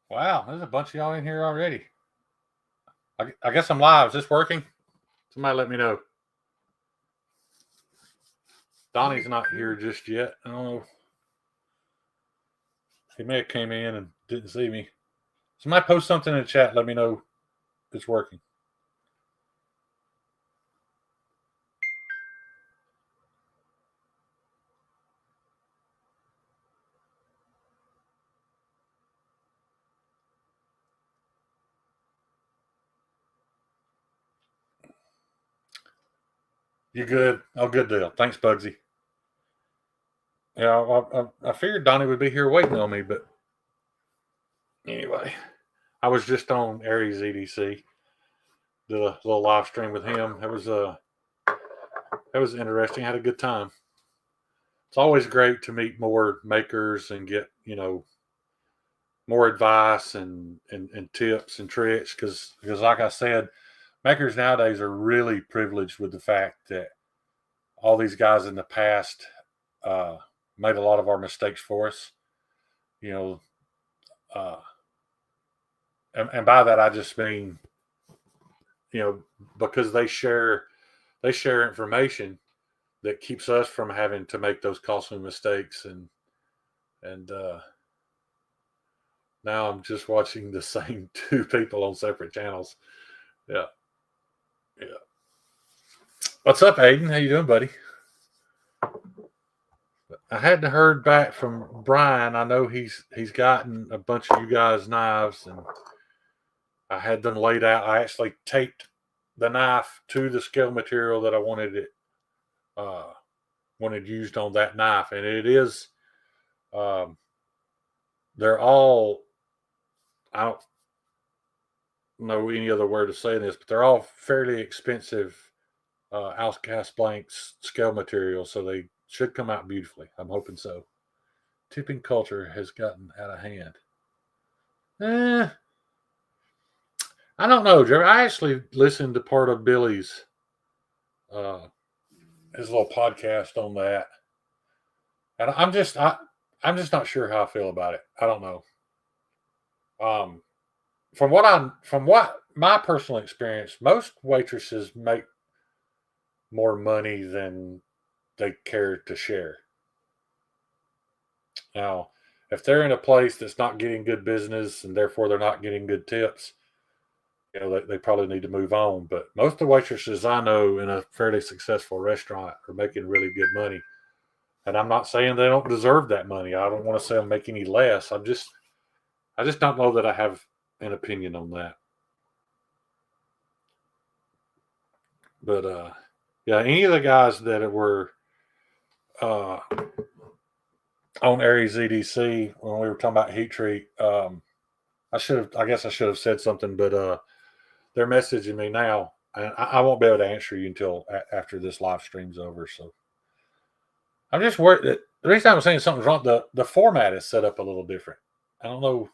Wow, there's a bunch of y'all in here already. I guess I'm live. Is this working? Somebody let me know. Donnie's not here just yet. I don't know. He may have came in and didn't see me. Somebody post something in the chat. Let me know if it's working. You good? Oh, good deal. Thanks, Bugsy. Yeah, I figured Donnie would be here waiting on me, but anyway, I was just on Aries EDC, did a little live stream with him. That was interesting. I had a good time. It's always great to meet more makers and get more advice and tips and tricks because like I said, makers nowadays are really privileged with the fact that all these guys in the past uh, made a lot of our mistakes for us. You know, uh, and by that I just mean because they share information that keeps us from having to make those costly mistakes and now I'm just watching the same two people on separate channels. Yeah, yeah. What's up, Aiden? How you doing, buddy? I hadn't heard back from Brian. I know he's gotten a bunch of you guys knives, and I had them laid out. I actually taped the knife to the scale material that I uh, wanted used on that knife, and it is. Um, they're all. I don't know any other word to say this, but they're all fairly expensive Alcast blanks scale material, so they should come out beautifully. I'm hoping so. Tipping culture has gotten out of hand. Eh, I don't know, Jerry. I actually listened to part of Billy's uh, his little podcast on that, and I'm just not sure how I feel about it. I don't know. Um, from what my personal experience, most waitresses make more money than they care to share. Now, if they're in a place that's not getting good business and therefore they're not getting good tips, they probably need to move on. But most of the waitresses I know in a fairly successful restaurant are making really good money. And I'm not saying they don't deserve that money. I don't want to say I'm making any less. I just don't know that I have an opinion on that. But yeah, any of the guys that were uh, on Aries EDC when we were talking about heat treat, I guess I should have said something, but they're messaging me now, and I won't be able to answer you until after this live stream's over. So I'm just worried that the reason I'm saying something's wrong, the format is set up a little different. I don't know.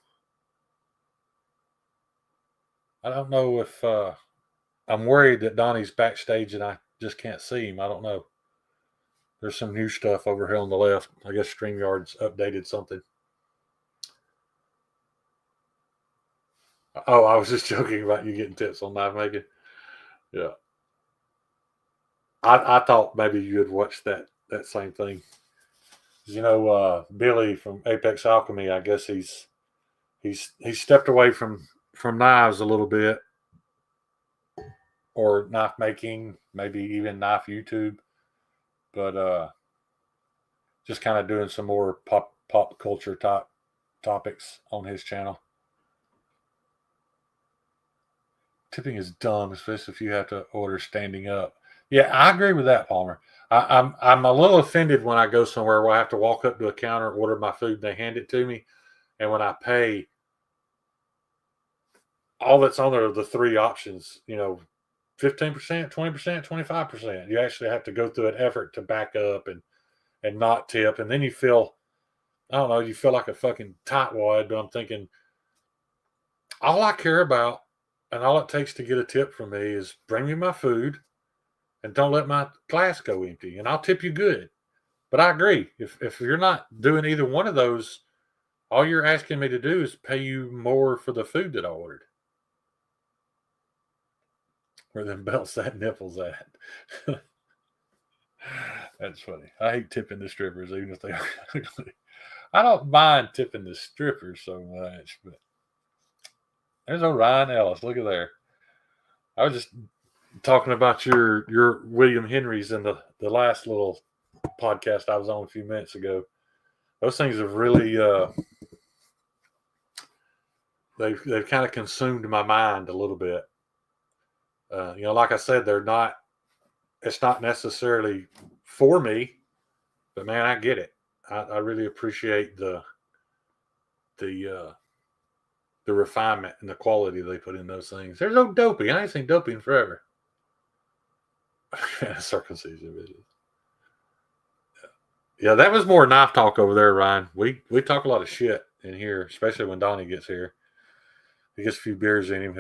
I don't know if I'm worried that Donnie's backstage and I just can't see him. I don't know. There's some new stuff over here on the left. I guess StreamYard's updated something. Oh, I was just joking about you getting tips on knife making. Yeah. I thought maybe you had watched that same thing. Billy from Apex Alchemy, I guess he's stepped away from knives a little bit, or knife making, maybe even knife YouTube, but just kind of doing some more pop culture type topics on his channel. Tipping is dumb, especially if you have to order standing up. Yeah, I agree with that, Palmer. I'm a little offended when I go somewhere where I have to walk up to a counter, order my food, and they hand it to me, and when I pay, all that's on there are the three options. 15%, 20%, 25%. You actually have to go through an effort to back up and not tip, and then you feel, I don't know, you feel like a fucking tightwad. But I'm thinking, all I care about and all it takes to get a tip from me is bring me my food and don't let my glass go empty, and I'll tip you good. But I agree, if you're not doing either one of those, All you're asking me to do is pay you more for the food that I ordered. Where them belts that nipples at. That's funny. I hate tipping the strippers, even if they are ugly. I don't mind tipping the strippers so much, but there's Ryan Ellis. Look at there. I was just talking about your William Henrys in the last little podcast I was on a few minutes ago. Those things have really they've kind of consumed my mind a little bit. Like I said, they're not. It's not necessarily for me, but man, I get it. I really appreciate the refinement and the quality they put in those things. There's no Dopey. I ain't seen Dopey in forever. Circumcision videos. Yeah, that was more knife talk over there, Ryan. We talk a lot of shit in here, especially when Donnie gets here. He gets a few beers in him,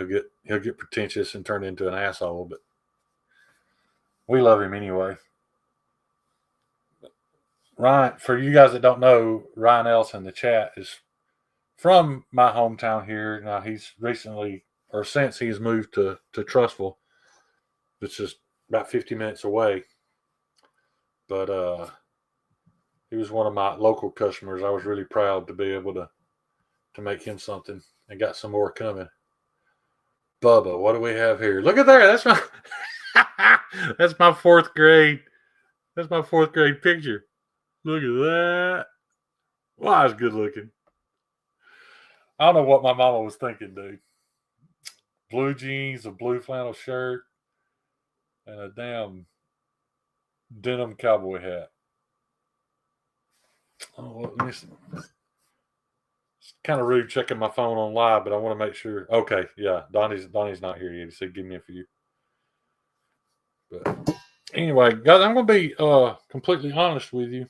he'll get pretentious and turn into an asshole, but we love him anyway. Ryan, for you guys that don't know, Ryan Ellis in the chat is from my hometown here. Now he's recently, or since he's moved to Trussville, which is about 50 minutes away. But he was one of my local customers. I was really proud to be able to make him something, and got some more coming. Bubba, what do we have here? Look at there. That's my that's my fourth grade. That's my fourth grade picture. Look at that. Wow, it's good looking. I don't know what my mama was thinking, dude. Blue jeans, a blue flannel shirt, and a damn denim cowboy hat. Oh, let me see. It's kind of rude checking my phone on live, but I want to make sure. Okay, yeah, Donnie's not here yet. He said, "Give me a few." But anyway, guys, I'm going to be completely honest with you.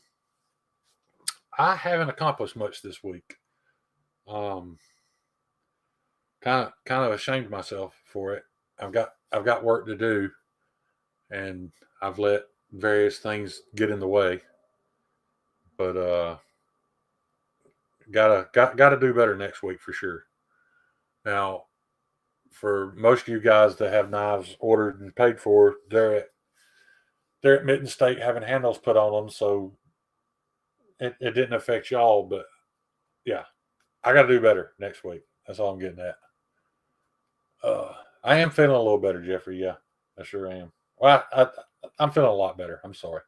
I haven't accomplished much this week. Kind of ashamed of myself for it. I've got work to do, and I've let various things get in the way. But gotta do better next week for sure. Now, for most of you guys that have knives ordered and paid for, they're at Mitten State having handles put on them, so it didn't affect y'all. But yeah, I got to do better next week. That's all I'm getting at. I am feeling a little better, Jeffrey. Yeah, I sure am. Well, I'm feeling a lot better. I'm sorry.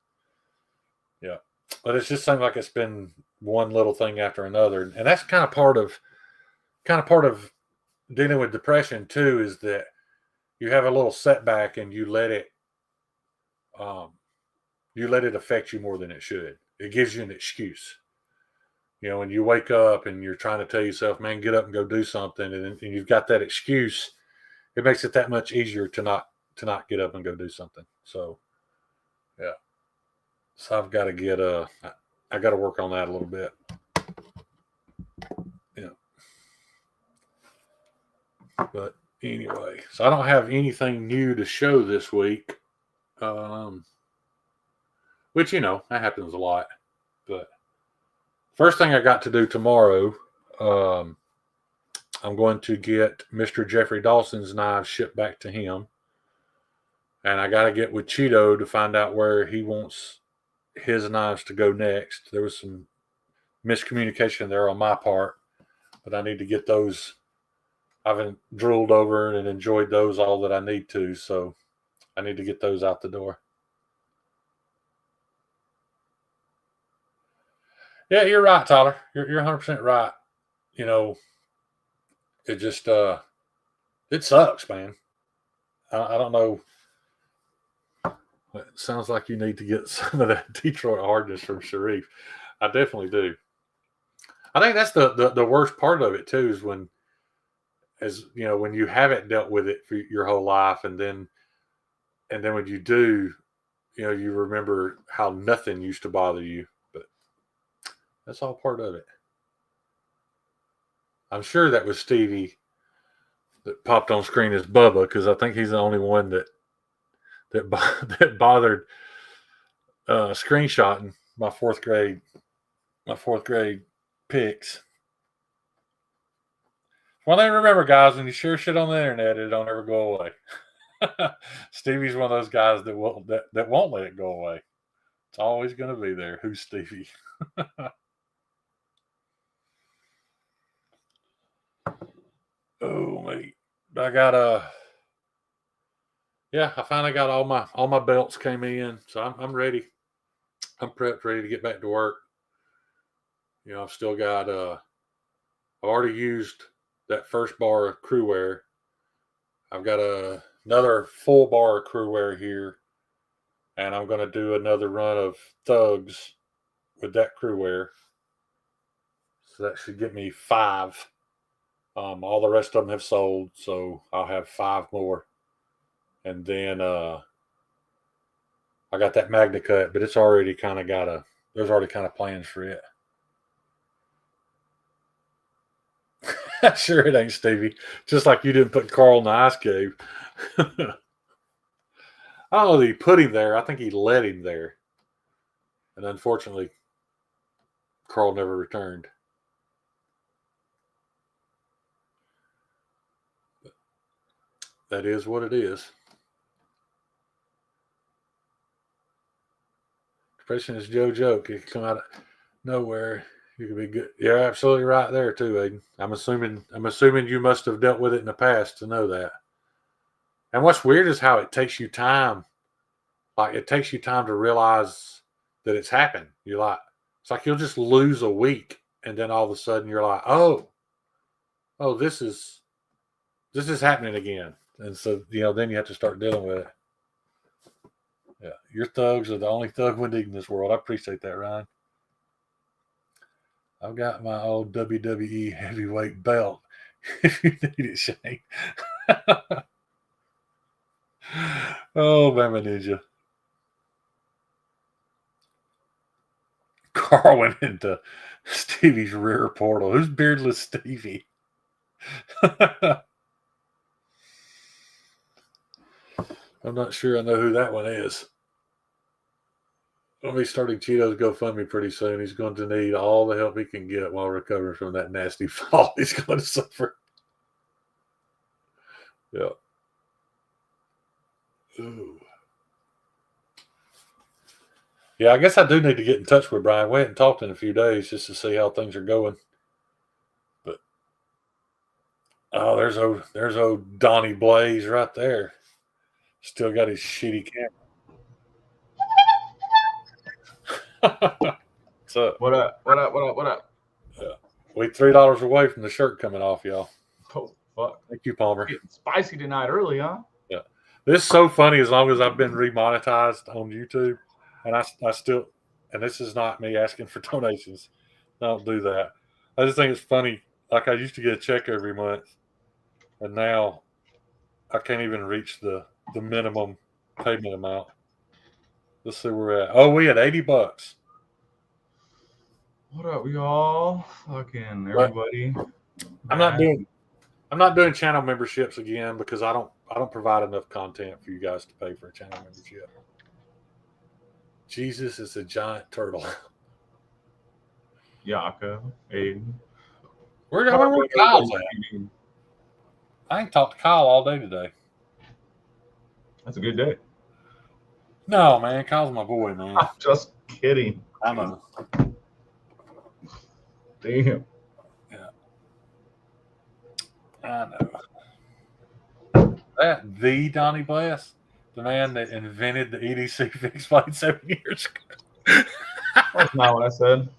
Yeah, but it just seems like it's been one little thing after another, and that's kind of part of dealing with depression too. Is that you have a little setback and you let it affect you more than it should. It gives you an excuse. When you wake up and you're trying to tell yourself, man, get up and go do something, and you've got that excuse, it makes it that much easier to not get up and go do something. So, yeah. So I've got to I got to work on that a little bit. But anyway, so I don't have anything new to show this week. Which, that happens a lot. But first thing I got to do tomorrow, I'm going to get Mr. Jeffrey Dawson's knives shipped back to him. And I got to get with Cheeto to find out where he wants his knives to go next. There was some miscommunication there on my part, but I need to get those. I haven't drooled over and enjoyed those all that I need to, so I need to get those out the door. Yeah, you're right, Tyler. You're 100% right. It just it sucks, man. I don't know. It sounds like you need to get some of that Detroit hardness from Sharif. I definitely do. I think that's the worst part of it too, is when you haven't dealt with it for your whole life, and then when you do, you remember how nothing used to bother you. But that's all part of it. I'm sure that was Stevie that popped on screen as Bubba, because I think he's the only one that bothered screenshotting my fourth grade pics. One thing to remember, guys, when you share shit on the internet, it don't ever go away. Stevie's one of those guys that won't let it go away. It's always going to be there. Who's Stevie? Oh, mate. I got I finally got all my belts came in, so I'm ready. I'm prepped, ready to get back to work. You know, I've still got I've already used that first bar of Crewwear. I've got another full bar of Crewwear here, and I'm going to do another run of Thugs with that Crewwear. So that should get me 5. All the rest of them have sold, so I'll have 5 more. And then I got that Magna Cut, but it's already kind of there's already kind of plans for it. Sure, it ain't Stevie. Just like you didn't put Carl in the ice cave. I don't know that he put him there. I think he let him there. And unfortunately, Carl never returned. That is what it is. Depression is Joe joke. It can come out of nowhere. You could be good. You're absolutely right there too, Aiden. I'm assuming you must have dealt with it in the past to know that. And what's weird is how it takes you time. Like it takes you time to realize that it's happened. You're like, it's like you'll just lose a week, and then all of a sudden you're like, oh, this is happening again. And so, then you have to start dealing with it. Yeah, your thugs are the only thug we need in this world. I appreciate that, Ryan. I've got my old WWE heavyweight belt if you need it, Shane. Oh, Bama Ninja. Carl went into Stevie's rear portal. Who's beardless Stevie? I'm not sure I know who that one is. I'll be starting Cheeto's GoFundMe pretty soon. He's going to need all the help he can get while recovering from that nasty fall he's going to suffer. Yeah. Ooh. Yeah, I guess I do need to get in touch with Brian. We hadn't talked in a few days just to see how things are going. But there's old Donnie Blaze right there. Still got his shitty camera. What's up? What up? Yeah. We $3 away from the shirt coming off, y'all. Oh, fuck. Thank you, Palmer. Getting spicy tonight early, huh? Yeah. This is so funny as long as I've been remonetized on YouTube. And I still, and this is not me asking for donations. Don't do that. I just think it's funny. Like I used to get a check every month, and now I can't even reach the minimum payment amount. Let's see where we're at. Oh, we had $80. What up, y'all? Fucking everybody. I'm not doing channel memberships again because I don't provide enough content for you guys to pay for a channel membership. Jesus is a giant turtle. Yaka, Aiden. Where Kyle's at? I ain't talked to Kyle all day today. That's a good day. No, man. Kyle's my boy, man. I'm just kidding. I know. Damn. Yeah. I know. That the Donnie Blass, the man that invented the EDC fixed plate 7 years ago. That's not what I said.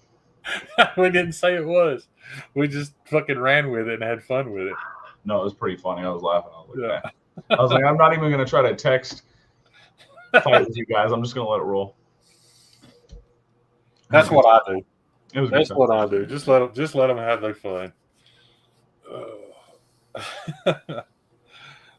We didn't say it was. We just fucking ran with it and had fun with it. No, it was pretty funny. I was laughing. I was like, I'm not even going to try to text fight with you guys. I'm just going to let it roll. That's what I do. That's what I do. Just let them have their fun.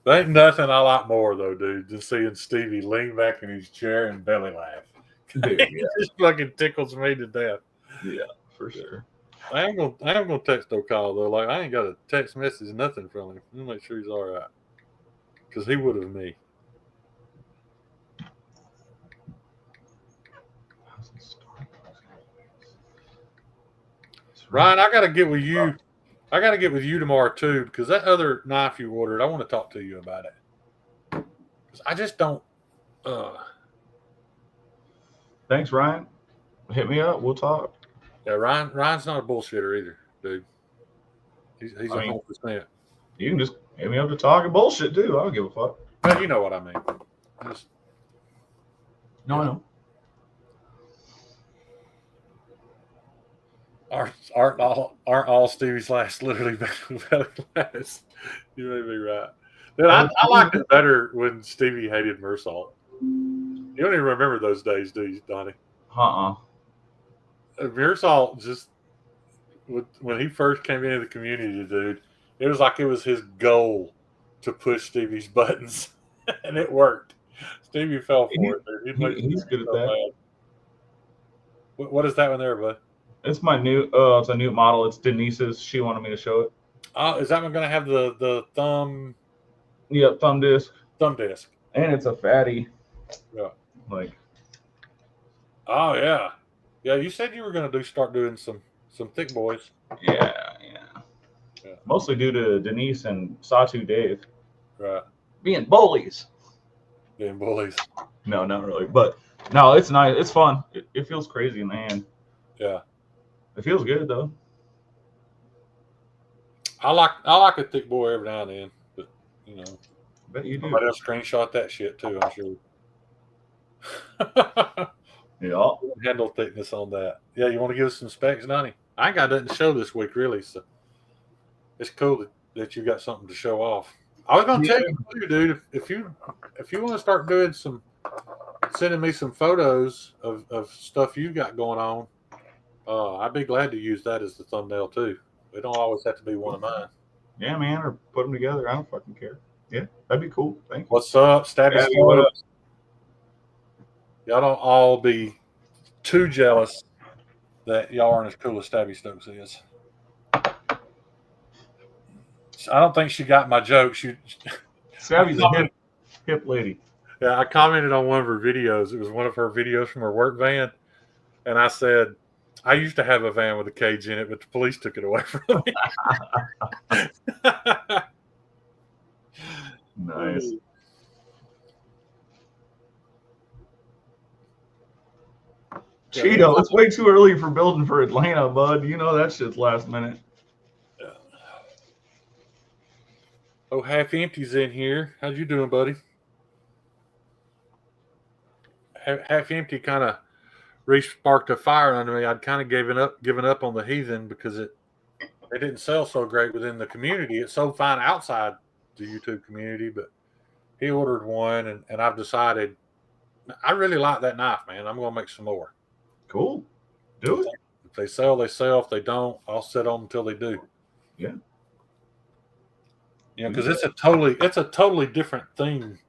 There ain't nothing I like more though, dude, than seeing Stevie lean back in his chair and belly laugh. Dude, It just fucking tickles me to death. Yeah, for sure. I ain't gonna text no call though. Like I ain't got a text message, nothing from him. I'll make sure he's all right, because he would have me. Ryan, I gotta get with you I got to get with you tomorrow too, because that other knife you ordered, I want to talk to you about it. 'Cause I just don't. Thanks, Ryan. Hit me up. We'll talk. Yeah, Ryan's not a bullshitter either, dude. He's I mean, 100%. you can just hit me up to talk and bullshit too. I don't give a fuck. Well, you know what I mean. Just, No, I know. aren't all Stevie's last literally belly last? You may be right. Dude, I liked it better when Stevie hated Mersault. You don't even remember those days, do you, Donnie? Mersault just when he first came into the community, dude, it was like it was his goal to push Stevie's buttons, and it worked. Stevie fell for it, dude. He's good at that. What is that one there, bud? It's my new. It's a new model. It's Denise's. She wanted me to show it. Oh, is that one going to have the thumb? Yep, thumb disc. Thumb disc. And it's a fatty. Yeah. Like. Oh yeah, yeah. You said you were going to start doing some thick boys. Yeah. Mostly due to Denise and Sawtooth Dave. Right. Being bullies. Being bullies. No, not really. But no, it's nice. It's fun. It feels crazy in the hand. Yeah. It feels good though. I like a thick boy every now and then, but you know. I bet you do. Somebody else screenshot that shit too, I'm sure. Yeah. Handle thickness on that. Yeah, you want to give us some specs, Donnie? I ain't got nothing to show this week, really, so it's cool that you got something to show off. I was going to tell you, too, dude, if you want to start doing sending me some photos of stuff you got going on, I'd be glad to use that as the thumbnail, too. It don't always have to be one of mine. Yeah, man, or put them together. I don't fucking care. Yeah, that'd be cool. Thank you. What's up, Stabby Stabby, what up? Y'all don't all be too jealous that y'all aren't as cool as Stabby Stokes is. I don't think she got my joke. Stabby's a hip lady. Yeah, I commented on one of her videos. It was one of her videos from her work van. And I said, I used to have a van with a cage in it, but the police took it away from me. Nice. Cheeto, it's way too early for building for Atlanta, bud. You know that shit's last minute. Yeah. Oh, Half Empty's in here. How you doing, buddy? Half Empty kind of re-sparked a fire under me. I'd kind of given up on the Heathen because it didn't sell so great within the community. It sold fine outside the YouTube community, but he ordered one, and I've decided I really like that knife, man. I'm going to make some more. Cool. Do it. If they sell, they sell. If they don't, I'll sit on them until they do. Yeah. You know, because it's a totally different thing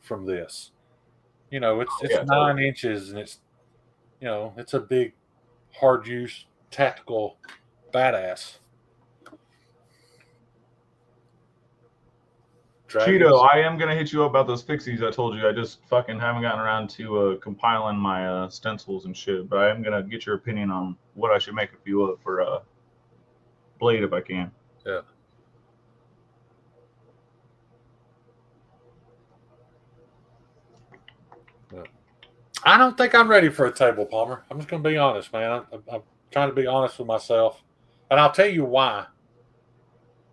from this. You know, it's 9 inches, and it's, you know, it's a big, hard use, tactical badass. Cheeto, I am gonna hit you up about those fixies I told you. I just fucking haven't gotten around to compiling my stencils and shit. But I am gonna get your opinion on what I should make a few of for Blade if I can. Yeah. I don't think I'm ready for a table, Palmer. I'm just going to be honest, man. I'm trying to be honest with myself. And I'll tell you why.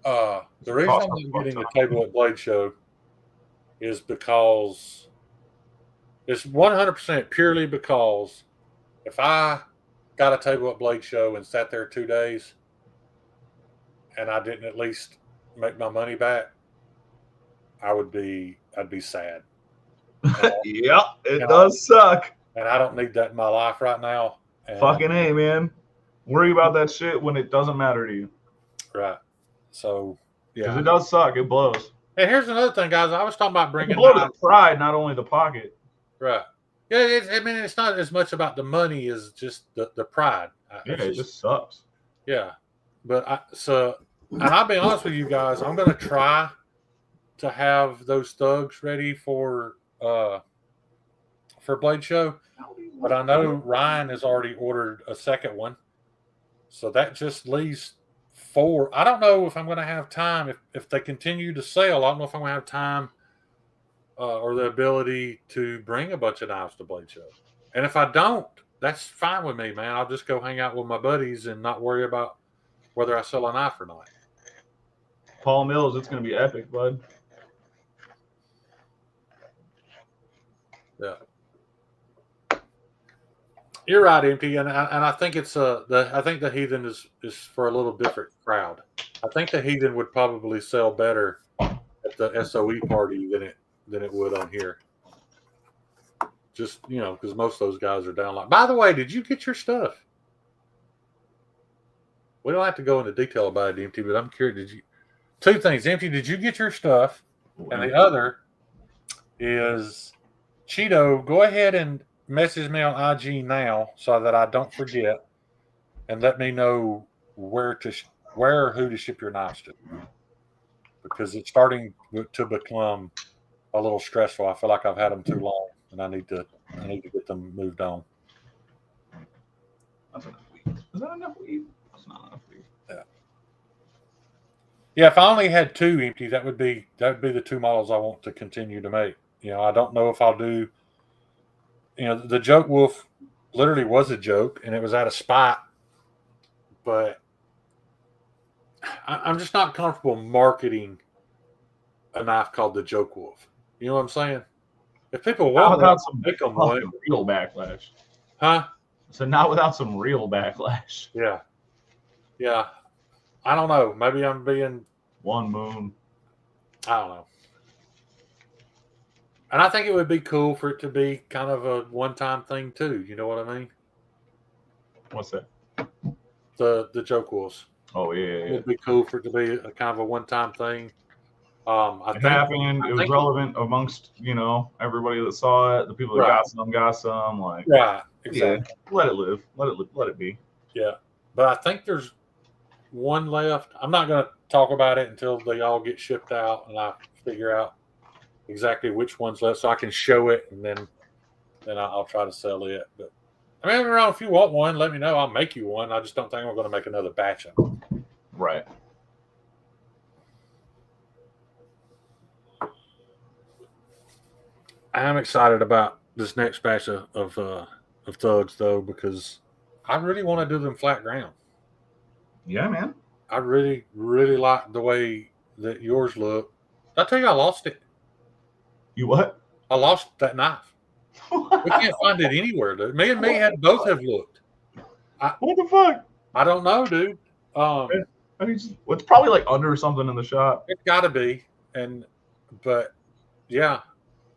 The reason I'm not getting a table at Blade Show is because it's 100% purely because if I got a table at Blade Show and sat there 2 days and I didn't at least make my money back, I'd be sad. Yep, it does suck. And I don't need that in my life right now. And fucking A, man. Worry about that shit when it doesn't matter to you. Right. So, yeah. Because it does suck. It blows. And here's another thing, guys. I was talking about bringing... It blows the pride, not only the pocket. Right. Yeah, I mean, it's not as much about the money as just the pride. Yeah, it just sucks. Yeah. But and I'll be honest with you guys, I'm going to try to have those thugs ready for Blade Show, but I know Ryan has already ordered a second one, so that just leaves 4. I don't know if I'm going to have time. If they continue to sell, I don't know if I'm going to have time or the ability to bring a bunch of knives to Blade Show. And if I don't, that's fine with me, man. I'll just go hang out with my buddies and not worry about whether I sell a knife or not. Paul Mills, it's going to be epic, bud. Yeah. You're right, Empty, and I think it's I think the Heathen is for a little different crowd. I think the Heathen would probably sell better at the SOE party than it would on here. Just because most of those guys are down. By the way, did you get your stuff? We don't have to go into detail about it, Empty, but I'm curious. Did you? 2 things, Empty. Did you get your stuff? And the other is Cheeto. Go ahead and message me on IG now so that I don't forget, and let me know where or who to ship your knives to, because it's starting to become a little stressful. I feel like I've had them too long, and I need to get them moved on. That's enough weed. Is that enough weed? That's not enough weed. Yeah. If I only had 2, Empty, that would be the 2 models I want to continue to make. I don't know if I'll do. The Joke Wolf literally was a joke, and it was out of spite. But I'm just not comfortable marketing a knife called the Joke Wolf. You know what I'm saying? If people want without some make them one. Real backlash. Huh? So not without some real backlash. Yeah. Yeah. I don't know. Maybe I'm being One Moon. I don't know. And I think it would be cool for it to be kind of a one-time thing too. You know what I mean? What's that? The Joke Wolves. Oh yeah. It would be cool for it to be a kind of a one-time thing. It happened. It was relevant amongst everybody that saw it. The people that got some. Like right, exactly. Yeah, let it live. Let it be. Yeah, but I think there's one left. I'm not going to talk about it until they all get shipped out and I figure out exactly which one's left, so I can show it, and then I'll try to sell it. But I mean, around if you want one, let me know. I'll make you one. I just don't think I'm going to make another batch of them. Right. I'm excited about this next batch of thugs though, because I really want to do them flat ground. Yeah, man. I really, really like the way that yours look. Did I tell you I lost it? You what? I lost that knife. We can't find it anywhere, dude. Me and me had both have looked. What the fuck? I don't know, dude. It's probably like under something in the shop. It's got to be, but yeah,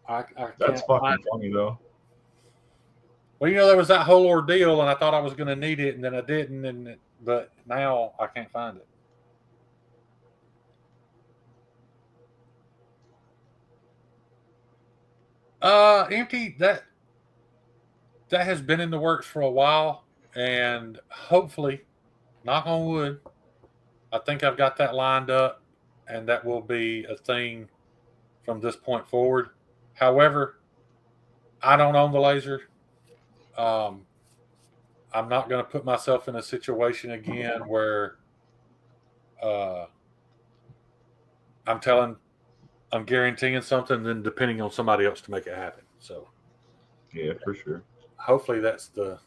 That's fucking funny though. Well, there was that whole ordeal, and I thought I was going to need it, and then I didn't, but now I can't find it. Empty, that has been in the works for a while, and hopefully, knock on wood, I think I've got that lined up, and that will be a thing from this point forward. However, I don't own the laser. I'm not going to put myself in a situation again where I'm guaranteeing something, then depending on somebody else to make it happen. So, yeah, for sure. Hopefully that's the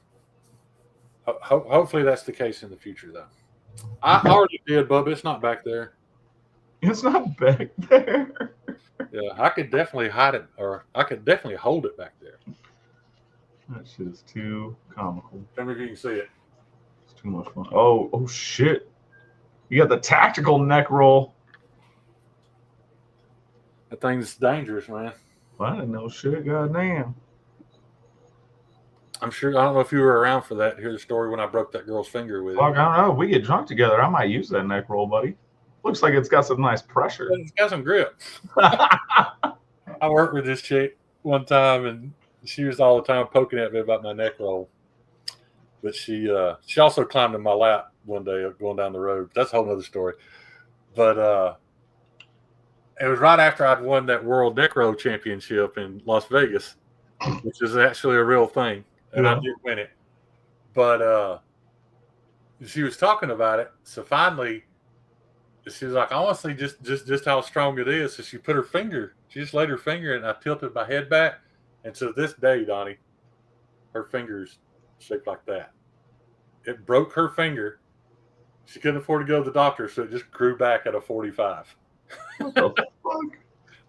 case in the future, though. I already did, Bubba. It's not back there. It's not back there. Yeah, I could definitely hide it, or I could definitely hold it back there. That shit is too comical. Tell me if you can see it. It's too much fun. Oh shit! You got the tactical neck roll. That thing's dangerous, man. Well, I didn't know shit. Goddamn. I'm sure. I don't know if you were around for that. Hear the story when I broke that girl's finger with it. Fuck, I don't know. If we get drunk together, I might use that neck roll, buddy. Looks like it's got some nice pressure. It's got some grip. I worked with this chick one time, and she was all the time poking at me about my neck roll. But she also climbed in my lap one day going down the road. That's a whole other story. But it was right after I'd won that World Neck Roll Championship in Las Vegas, which is actually a real thing. And I did win it. But she was talking about it. So finally, She was like, I want to see just how strong it is. So she put her finger, she just laid her finger in, and I tilted my head back. And to this day, Donnie, her finger's shaped like that. It broke her finger. She couldn't afford to go to the doctor, so it just grew back at a 45. What the fuck?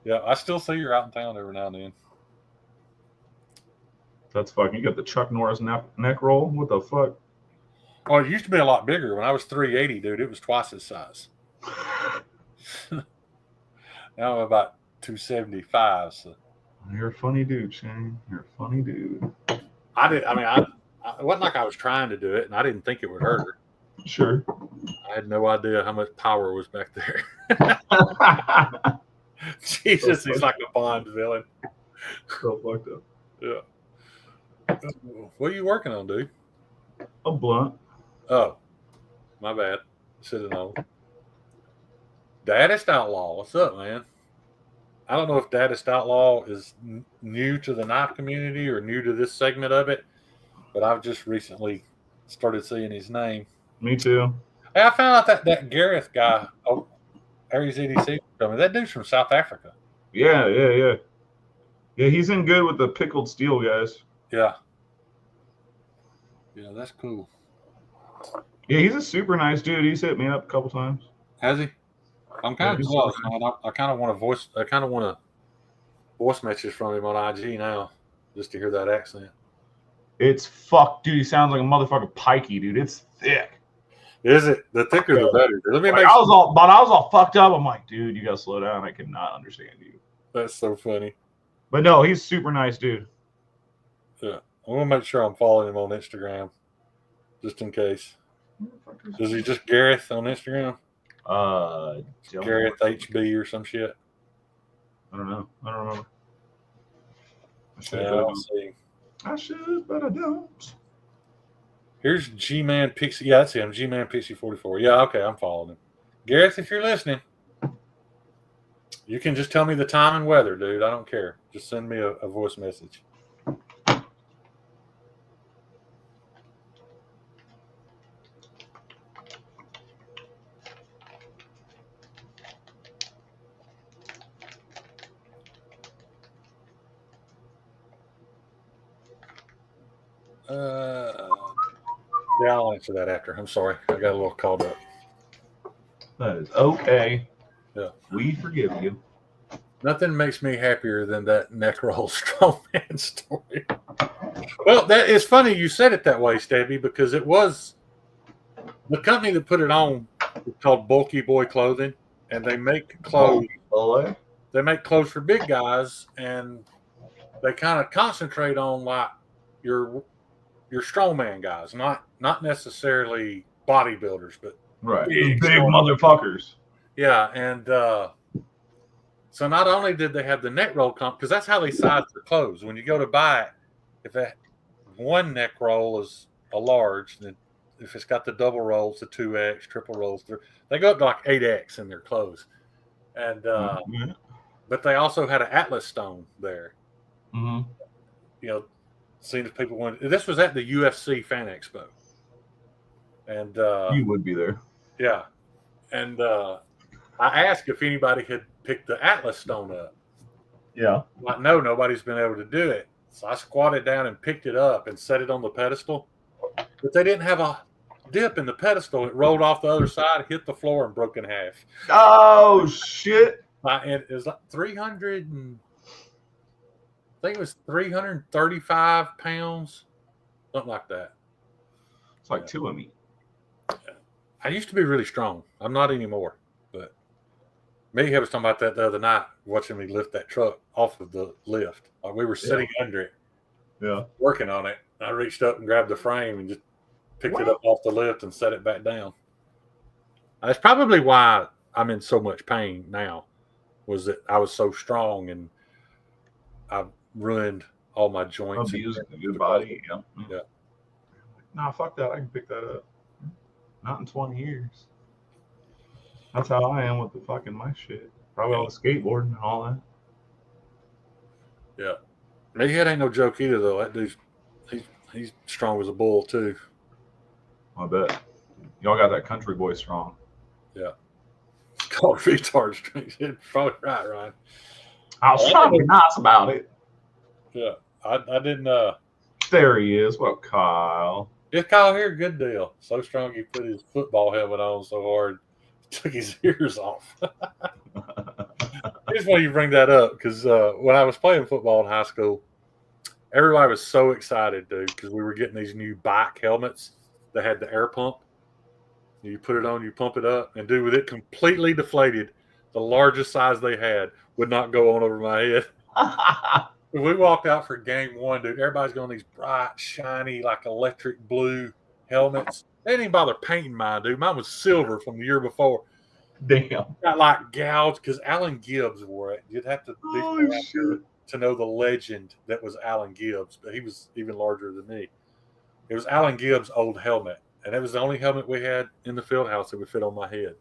Yeah, I still see her out in town every now and then. That's fucking. You got the Chuck Norris neck roll. What the fuck? Oh, it used to be a lot bigger. When I was 380, dude, it was twice its size. Now I'm about 275. So You're a funny dude, Shane. You're a funny dude. it wasn't like I was trying to do it, and I didn't think it would hurt her. Sure. I had no idea how much power was back there. Jesus, he's like a Bond villain. So fucked up. Yeah. What are you working on, dude? A blunt. Oh, my bad. Should have known. Daddest Outlaw, what's up, man? I don't know if Daddest Outlaw is new to the knife community or new to this segment of it, but I've just recently started seeing his name. Me too. Hey, I found out that Gareth guy, Aries EDC, that dude's from South Africa. Yeah. Yeah, he's in good with the pickled steel guys. Yeah. Yeah, that's cool. Yeah, he's a super nice dude. He's hit me up a couple times. Has he? I'm kind of jealous, man. I kind of want to voice message from him on IG now, just to hear that accent. It's fuck, dude. He sounds like a motherfucking pikey, dude. It's thick. Is it? The thicker the better. Let me I was all fucked up. I'm like, dude, you gotta slow down. I cannot understand you. That's so funny. But no, he's super nice, dude. Yeah, I want to make sure I'm following him on Instagram, just in case. Is he just Gareth on Instagram? Gareth HB or some shit. I don't know. I don't remember. I should, but I don't. Here's G-Man Pixie. Yeah, that's him. G-Man Pixie 44. Yeah, okay, I'm following him. Gareth, if you're listening, you can just tell me the time and weather, dude. I don't care. Just send me a voice message. Yeah, I'll answer that after. I'm sorry. I got a little called up. That is okay. Yeah. We forgive you. Nothing makes me happier than that Necro Strongman story. Well, that is funny you said it that way, Stabby, because it was the company that put it on is called Bulky Boy Clothing, and they make clothes. They make clothes for big guys, and they kind of concentrate on like your strongman guys, not necessarily bodybuilders, but right, big motherfuckers. Yeah, and so not only did they have the neck roll comp, because that's how they size their clothes. When you go to buy it, if that one neck roll is a large, then if it's got the double rolls, the 2X, triple rolls, they go up to like 8X in their clothes. And but they also had an Atlas stone there. Mm-hmm. You know, seeing if people wanted. This was at the UFC Fan Expo, and you would be there. Yeah, and I asked if anybody had picked the Atlas stone up. Yeah. Like, no, nobody's been able to do it. So I squatted down and picked it up and set it on the pedestal. But they didn't have a dip in the pedestal. It rolled off the other side, hit the floor, and broke in half. Oh, shit. And it was like 300 and I think it was 335 pounds, something like that. It's like two of me. I used to be really strong. I'm not anymore. But Mayhem was talking about that the other night, watching me lift that truck off of the lift. Like we were sitting under it, working on it. I reached up and grabbed the frame and just picked it up off the lift and set it back down. That's probably why I'm in so much pain now, was that I was so strong and I ruined all my joints. Abusing your body. Yeah. Nah, fuck that. I can pick that up. Not in 20 years. That's how I am with the fucking my shit. Probably all the skateboarding and all that. Yeah. Meathead ain't no joke either, though. That dude's he's strong as a bull too. I bet. Y'all got that country boy strong. Yeah. called retard strings. You're probably right, Ryan. I was trying to be nice about it. Yeah, I didn't. There he is. What up, Kyle? Just Kyle here, good deal. So strong he put his football helmet on so hard, took his ears off. Here's why you bring that up, because when I was playing football in high school, everybody was so excited, dude, because we were getting these new bike helmets that had the air pump. You put it on, you pump it up, and dude, with it completely deflated, the largest size they had would not go on over my head. When we walked out for game one, dude, everybody's got these bright, shiny, like electric blue helmets. They didn't even bother painting mine, dude. Mine was silver from the year before. Damn. Got like gouged because Alan Gibbs wore it. You'd have to be to know the legend that was Alan Gibbs, but he was even larger than me. It was Alan Gibbs' old helmet, and it was the only helmet we had in the field house that would fit on my head.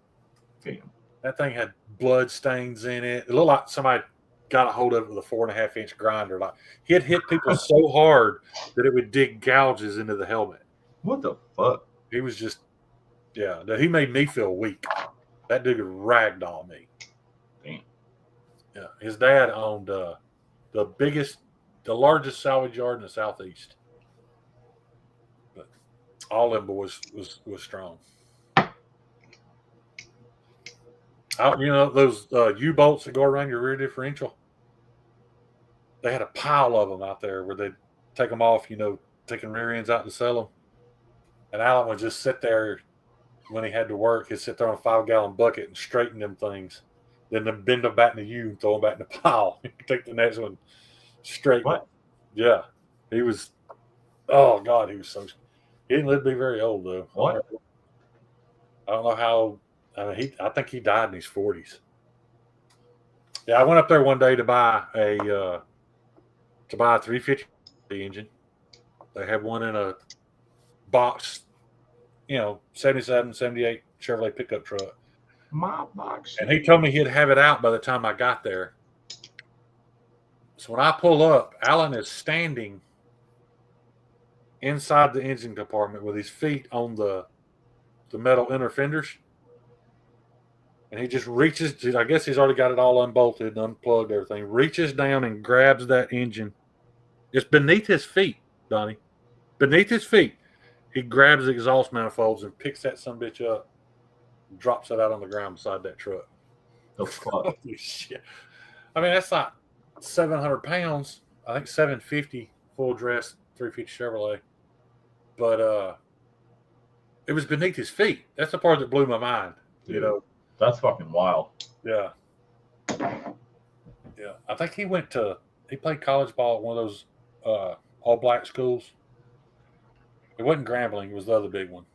Damn. That thing had blood stains in it. It looked like somebody got a hold of it with a 4.5-inch grinder. Like he had hit people so hard that it would dig gouges into the helmet. What the fuck? He was just, yeah. He made me feel weak. That dude could ragdoll me. Damn. Yeah, his dad owned the largest salvage yard in the southeast. But all them boys was strong. Those U-bolts that go around your rear differential. They had a pile of them out there where they'd take them off, taking rear ends out to sell them. And Alan would just sit there when he had to work. He'd sit there on a 5-gallon bucket and straighten them things. Then bend them back into you and throw them back in the pile. Take the next one straight. What? Yeah. He was, oh, God, he was so, he didn't live to be very old, though. What? I don't know how, I think he died in his 40s. Yeah, I went up there one day to buy a 350 engine. They had one in a box, 77, 78 Chevrolet pickup truck. My box. And he told me he'd have it out by the time I got there. So when I pull up, Alan is standing inside the engine compartment with his feet on the metal inner fenders. And he just reaches, I guess he's already got it all unbolted and unplugged, everything. Reaches down and grabs that engine. It's beneath his feet, Donnie. Beneath his feet. He grabs the exhaust manifolds and picks that sumbitch up and drops it out on the ground beside that truck. The fuck? Holy shit. I mean, that's not 700 pounds. I think 750 full dress 350 Chevrolet. But it was beneath his feet. That's the part that blew my mind. Dude, that's fucking wild. Yeah. Yeah. I think he played college ball at one of those all black schools. It wasn't Grambling, it was the other big one.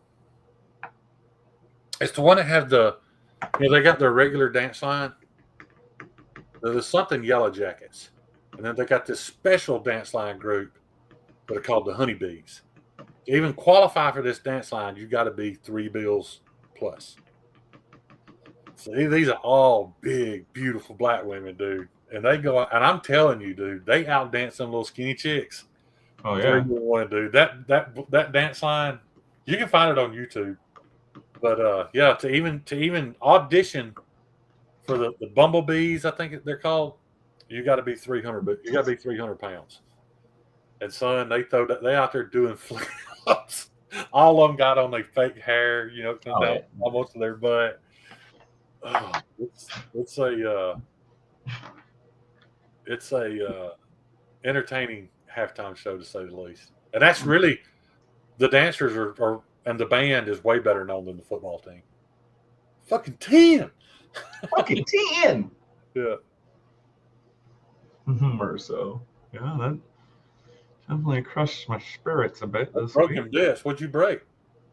It's the one that had they got their regular dance line. There's something Yellow Jackets. And then they got this special dance line group that are called the Honeybees. To even qualify for this dance line, you got to be 3 bills plus. So these are all big, beautiful black women, dude. And they go, and I'm telling you, dude, they outdance some little skinny chicks. Oh yeah. Dude. That dance line, you can find it on YouTube. But yeah, to even audition for the Bumblebees, I think they're called, you got to be 300. But you got to be 300 pounds. And son, they out there doing flips. All of them got on their fake hair, down almost to their butt. Oh, it's a entertaining halftime show, to say the least. And that's really, the dancers are and the band is way better known than the football team. Fucking 10. Fucking 10. Yeah. Merso. Yeah, that definitely crushed my spirits a bit. Broken disc. What'd you break?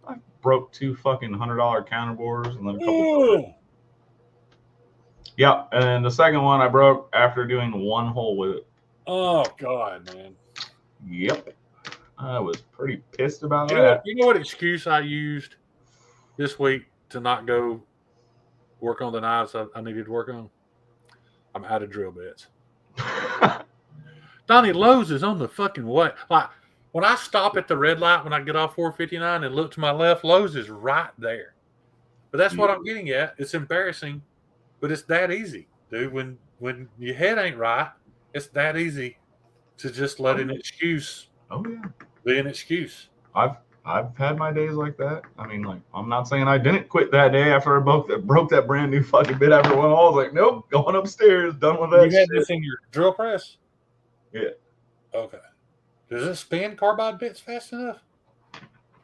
I broke 2 fucking $100 counterboards and then a couple. Yeah, and the second one I broke after doing 1 hole with it. Oh God, man. Yep. I was pretty pissed about that. You know what excuse I used this week to not go work on the knives I needed to work on? I'm out of drill bits. Donnie, Lowe's is on the fucking way. Like, when I stop at the red light when I get off 459 and look to my left, Lowe's is right there. But that's what I'm getting at. It's embarrassing But it's that easy, dude. When your head ain't right, it's that easy to just let an excuse Oh yeah. be an excuse. I've had my days like that. I mean, like, I'm not saying I didn't quit that day after I broke that brand new fucking bit after one. I was like, nope, going upstairs, done with that You had shit. this in your drill press? Yeah. Okay. Does it spin carbide bits fast enough?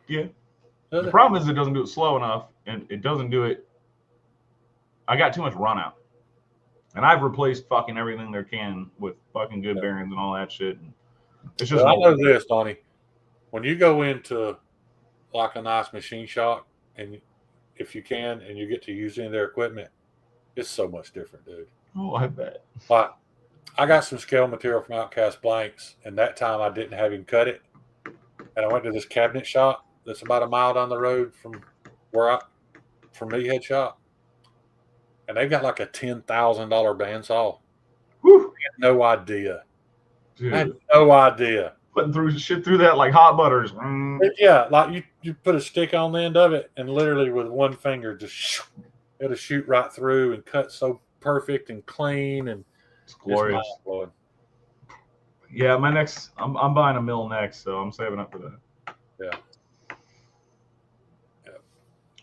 Yeah. Does The it? problem is it doesn't do it slow enough, and it doesn't do it. I got too much run out, and I've replaced fucking everything there can with fucking good bearings and all that shit. And it's just Well, I know no. this, Donnie. When you go into like a nice machine shop, and if you can, and you get to use any of their equipment, it's so much different, dude. Oh, I bet. Like, I got some scale material from Outcast Blanks, and that time I didn't have him cut it. And I went to this cabinet shop that's about a mile down the road from Meathead Shop. And they've got like a $10,000 bandsaw. Whew. I had no idea. Dude. I had no idea. Putting through shit through that like hot butters. Yeah, like you put a stick on the end of it, and literally with one finger, just it'll shoot right through and cut so perfect and clean, and It's glorious. mind-blowing. Yeah, I'm buying a mill next, so I'm saving up for that. Yeah.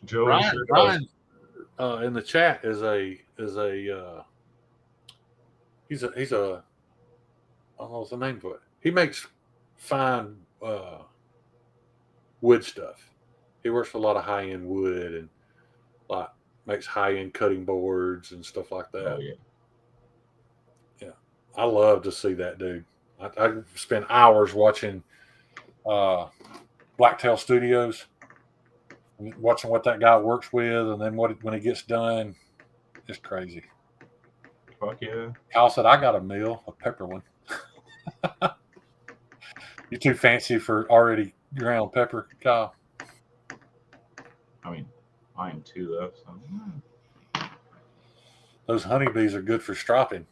Joe Ryan in the chat is he's a I don't know what's the name for it. He makes fine wood stuff. He works with a lot of high end wood and like makes high end cutting boards and stuff like that. Oh yeah. Yeah, I love to see that dude. I spend hours watching Blacktail Studios, watching what that guy works with, and then when he gets done, it's crazy. Fuck yeah. Kyle said, "I got a mill, a pepper one." You're too fancy for already ground pepper, Kyle. I mean, I am too though. So. Those honeybees are good for stropping.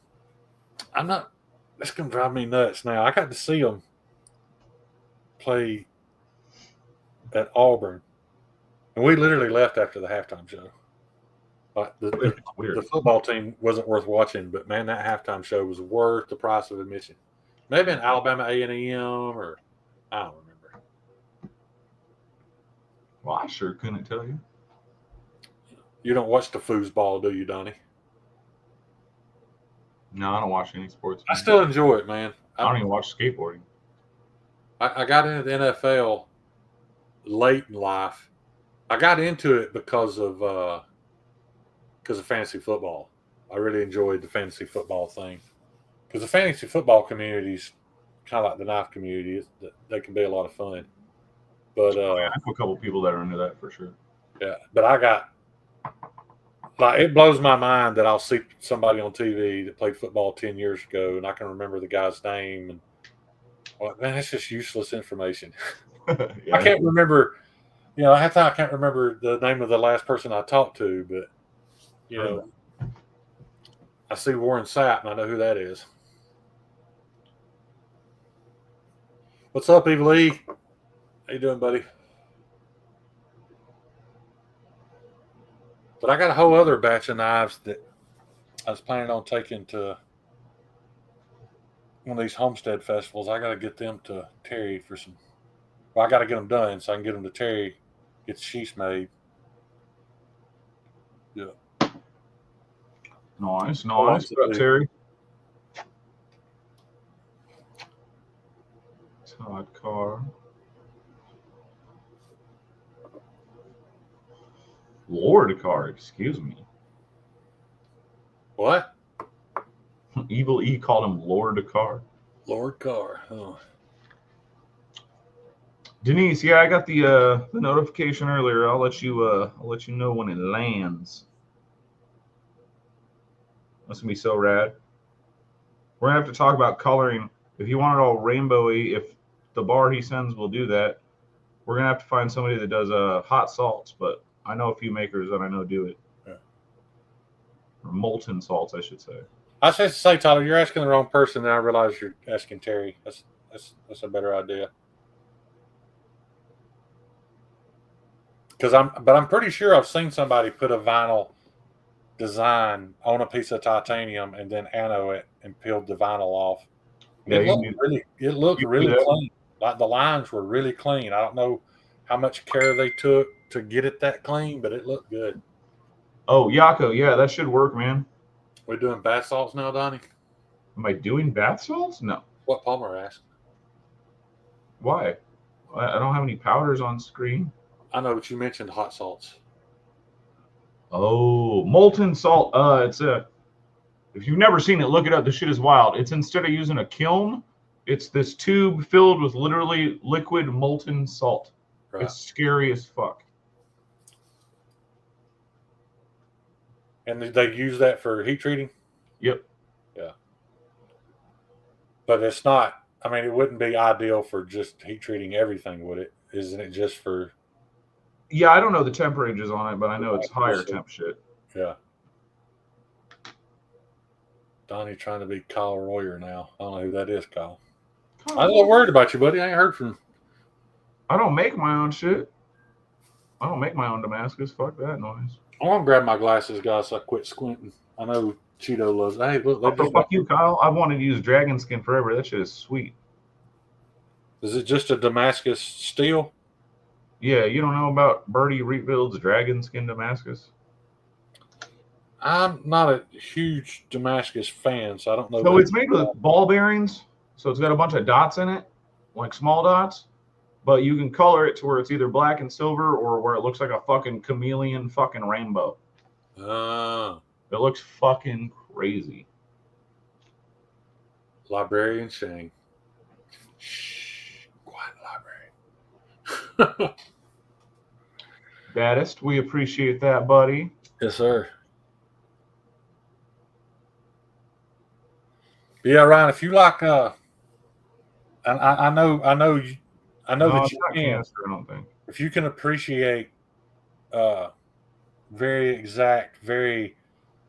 I'm not. That's gonna drive me nuts. Now I got to see them play at Auburn, and we literally left after the halftime show. Like the football team wasn't worth watching, but man, that halftime show was worth the price of admission. Maybe in Alabama A&M or I don't remember. Well, I sure couldn't tell you. You don't watch the foosball, do you, Donnie? No, I don't watch any sports. I still enjoy it, man. I don't even watch skateboarding. I got into the NFL late in life. I got into it because of fantasy football. I really enjoyed the fantasy football thing because the fantasy football community is kind of like the knife community. They can be a lot of fun. But I have a couple people that are into that for sure. Yeah, but I got like it blows my mind that I'll see somebody on TV that played football 10 years ago, and I can remember the guy's name. And well, man, that's just useless information. Yeah. I can't remember. You know, half the time I can't remember the name of the last person I talked to, but you know, I see Warren Sapp and I know who that is. What's up, Eve Lee? How you doing, buddy? But I got a whole other batch of knives that I was planning on taking to one of these homestead festivals. I got to get them to Terry for some. Well, I got to get them done so I can get them to Terry, get the sheaths made. Yeah. Nice. What up, Terry? Todd Carr. Lord Carr, excuse me. What? Evil E called him Lord Carr. Lord Carr. Oh. Denise, yeah, I got the notification earlier. I'll let you know when it lands. That's gonna be so rad. We're gonna have to talk about coloring. If you want it all rainbowy, if the bar he sends will do that, we're gonna have to find somebody that does hot salts. But I know a few makers that I know do it. Yeah. Or molten salts, I should say. I was just to say, Tyler, you're asking the wrong person. Then I realize you're asking Terry. That's a better idea. But I'm pretty sure I've seen somebody put a vinyl design on a piece of titanium and then anno it and peeled the vinyl off. Yeah, It looked you can do really that. clean. Like the lines were really clean. I don't know how much care they took to get it that clean, but it looked good. Oh, Yako, yeah, that should work, man. We're doing bath salts now, Donnie? Am I doing bath salts? No. What Palmer asked. Why? I don't have any powders on screen. I know, but you mentioned hot salts. Oh, molten salt. It's a. If you've never seen it, look it up. This shit is wild. It's instead of using a kiln, it's this tube filled with literally liquid molten salt. Right. It's scary as fuck. And they use that for heat treating? Yep. Yeah. But it's not, I mean, it wouldn't be ideal for just heat treating everything, would it? Isn't it just for... Yeah, I don't know the temperatures on it, but I know it's higher temp shit. Yeah. Donnie trying to be Kyle Royer now. I don't know who that is, Kyle. I'm a little worried about you, buddy. I ain't heard from... I don't make my own shit. I don't make my own Damascus. Fuck that noise. I'm going to grab my glasses, guys, so I quit squinting. I know Cheeto loves it. Hey, look. What the fuck you, Kyle? I've wanted to use dragon skin forever. That shit is sweet. Is it just a Damascus steel? Yeah, you don't know about Birdie Rebuild's dragon skin Damascus? I'm not a huge Damascus fan, so I don't know. So it's made with ball bearings. So it's got a bunch of dots in it, like small dots. But you can color it to where it's either black and silver or where it looks like a fucking chameleon fucking rainbow. It looks fucking crazy. Librarian Shane. Shh. Quiet library. Baddest, we appreciate that, buddy. Yes, sir. But yeah, Ryan, if you like, I know that you can. Cancer, I don't think. If you can appreciate very exact, very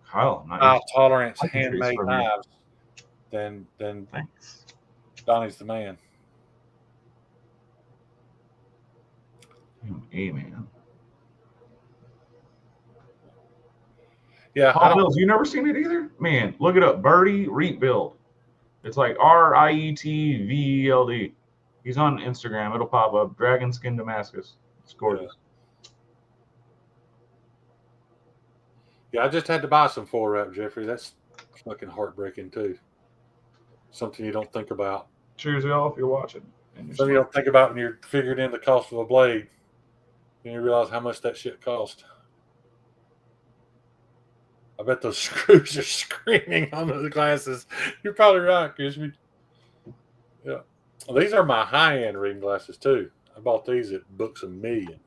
Kyle, nice. high tolerance I can trace handmade from you. knives, then Thanks. Donnie's the man. Amen. Yeah, Hot Bills, you never seen it either? Man, look it up. Birdie Rebuild. It's like RIETVELD. He's on Instagram. It'll pop up. Dragon Skin Damascus. It's gorgeous. Yeah, I just had to buy some 4-wrap, Jeffrey. That's fucking heartbreaking too. Something you don't think about. Cheers, y'all, if you're watching. Something you don't think about when you're figuring in the cost of a blade. And you realize how much that shit cost. I bet those screws are screaming on those glasses. You're probably right, Kishmi. Yeah. Well, these are my high-end reading glasses, too. I bought these at Books A Million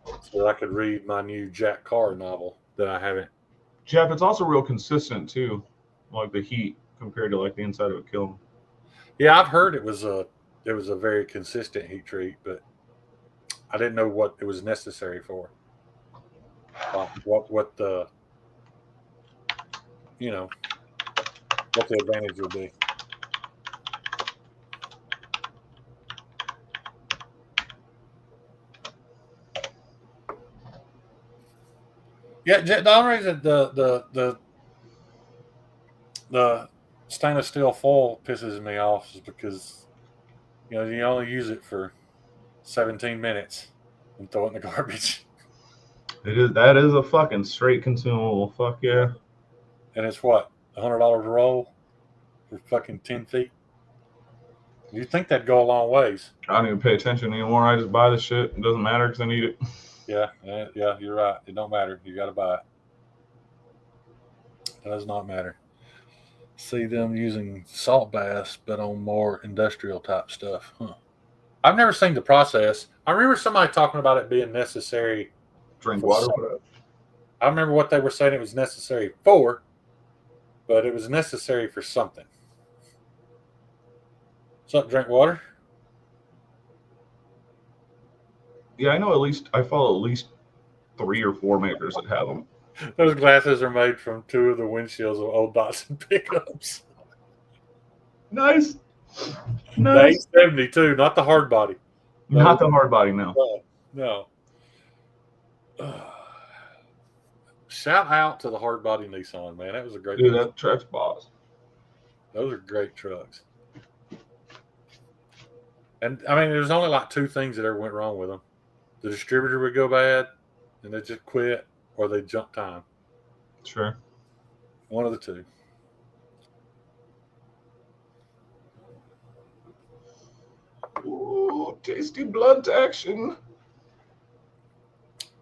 so that I could read my new Jack Carr novel that I haven't. Jeff, it's also real consistent, too. Like the heat compared to like the inside of a kiln. Yeah, I've heard it was a very consistent heat treat, but I didn't know what it was necessary for. What the what the advantage would be. Yeah, the only reason the stainless steel foil pisses me off is because you only use it for 17 minutes and throw it in the garbage. That is a fucking straight consumable. Fuck yeah. And it's what, $100 a roll for fucking 10 feet? You'd think that'd go a long ways. I don't even pay attention anymore. I just buy the shit. It doesn't matter because I need it. Yeah, you're right. It don't matter. You got to buy it. It does not matter. See them using salt baths, but on more industrial type stuff. Huh. I've never seen the process. I remember somebody talking about it being necessary. Drink water. I remember what they were saying it was necessary for, but it was necessary for something. What's up, drink water? Yeah, I know I follow at least 3 or 4 makers that have them. Those glasses are made from 2 of the windshields of old Datsun pickups. Nice. The 872, not the hard body. Not the hard body, no. No. shout out to the hard body Nissan, man. That was a great. Dude, that truck's boss. Those are great trucks. And I mean, there's only like two things that ever went wrong with them: the distributor would go bad, and they just quit, or they jump time. Sure. One of the two. Ooh, tasty blunt action.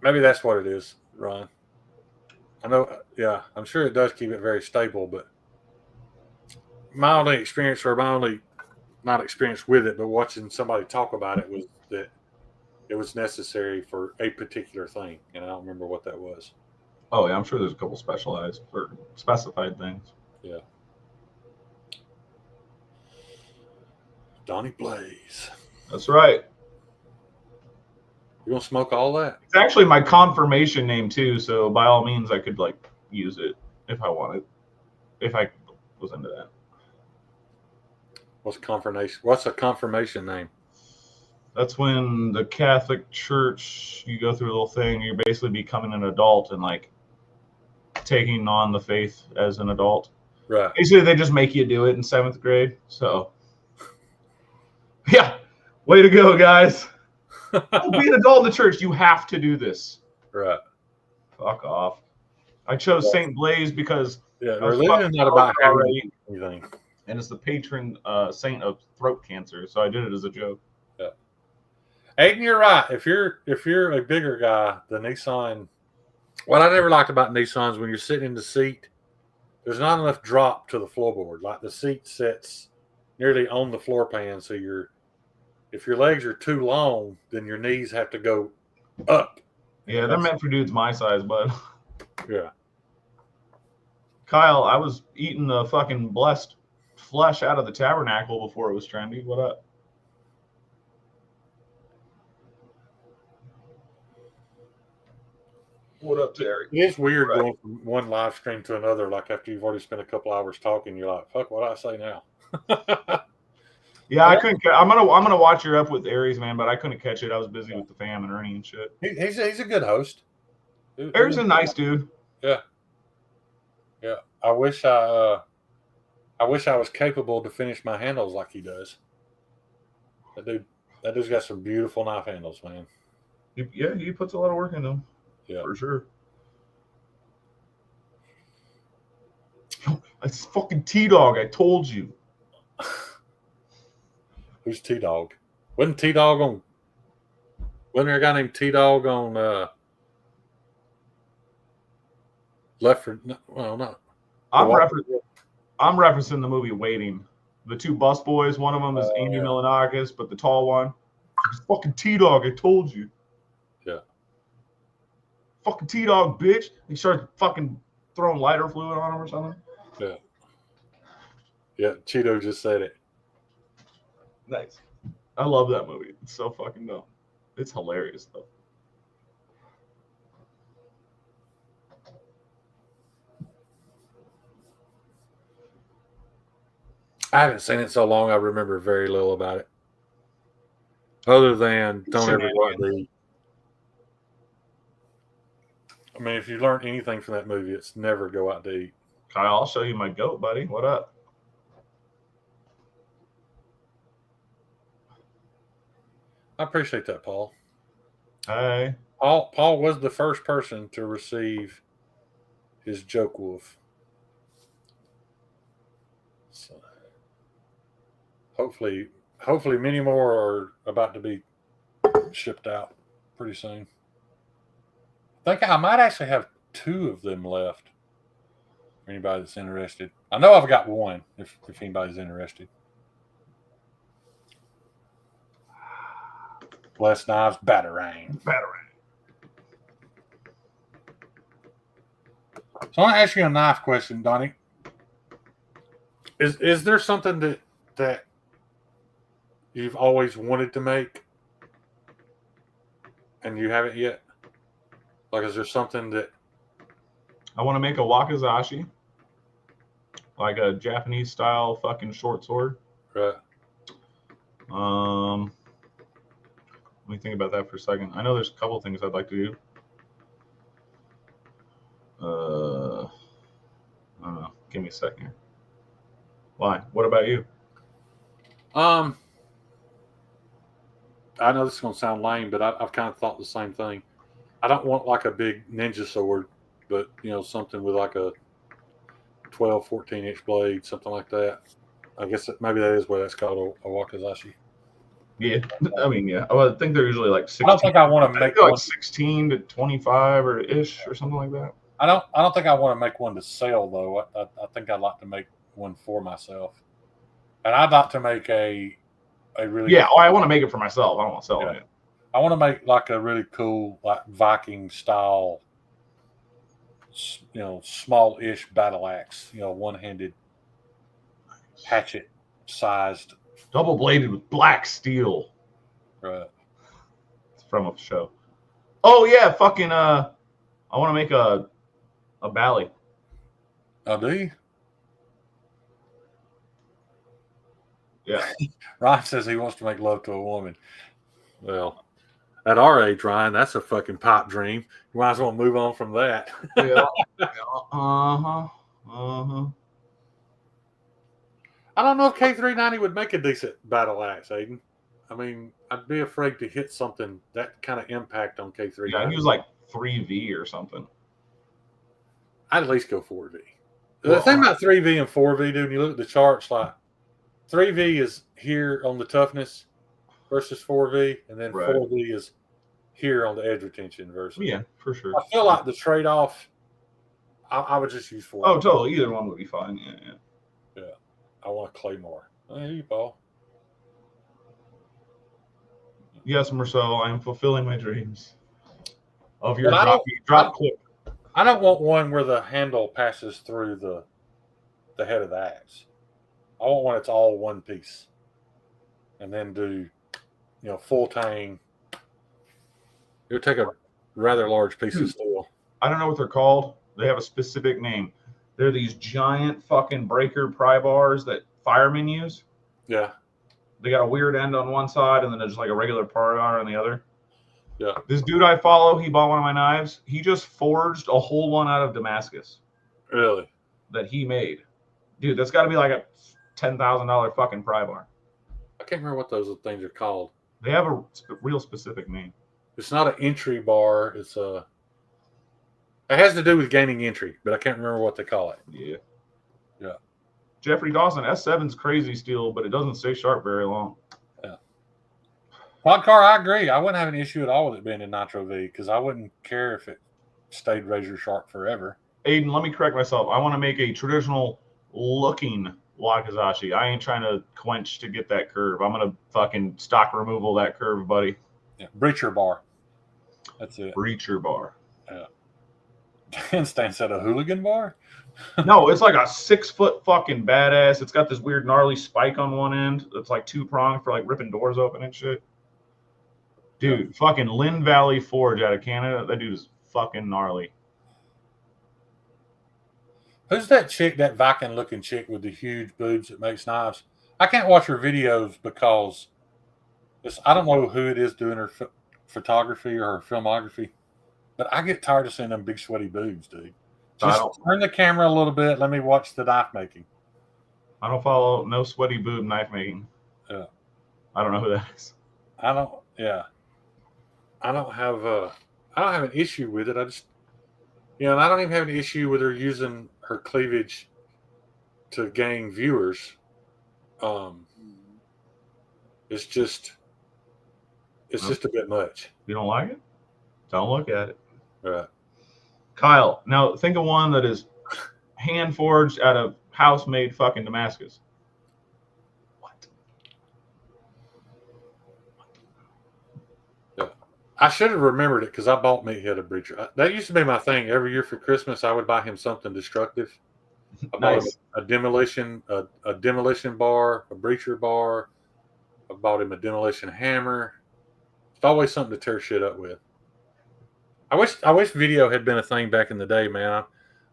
Maybe that's what it is, Ron. I know, yeah, I'm sure it does keep it very stable, but my only experience, or my only not experience with it, but watching somebody talk about it, was that it was necessary for a particular thing, and I don't remember what that was. Oh yeah, I'm sure there's a couple specialized or specified things. Yeah. Donnie Blaze. That's right. You gonna smoke all that? It's actually my confirmation name too, so by all means I could like use it if I wanted. If I was into that. What's confirmation? What's a confirmation name? That's when the Catholic Church, you go through a little thing, you're basically becoming an adult and like taking on the faith as an adult. Right. Basically, they just make you do it in 7th grade. So, yeah, way to go, guys. To be an adult in the church, you have to do this. Right. Fuck off. I chose Saint Blaise because Yeah, religion's not about hating anything. And it's the patron saint of throat cancer, so I did it as a joke. Yeah. Aiden, you're right. If you're a bigger guy, the Nissan. What I never liked about Nissans, when you're sitting in the seat, there's not enough drop to the floorboard. Like the seat sits nearly on the floor pan, so if your legs are too long, then your knees have to go up. Yeah, they're meant for dudes my size, bud. Yeah. Kyle, I was eating the fucking blessed flesh out of the tabernacle before it was trendy. What up? What up, Terry? It is weird going from one live stream to another. Like after you've already spent a couple hours talking, you're like, "Fuck, what do I say now?" Yeah, I couldn't. I'm gonna watch your up with Aries, man, but I couldn't catch it. I was busy with the fam and Ernie and shit. He's a good host. Aries a nice dude. Yeah. Yeah. I wish I was capable to finish my handles like he does. That dude's got some beautiful knife handles, man. Yeah, he puts a lot of work into them. Yeah, for sure. It's fucking T-Dog. I told you. Who's T-Dog? Wasn't T-Dog on? Wasn't there a guy named T-Dog on Left for? Well, not. I'm referencing the movie Waiting. The two bus boys. One of them is Amy Milonakis, but the tall one, he's fucking T-Dog. I told you. Yeah. Fucking T-Dog, bitch. He started fucking throwing lighter fluid on him or something. Yeah. Yeah, Cheeto just said it. Nice. I love that movie. It's so fucking dumb. It's hilarious, though. I haven't seen it so long, I remember very little about it. Other than don't ever go out to eat. I mean, if you learn anything from that movie, it's never go out to eat. Kyle, I'll show you my goat, buddy. What up? I appreciate that, Paul. Hey. Paul was the first person to receive his joke wolf. So hopefully many more are about to be shipped out pretty soon. I think I might actually have 2 of them left. For anybody that's interested. I know I've got one if anybody's interested. Blessed Knives Batarang. So I want to ask you a knife question, Donnie. Is there something that you've always wanted to make and you haven't yet? Like, is there something that I want to make a wakizashi, like a Japanese style fucking short sword. right? Let me think about that for a second. I know there's a couple things I'd like to do. I don't know. Give me a second here. Why? What about you? I know this is gonna sound lame, but I've kind of thought the same thing. I don't want like a big ninja sword, but something with like a 12, 14-inch blade, something like that. I guess maybe that is what that's called, a wakizashi. Yeah, I mean, yeah. Well, I think they're usually like 16. I don't think I want to I make think they're one. like 16 to 25 or ish or something like that. I don't think I want to make one to sell though. I think I'd like to make one for myself, and I'd like to make a really Yeah, I want to make it for myself. I don't want to sell Yeah. it. I want to make like a really cool like Viking style, small-ish battle axe. One-handed hatchet sized. Double bladed with black steel. Right. It's from a show. Oh yeah, fucking I want to make a bally. Oh, do you? Yeah. Ryan says he wants to make love to a woman. Well, at our age, Ryan, that's a fucking pipe dream. You might as well move on from that. Yeah. Uh-huh. Uh-huh. I don't know if K390 would make a decent battle axe, Aiden. I mean, I'd be afraid to hit something that kind of impact on K390. Yeah, he was like 3V or something. I'd at least go 4V. The thing about 3V and 4V, dude, when you look at the charts, like 3V is here on the toughness versus 4V, and then 4V is here on the edge retention versus. Yeah, for sure. I feel like the trade-off, I would just use 4V. Oh, totally. Either one would be fine. Yeah. I want a Claymore. Hey, you, Paul. Yes, Marcel, I am fulfilling my dreams of your drop clip. I don't want one where the handle passes through the head of the axe. I want one that's all one piece, and then do full tang. It would take a rather large piece of steel. I don't know what they're called. They have a specific name. They're these giant fucking breaker pry bars that firemen use. Yeah. They got a weird end on one side, and then there's like a regular pry bar on the other. Yeah. This dude I follow, he bought one of my knives. He just forged a whole one out of Damascus. Really? That he made. Dude, that's got to be like a $10,000 fucking pry bar. I can't remember what those things are called. They have a real specific name. It's not an entry bar. It has to do with gaining entry, but I can't remember what they call it. Yeah. Yeah. Jeffrey Dawson, S7's crazy steel, but it doesn't stay sharp very long. Yeah. Quad car, I agree. I wouldn't have an issue at all with it being in Nitro V because I wouldn't care if it stayed razor sharp forever. Aiden, let me correct myself. I want to make a traditional looking wakizashi. I ain't trying to quench to get that curve. I'm going to fucking stock removal that curve, buddy. Yeah. Breacher bar. That's it. Breacher bar. Yeah. Handstand said a hooligan bar? No, it's like a 6-foot fucking badass. It's got this weird gnarly spike on one end. It's like 2-pronged for like ripping doors open and shit. Dude, fucking Lynn Valley Forge out of Canada. That dude is fucking gnarly. Who's that chick, that Viking looking chick with the huge boobs that makes knives? I can't watch her videos because I don't know who it is doing her photography or her filmography, but I get tired of seeing them big sweaty boobs, dude. Just turn the camera a little bit. Let me watch the knife making. I don't follow no sweaty boob knife making. Yeah. I don't know who that is. I don't have an issue with it. I just, and I don't even have an issue with her using her cleavage to gain viewers. It's just a bit much. You don't like it? Don't look at it. Right. Kyle, now think of one that is hand forged out of house made fucking Damascus. What? Yeah. I should have remembered it because I bought Meathead a breacher. That used to be my thing. Every year for Christmas, I would buy him something destructive. I bought him a demolition bar, a breacher bar. I bought him a demolition hammer. It's always something to tear shit up with. I wish video had been a thing back in the day, man. I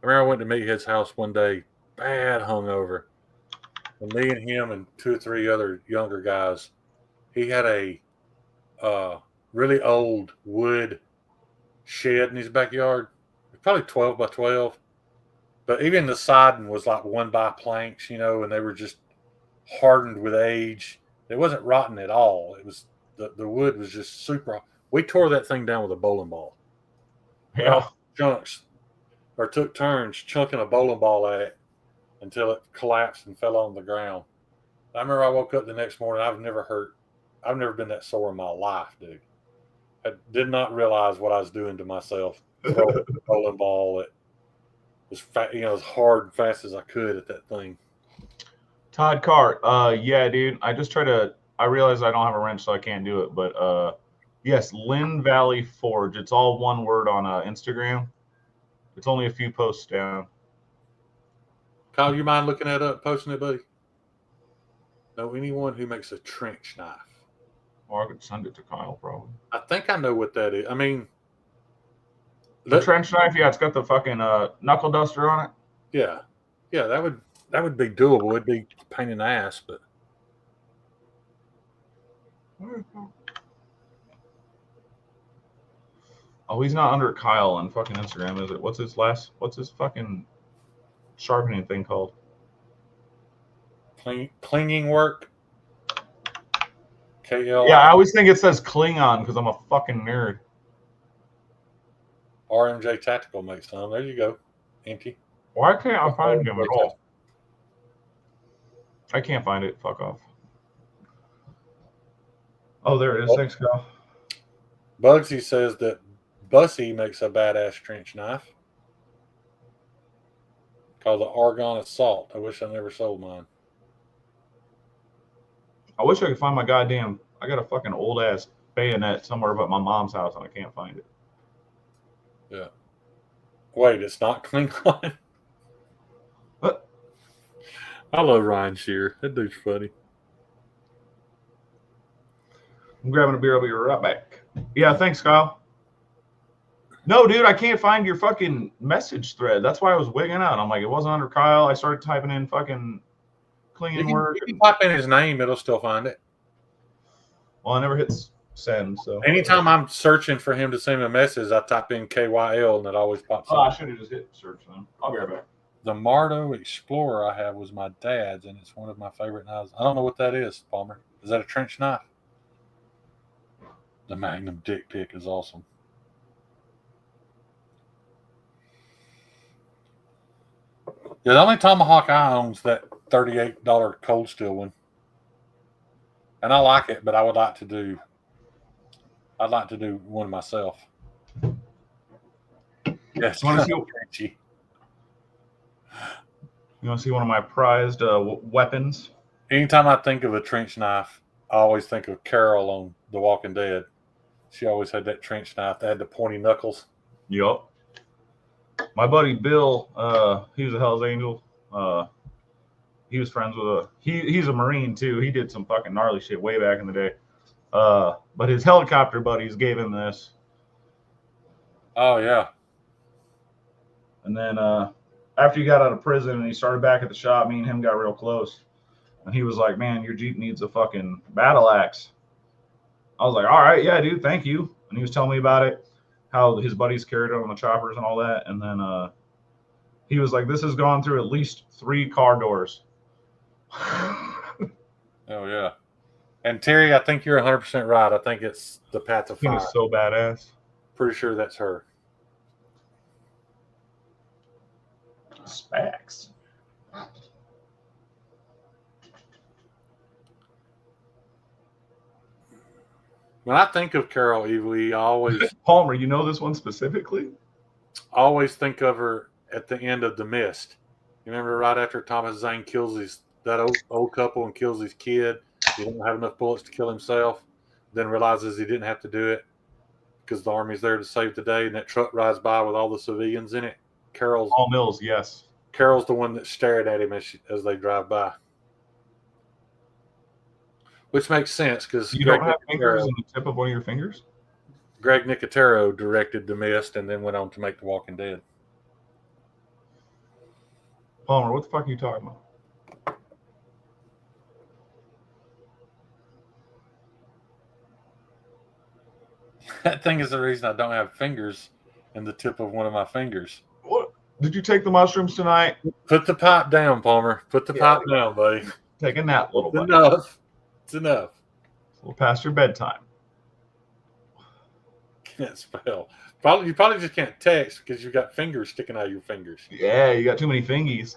remember I went to Meathead's house one day, bad hungover. And me and him and 2 or 3 other younger guys, he had a really old wood shed in his backyard, probably 12 by 12. But even the siding was like 1 by planks, and they were just hardened with age. It wasn't rotten at all. It was the wood was just super. We tore that thing down with a bowling ball. Yeah. Chunks, or took turns chunking a bowling ball at it until it collapsed and fell on the ground. I remember I woke up the next morning. I've never been that sore in my life, dude. I did not realize what I was doing to myself. Throwing a bowling ball as hard and fast as I could at that thing. Todd Cart. Yeah, dude. I realize I don't have a wrench, so I can't do it. But yes, Lynn Valley Forge. It's all one word on Instagram. It's only a few posts down. Kyle, you mind looking that up, posting it, buddy? Know anyone who makes a trench knife? Or I could send it to Kyle, probably. I think I know what that is. I mean, the trench knife, yeah, it's got the fucking knuckle duster on it. Yeah, that would be doable. It'd be a pain in the ass, but. Oh, he's not under Kyle on fucking Instagram, is it? What's his fucking sharpening thing called? Clinging work. KL. Yeah, I always think it says Klingon because I'm a fucking nerd. RMJ Tactical makes some. There you go. Empty. Why can't I find him at all? I can't find it. Fuck off. Oh, there it is. Thanks, Kyle. Bugsy says that Bussy makes a badass trench knife called the Argon Assault. I wish I never sold mine. I wish I could find my goddamn. I got a fucking old ass bayonet somewhere but my mom's house and I can't find it. Yeah. Wait, it's not Klingon? What? I love Ryan Shear. That dude's funny. I'm grabbing a beer. I'll be right back. Yeah, thanks, Kyle. No, dude, I can't find your fucking message thread. That's why I was wigging out. I'm like, it wasn't under Kyle. I started typing in fucking clinging work. If you type in his name, it'll still find it. Well, I never hit send, so. Anytime I'm searching for him to send me a message, I type in KYL and it always pops up. Oh, I should have just hit search then. I'll be right back. The Mardo Explorer I have was my dad's, and it's one of my favorite knives. I don't know what that is, Palmer. Is that a trench knife? The Magnum Dick Pick is awesome. Yeah, the only Tomahawk I own is that $38 Cold Steel one. And I like it, but I'd like to do one myself. Yes, You want to see one of my prized weapons? Anytime I think of a trench knife, I always think of Carol on The Walking Dead. She always had that trench knife that had the pointy knuckles. Yup. My buddy Bill, he was a Hell's Angel. He was friends with he's a Marine too. He did some fucking gnarly shit way back in the day. But his helicopter buddies gave him this. Oh yeah. And then after he got out of prison and he started back at the shop, me and him got real close. And he was like, "Man, your Jeep needs a fucking battle axe." I was like, "All right, yeah, dude, thank you." And he was telling me about it, how his buddies carried it on the choppers and all that. And then he was like, "This has gone through at least 3 car doors." Oh yeah. And Terry, I think you're 100% right. I think it's the Path of Fire. He's so badass. Pretty sure that's her. Spax. When I think of Carol Eveley, I always Palmer, you know this one specifically? think of her at the end of The Mist. You remember right after Thomas Zane kills that old couple and kills his kid, he didn't have enough bullets to kill himself, then realizes he didn't have to do it because the army's there to save the day, and that truck rides by with all the civilians in it. Paul Mills, yes. Carol's the one that's staring at him as they drive by. Which makes sense because you don't have fingers in the tip of one of your fingers? Greg Nicotero directed The Mist and then went on to make The Walking Dead. Palmer, what the fuck are you talking about? That thing is the reason I don't have fingers and the tip of one of my fingers. What? Did you take the mushrooms tonight? Put the pipe down, Palmer. Put the pipe down, buddy. Take a nap, little It's buddy. enough. It's enough. We'll past your bedtime. Can't spell. You probably just can't text because you got fingers sticking out of your fingers. Yeah, you got too many fingies.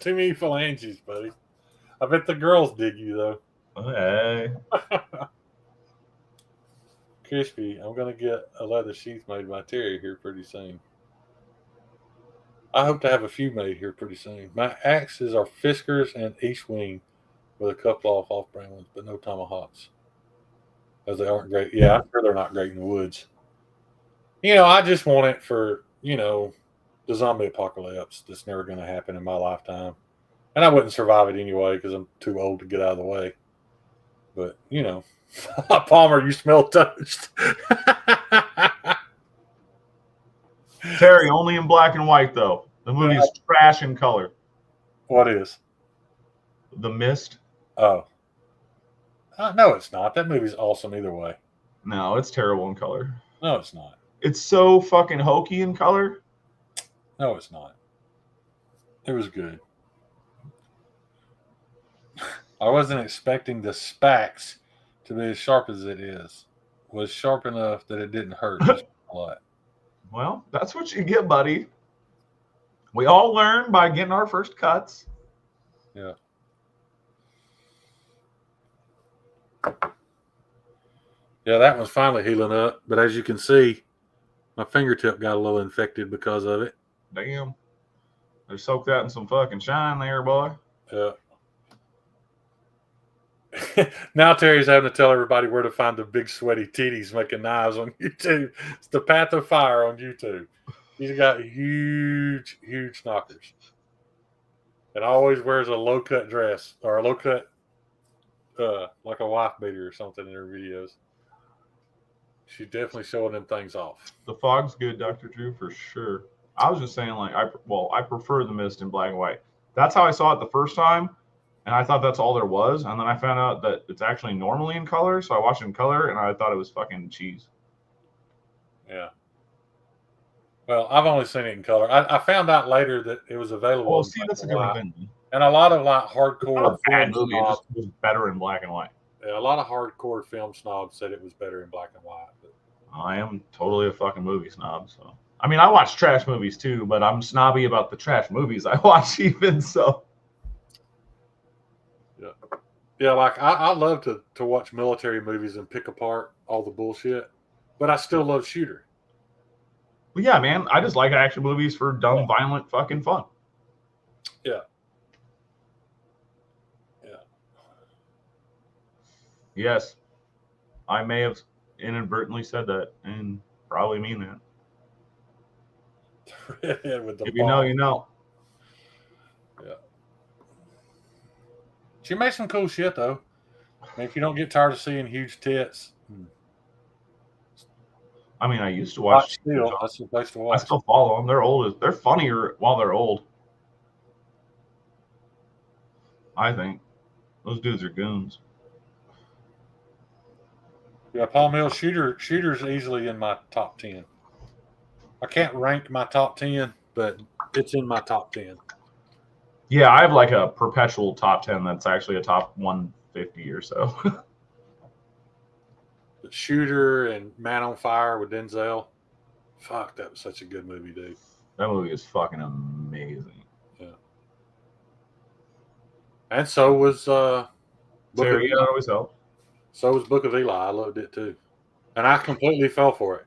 Too many phalanges, buddy. I bet the girls dig you though. Hey. Crispy, I'm gonna get a leather sheath made by Terry here pretty soon. I hope to have a few made here pretty soon. My axes are Fiskars and East Wing with a couple off-brand ones, but no tomahawks. Because they aren't great. Yeah, I'm sure they're not great in the woods. I just want it for, the zombie apocalypse that's never going to happen in my lifetime. And I wouldn't survive it anyway because I'm too old to get out of the way. But, Palmer, you smell toast. Terry, only in black and white, though. The movie is trash in color. What is? The Mist. Oh. No, it's not. That movie's awesome either way. No, it's terrible in color. No, it's not. It's so fucking hokey in color. No, it's not. It was good. I wasn't expecting the SPAX to be as sharp as it is. It was sharp enough that it didn't hurt a lot. Well, that's what you get, buddy. We all learn by getting our first cuts. Yeah. Yeah, that one's finally healing up. But as you can see, my fingertip got a little infected because of it. Damn. They soaked that in some fucking shine there, boy. Yeah. Now Terry's having to tell everybody where to find the big sweaty titties making knives on YouTube. It's the Path of Fire on YouTube. He's got huge, huge knockers. And always wears a low-cut dress or a low-cut, like a wife beater or something in her videos. She's definitely showing them things off. The fog's good, Dr. Drew, for sure. I was just saying, I prefer the Mist in black and white. That's how I saw it the first time, and I thought that's all there was. And then I found out that it's actually normally in color, so I watched it in color, and I thought it was fucking cheese. Yeah. Well, I've only seen it in color. I found out later that it was available. Well, see, that's a different thing. And a lot of hardcore It's not a bad movie. It just was better in black and white. Yeah, a lot of hardcore film snobs said it was better in black and white. But I am totally a fucking movie snob. So I mean, I watch trash movies too, but I'm snobby about the trash movies I watch even. So yeah, like I love to watch military movies and pick apart all the bullshit, but I still love Shooter. Well, yeah, man, I just like action movies for dumb, violent fucking fun. Yeah. Yes, I may have inadvertently said that and probably mean that. With the if you know, you know. Yeah. She made some cool shit, though. I mean, if you don't get tired of seeing huge tits. I mean, I used to watch. Steel, that's the place to watch. I still follow them. They're old. They're funnier while they're old. I think. Those dudes are goons. Yeah, Paul Mills Shooter's easily in my top 10. I can't rank my top 10, but it's in my top 10. Yeah, I have like a perpetual top 10 that's actually a top 150 or so. The Shooter and Man on Fire with Denzel. Fuck, that was such a good movie, dude. That movie is fucking amazing. Yeah. And so was Terry, that always helps. So was Book of Eli. I loved it too. And I completely fell for it.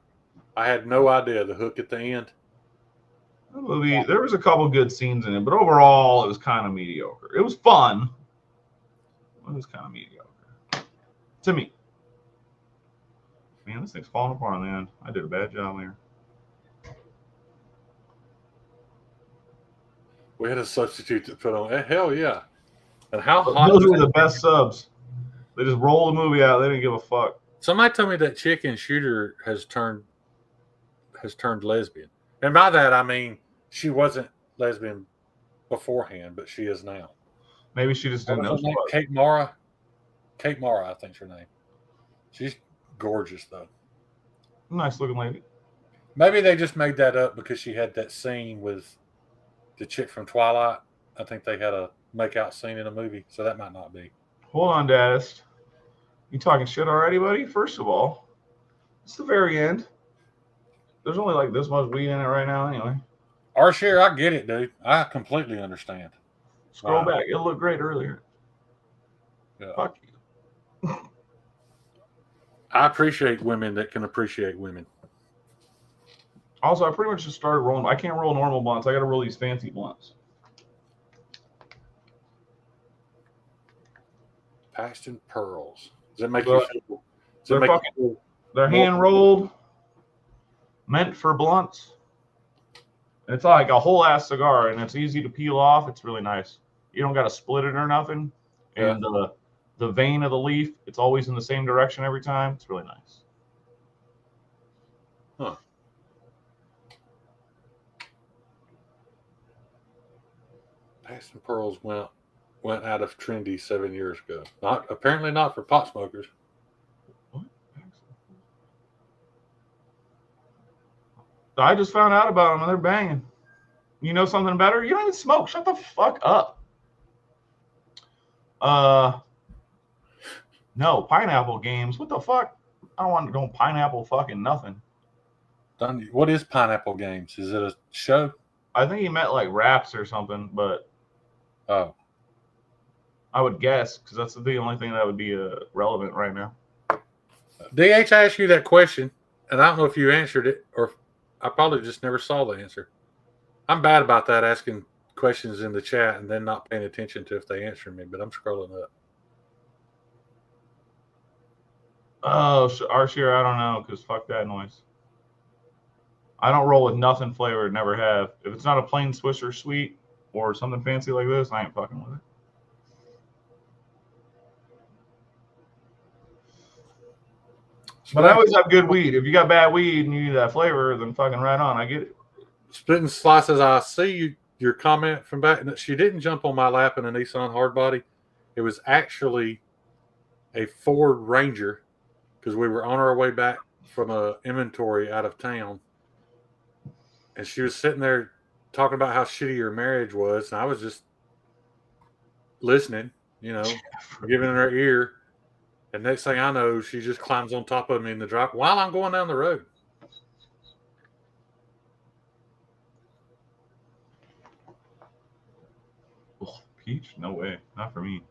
I had no idea the hook at the end. The movie, there was a couple good scenes in it, but overall it was kind of mediocre. It was fun. It was kind of mediocre. To me. Man, this thing's falling apart in the end. I did a bad job there. We had a substitute to put on. Hell yeah. And how hot. Those were the best subs. They just roll the movie out. They didn't give a fuck. Somebody told me that chick in Shooter has turned lesbian. And by that, I mean she wasn't lesbian beforehand, but she is now. Maybe she just didn't know. Kate Mara. Kate Mara, I think's her name. She's gorgeous, though. Nice looking lady. Maybe they just made that up because she had that scene with the chick from Twilight. I think they had a make-out scene in a movie, so that might not be. Hold on, Daddist. You talking shit already, buddy? First of all, it's the very end. There's only like this much weed in it right now, anyway. Arshir, I get it, dude. I completely understand. Scroll Wow. back. It looked great earlier. Yeah. Fuck you. I appreciate women that can appreciate women. Also, I pretty much just started rolling. I can't roll normal blunts. I got to roll these fancy blunts. Paxton Pearls. Does that make Well, you feel? Does they're it make fucking- you feel They're more- hand rolled, meant for blunts. It's like a whole ass cigar, and it's easy to peel off. It's really nice. You don't got to split it or nothing. Yeah. And the vein of the leaf, it's always in the same direction every time. It's really nice. Huh. Paxton Pearls went out of trendy 7 years ago. Apparently not for pot smokers. What? I just found out about them, and they're banging. You know something better? You don't even smoke. Shut the fuck up. No, pineapple games. What the fuck? I don't want to go pineapple fucking nothing. What is Pineapple Games? Is it a show? I think he meant like raps or something, but Oh, I would guess because that's the only thing that would be relevant right now. DH, I asked you that question, and I don't know if you answered it, or I probably just never saw the answer. I'm bad about that, asking questions in the chat and then not paying attention to if they answer me, but I'm scrolling up. Oh, Arshir, I don't know because fuck that noise. I don't roll with nothing flavored, never have. If it's not a plain Swisher sweet or something fancy like this, I ain't fucking with it. But I always have good weed. If you got bad weed and you need that flavor, then fucking right on. I get it. Splitting Slices, I see your comment from back. She didn't jump on my lap in a Nissan hardbody. It was actually a Ford Ranger because we were on our way back from a inventory out of town. And she was sitting there talking about how shitty her marriage was. And I was just listening, giving her ear. And next thing I know, she just climbs on top of me in the drop while I'm going down the road. Oh, peach? No way. Not for me.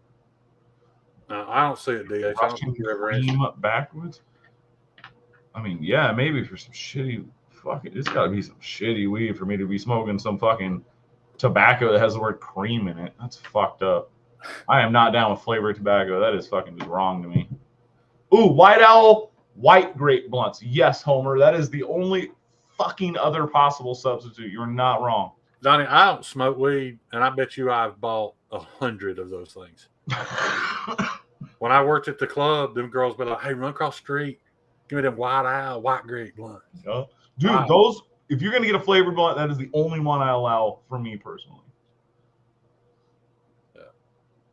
I don't see it, DH. I don't think you ever answered. Backwards? I mean, yeah, maybe for some shitty fucking. It's got to be some shitty weed for me to be smoking some fucking tobacco that has the word cream in it. That's fucked up. I am not down with flavored tobacco. That is fucking just wrong to me. Ooh, White Owl white grape blunts. Yes, Homer. That is the only fucking other possible substitute. You're not wrong. Donnie, I don't smoke weed, and I bet you I've bought 100 of those things. When I worked at the club, them girls be like, "Hey, run across the street, give me them White Owl white grape blunts." Yeah. Dude, Wow. those, if you're going to get a flavored blunt, that is the only one I allow for me personally. Yeah.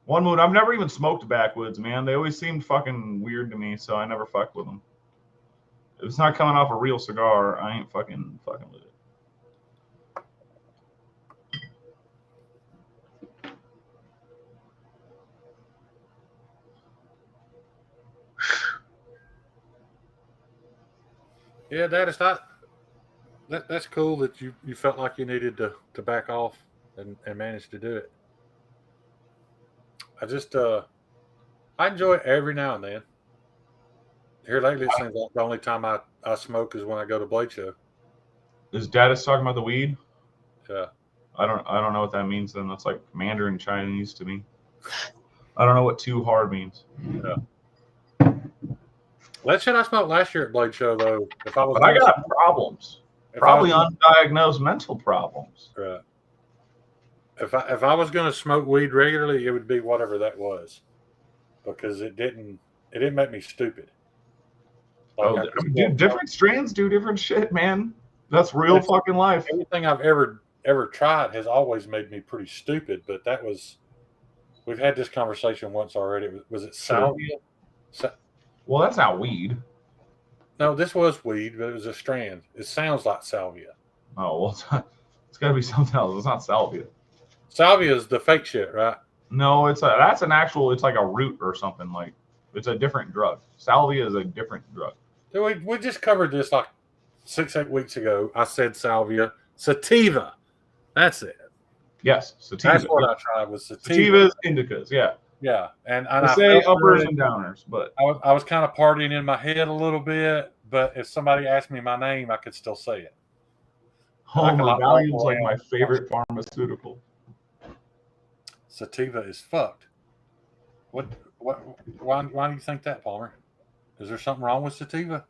One mood, I've never even smoked backwoods, man. They always seemed fucking weird to me, so I never fucked with them. If it's not coming off a real cigar, I ain't fucking with it. Yeah, that's not. That's cool that you felt like you needed to back off and manage to do it. I just I enjoy it every now and then. Here lately, it seems like the only time I smoke is when I go to Blade Show. Is Dadis talking about the weed? Yeah. I don't know what that means then. That's like Mandarin Chinese to me. I don't know what too hard means. Yeah. That shit I smoked last year at Blade Show though. If I was, But I got problems. Probably I was, undiagnosed mental problems. right. If I was going to smoke weed regularly, it would be whatever that was, because it didn't make me stupid. Like Dude, different strains do different shit, man. That's real fucking life. Everything I've ever tried has always made me pretty stupid. But that was, we've had this conversation once already. Was it salvia? Well, that's not weed. No, this was weed, but it was a strand. It sounds like salvia. Oh well, it's got to be something else. It's not salvia. Salvia is the fake shit, right? No, that's an actual. It's like a root or something. Like it's a different drug. Salvia is a different drug. We just covered this like 6-8 weeks ago. I said salvia, sativa. That's it. Yes, sativa. That's what I tried was sativa. Sativas, indicas, yeah. Yeah, and They I say felt uppers good. and downers, but I was kind of partying in my head a little bit. But if somebody asked me my name, I could still say it. oh, my Valium's like my favorite pharmaceutical. Sativa is fucked. What? Why do you think that, Palmer? Is there something wrong with sativa?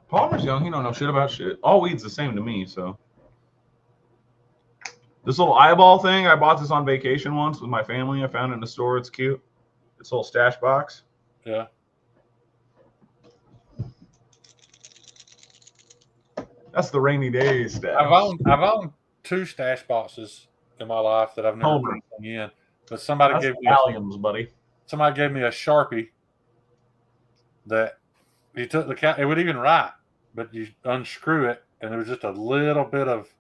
Palmer's young. He don't know shit about shit. All weed's the same to me, so. This little eyeball thing, I bought this on vacation once with my family. I found it in the store. It's cute. This little stash box. Yeah. That's the rainy days stash. I've owned 2 stash boxes in my life that I've never put anything in. But somebody That's gave me Valiums, buddy. Somebody gave me a Sharpie that you took the cat. It would even write, but you unscrew it, and there was just a little bit of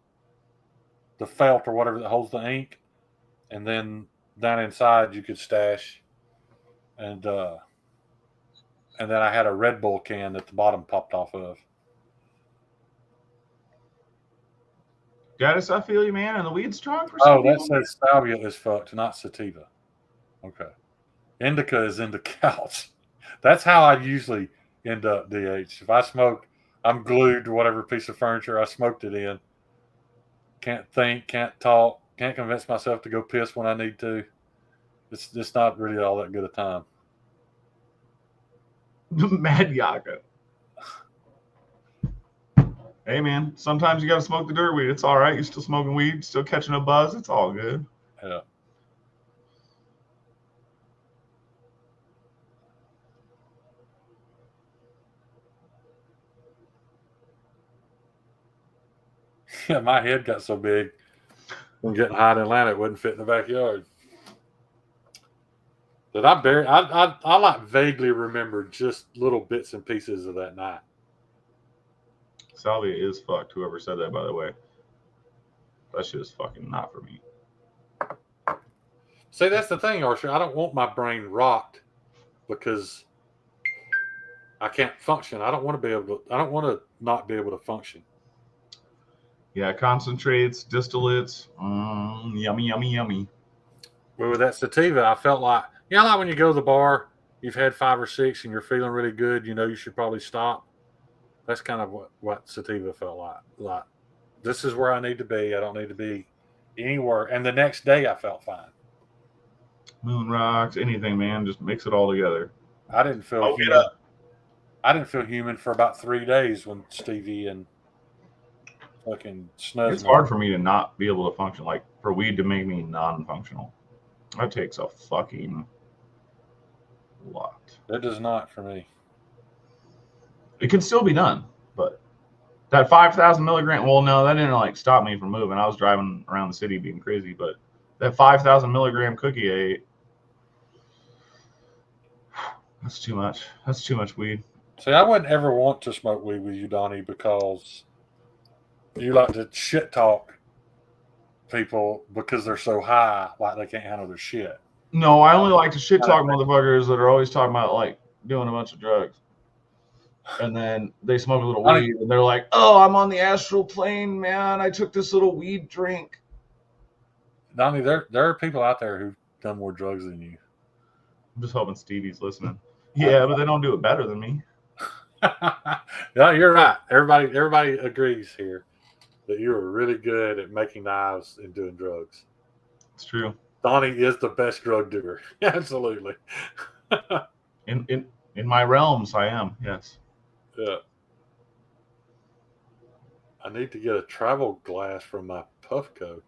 the felt or whatever that holds the ink, and then down inside you could stash, and then I had a Red Bull can that the bottom popped off of. Gaddis, I feel you, man, and the weed's strong for some that people. says salvia is fucked, not sativa. Okay. Indica is in the couch. That's how I usually end up, DH. If I smoke, I'm glued to whatever piece of furniture I smoked it in. Can't think, can't talk, can't convince myself to go piss when I need to. It's just not really all that good a time. Mad Yaga. Hey, man, sometimes you got to smoke the dirt weed. It's all right. You're still smoking weed, still catching a buzz. It's all good. Yeah. Yeah, my head got so big from getting high in Atlanta, it wouldn't fit in the backyard. That I like vaguely remember just little bits and pieces of that night. Salvia is fucked. Whoever said that, by the way. That shit is fucking not for me. See, that's the thing, Archer. I don't want my brain rocked because I can't function. I don't want to be able to. I don't want to not be able to function. Yeah, concentrates, distillates, yummy, yummy, yummy. But with that sativa, I felt like like when you go to the bar, you've had 5 or 6, and you're feeling really good. You know you should probably stop. That's kind of what sativa felt like. Like, this is where I need to be. I don't need to be anywhere. And the next day, I felt fine. Moon rocks, anything, man. Just mix it all together. I didn't feel human. I didn't feel human for about 3 days when Stevie and fucking Snuzz. It's hard for me to not be able to function. Like, for weed to make me non-functional. That takes a fucking lot. That does not for me. It can still be done, but that 5,000 milligram. Well, no, that didn't like stop me from moving. I was driving around the city being crazy, but that 5,000 milligram cookie I ate. That's too much. That's too much weed. See, I wouldn't ever want to smoke weed with you, Donnie, because you like to shit talk people because they're so high, like they can't handle their shit. No, I only like to shit talk motherfuckers that are always talking about like doing a bunch of drugs. And then they smoke a little weed and they're like, oh, I'm on the astral plane, man. I took this little weed drink. Donnie, there are people out there who've done more drugs than you. I'm just hoping Stevie's listening. Yeah, but they don't do it better than me. Yeah, you're right. Everybody agrees here that you are really good at making knives and doing drugs. It's true. Donnie is the best drug doer. Absolutely. In my realms, I am. Yes. Yeah. I need to get a travel glass from my Puffco.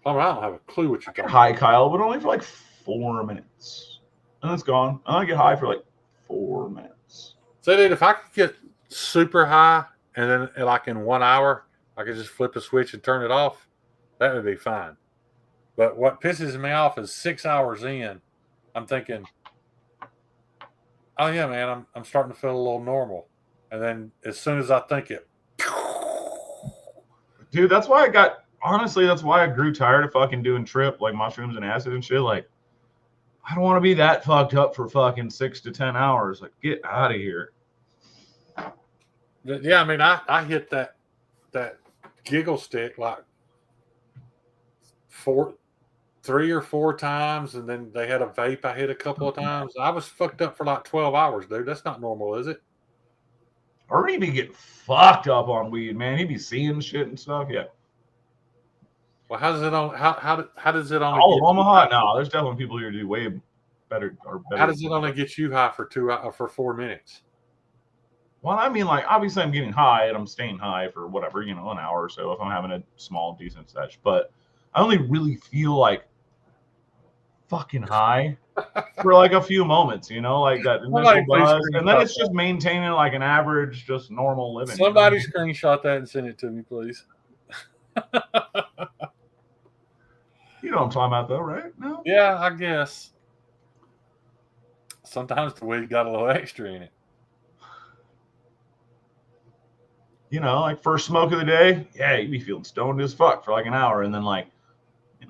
I don't have a clue what you're talking about. High, Kyle, but only for like 4 minutes. And it's gone. And I get high for like 4 minutes. So, dude, if I could get super high and then like in 1 hour, I could just flip a switch and turn it off, that would be fine. But what pisses me off is 6 hours in, I'm thinking, oh, yeah, man, I'm starting to feel a little normal. and then as soon as I think it, Dude, that's why I grew tired of fucking doing trip, like mushrooms and acid and shit. Like, I don't want to be that fucked up for fucking 6 to 10 hours. Like, get out of here. yeah, I mean, I hit that giggle stick like 3 or 4 times, and then they had a vape I hit a couple of times. I was fucked up for like 12 hours, dude. That's not normal, is it? Ernie be getting fucked up on weed, man. He be seeing shit and stuff. Yeah. Well, how does it on? How does it only All get of Omaha? No, there's definitely people here do way better or better. How does it only get you high for 4 minutes? Well, I mean, like, obviously I'm getting high and I'm staying high for whatever, an hour or so if I'm having a small, decent sesh. But I only really feel like fucking high for like a few moments, like that initial buzz. And then it's just maintaining like an average, just normal living. Somebody screenshot that and send it to me, please. You know what I'm talking about, though, right? No? Yeah, I guess. Sometimes the weed got a little extra in it. Like first smoke of the day, yeah, you be feeling stoned as fuck for like an hour. And then like,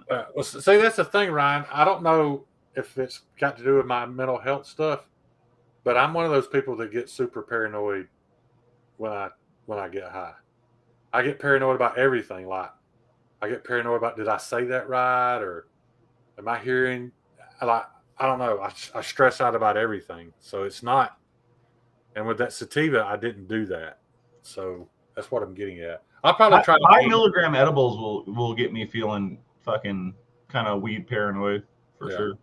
well, see, that's the thing, Ryan. I don't know if it's got to do with my mental health stuff, but I'm one of those people that get super paranoid when I get high. I get paranoid about everything. Like, I get paranoid about, did I say that right, or am I hearing? Like, I don't know. I stress out about everything, so it's not. And with that sativa, I didn't do that, so that's what I'm getting at. I'll probably try. High milligram edibles will get me feeling fucking kind of weed paranoid for sure.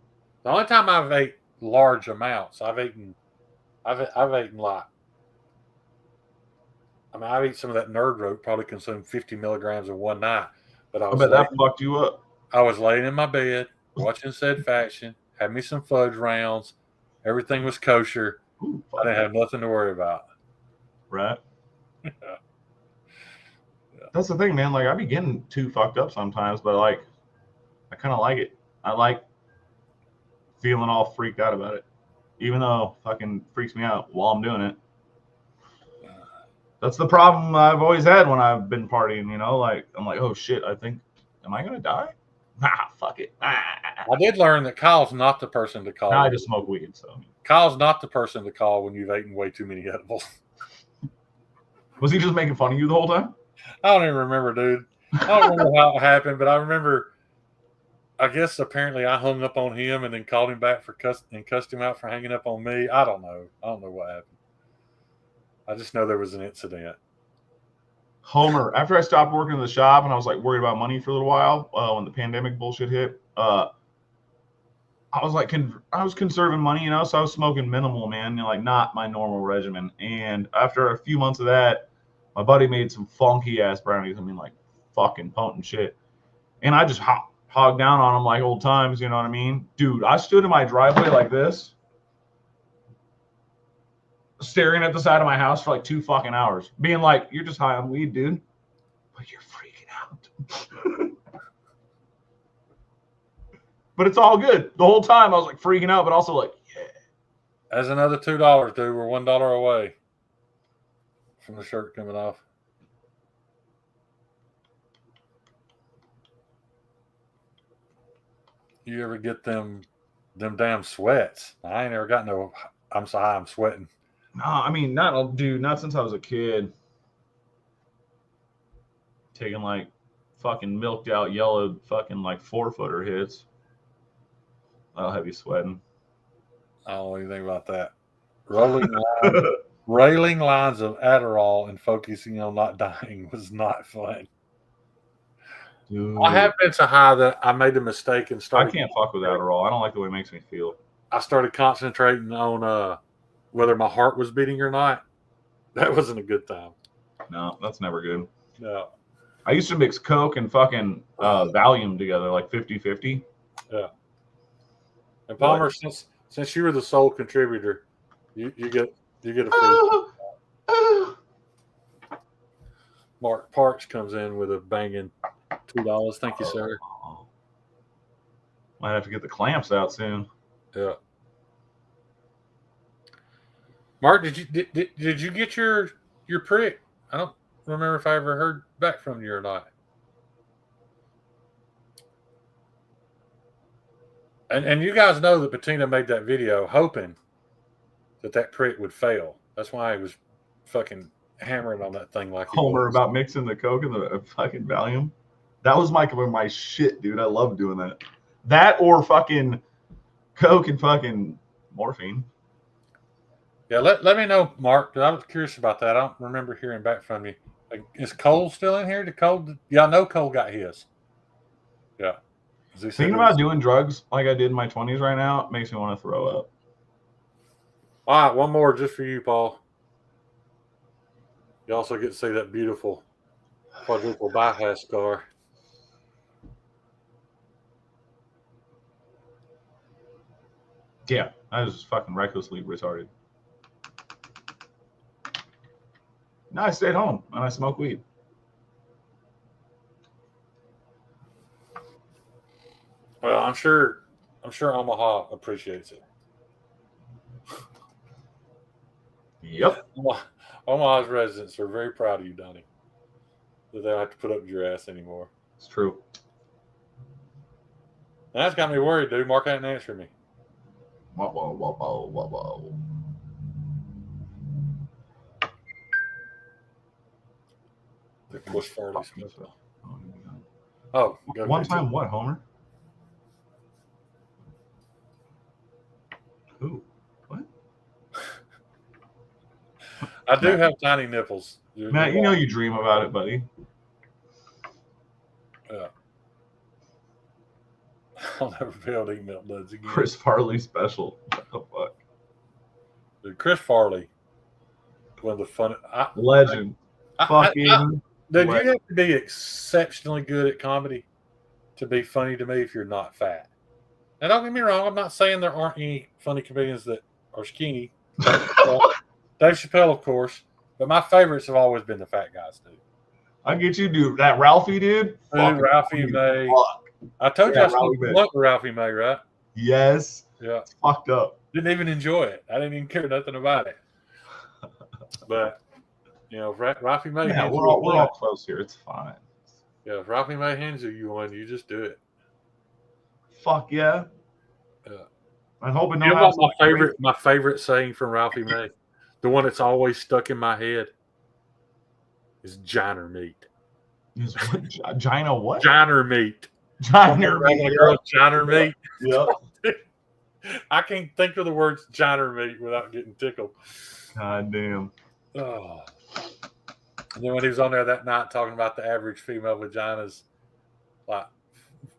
The only time I've ate large amounts, I've eaten like, I mean, I've eaten some of that nerd rope, probably consumed 50 milligrams in one night. But I bet that fucked you up. I was laying in my bed watching said faction, had me some fudge rounds, everything was kosher. Ooh, I didn't have nothing to worry about. Right. Yeah. That's the thing, man. Like, I be getting too fucked up sometimes, but like, I kind of like it. I like feeling all freaked out about it, even though it fucking freaks me out while I'm doing it. That's the problem I've always had when I've been partying, like, I'm like, oh shit, am I going to die? Nah, fuck it. I did learn that Kyle's not the person to call. Nah, I just smoke weed, so. Kyle's not the person to call when you've eaten way too many edibles. Was he just making fun of you the whole time? I don't even remember, dude. I don't remember how it happened, but I remember, I guess apparently I hung up on him and then called him back and cussed him out for hanging up on me. I don't know. I don't know what happened. I just know there was an incident. Homer, after I stopped working in the shop and I was like worried about money for a little while when the pandemic bullshit hit, I was like, I was conserving money, so I was smoking minimal, man, like not my normal regimen. And after a few months of that, my buddy made some funky ass brownies. I mean, like fucking potent shit. And I just hogged down on them like old times, you know what I mean? Dude, I stood in my driveway like this, staring at the side of my house for like 2 fucking hours, being like, you're just high on weed, dude. But you're freaking out. But it's all good. The whole time I was like freaking out, but also like, yeah. That's another $2, dude. We're $1 away from the shirt coming off. You ever get them damn sweats? I ain't ever got no, I'm so high I'm sweating. No, I mean, not since I was a kid. Taking like fucking milked out yellow fucking like 4-footer hits. I'll have you sweating. I don't know anything about that. Railing lines of Adderall and focusing on not dying was not fun. Dude. I have been so high that I made a mistake and started. I can't fuck with Adderall. I don't like the way it makes me feel. I started concentrating on whether my heart was beating or not. That wasn't a good time. No, that's never good. No. I used to mix Coke and fucking Valium together, like 50-50. Yeah. And Palmer, since you were the sole contributor, you get a free. Mark Parks comes in with a banging $2. Thank you, sir. Might have to get the clamps out soon. Yeah. Mark, did you get your prick? I don't remember if I ever heard back from you or not. And you guys know that Bettina made that video hoping that prick would fail. That's why he was fucking hammering on that thing like he Homer was. about mixing the Coke and the fucking Valium. That was my shit, dude. I love doing that. That or fucking Coke and fucking morphine. Yeah, let me know, Mark. 'Cause I was curious about that. I don't remember hearing back from you. Like, is Cole still in here? Did Cole? Yeah, I know Cole got his. Yeah. Thinking about doing drugs like I did in my 20s right now makes me want to throw up. All right, one more just for you, Paul. You also get to see that beautiful quadruple bypass scar. Yeah, I was fucking recklessly retarded. No, I stayed home and I smoked weed. Well, I'm sure Omaha appreciates it. Yep. Omaha's residents are very proud of you, Donnie. That they don't have to put up with your ass anymore. It's true. And that's got me worried, dude. Mark hadn't answered me. Whoa, whoa, whoa, whoa, whoa, whoa. The Bush Farley special. Oh, Oh, one time what, Homer? Who? What? I do have tiny nipples. Matt, you know you dream about it, buddy. Yeah. I'll never be able to eat milk duds again. Chris Farley special. What the fuck? Dude, Chris Farley. One of the fun. Legend. Fucking. Dude, you have to be exceptionally good at comedy to be funny to me if you're not fat. Now, don't get me wrong. I'm not saying there aren't any funny comedians that are skinny. Dave Chappelle, of course. But my favorites have always been the fat guys, dude. I get you, dude. That Ralphie, dude. Ralphie May. I told you I smoked Ralphie May, right? Yes. Yeah. It's fucked up. Didn't even enjoy it. I didn't even care nothing about it. But, you know, Ralphie May. Yeah, we're all close here. It's fine. Yeah, if Ralphie May hands you one, you just do it. Fuck yeah. Yeah. I'm hoping. You know what my favorite saying from Ralphie May, the one that's always stuck in my head, is "Jiner meat." Is what? Gina what? Jiner meat. Jiner meat. Jiner meat. Yep. I can't think of the words "Jiner meat" without getting tickled. God damn. Oh. And then when he was on there that night talking about the average female vagina's like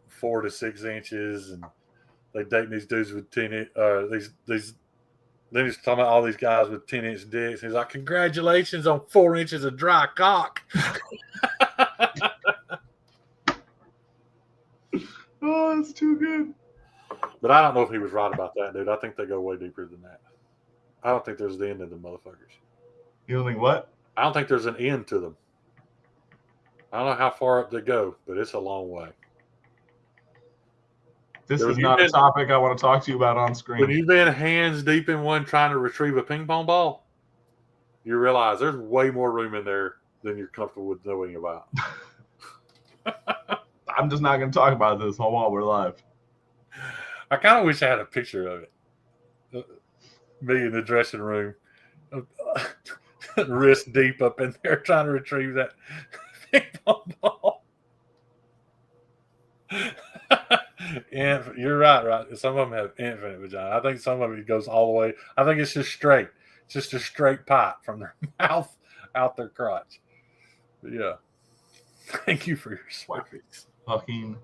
4 to 6 inches, and they dating these dudes with 10 these. Then he's talking about all these guys with 10-inch dicks. He's like, "Congratulations on 4 inches of dry cock." Oh, that's too good. But I don't know if he was right about that, dude. I think they go way deeper than that. I don't think there's the end of the motherfuckers. You don't think what? I don't think there's an end to them. I don't know how far up they go, but it's a long way. This is not a topic I want to talk to you about on screen. When you've been hands deep in one trying to retrieve a ping pong ball, you realize there's way more room in there than you're comfortable with knowing about. I'm just not going to talk about this while we're live. I kind of wish I had a picture of it. Me in the dressing room, wrist deep up in there trying to retrieve that ping pong ball. And you're right. Some of them have infinite vagina. I think some of it goes all the way. I think it's just straight. It's just a straight pipe from their mouth out their crotch. But yeah. Thank you for your swippies. Fucking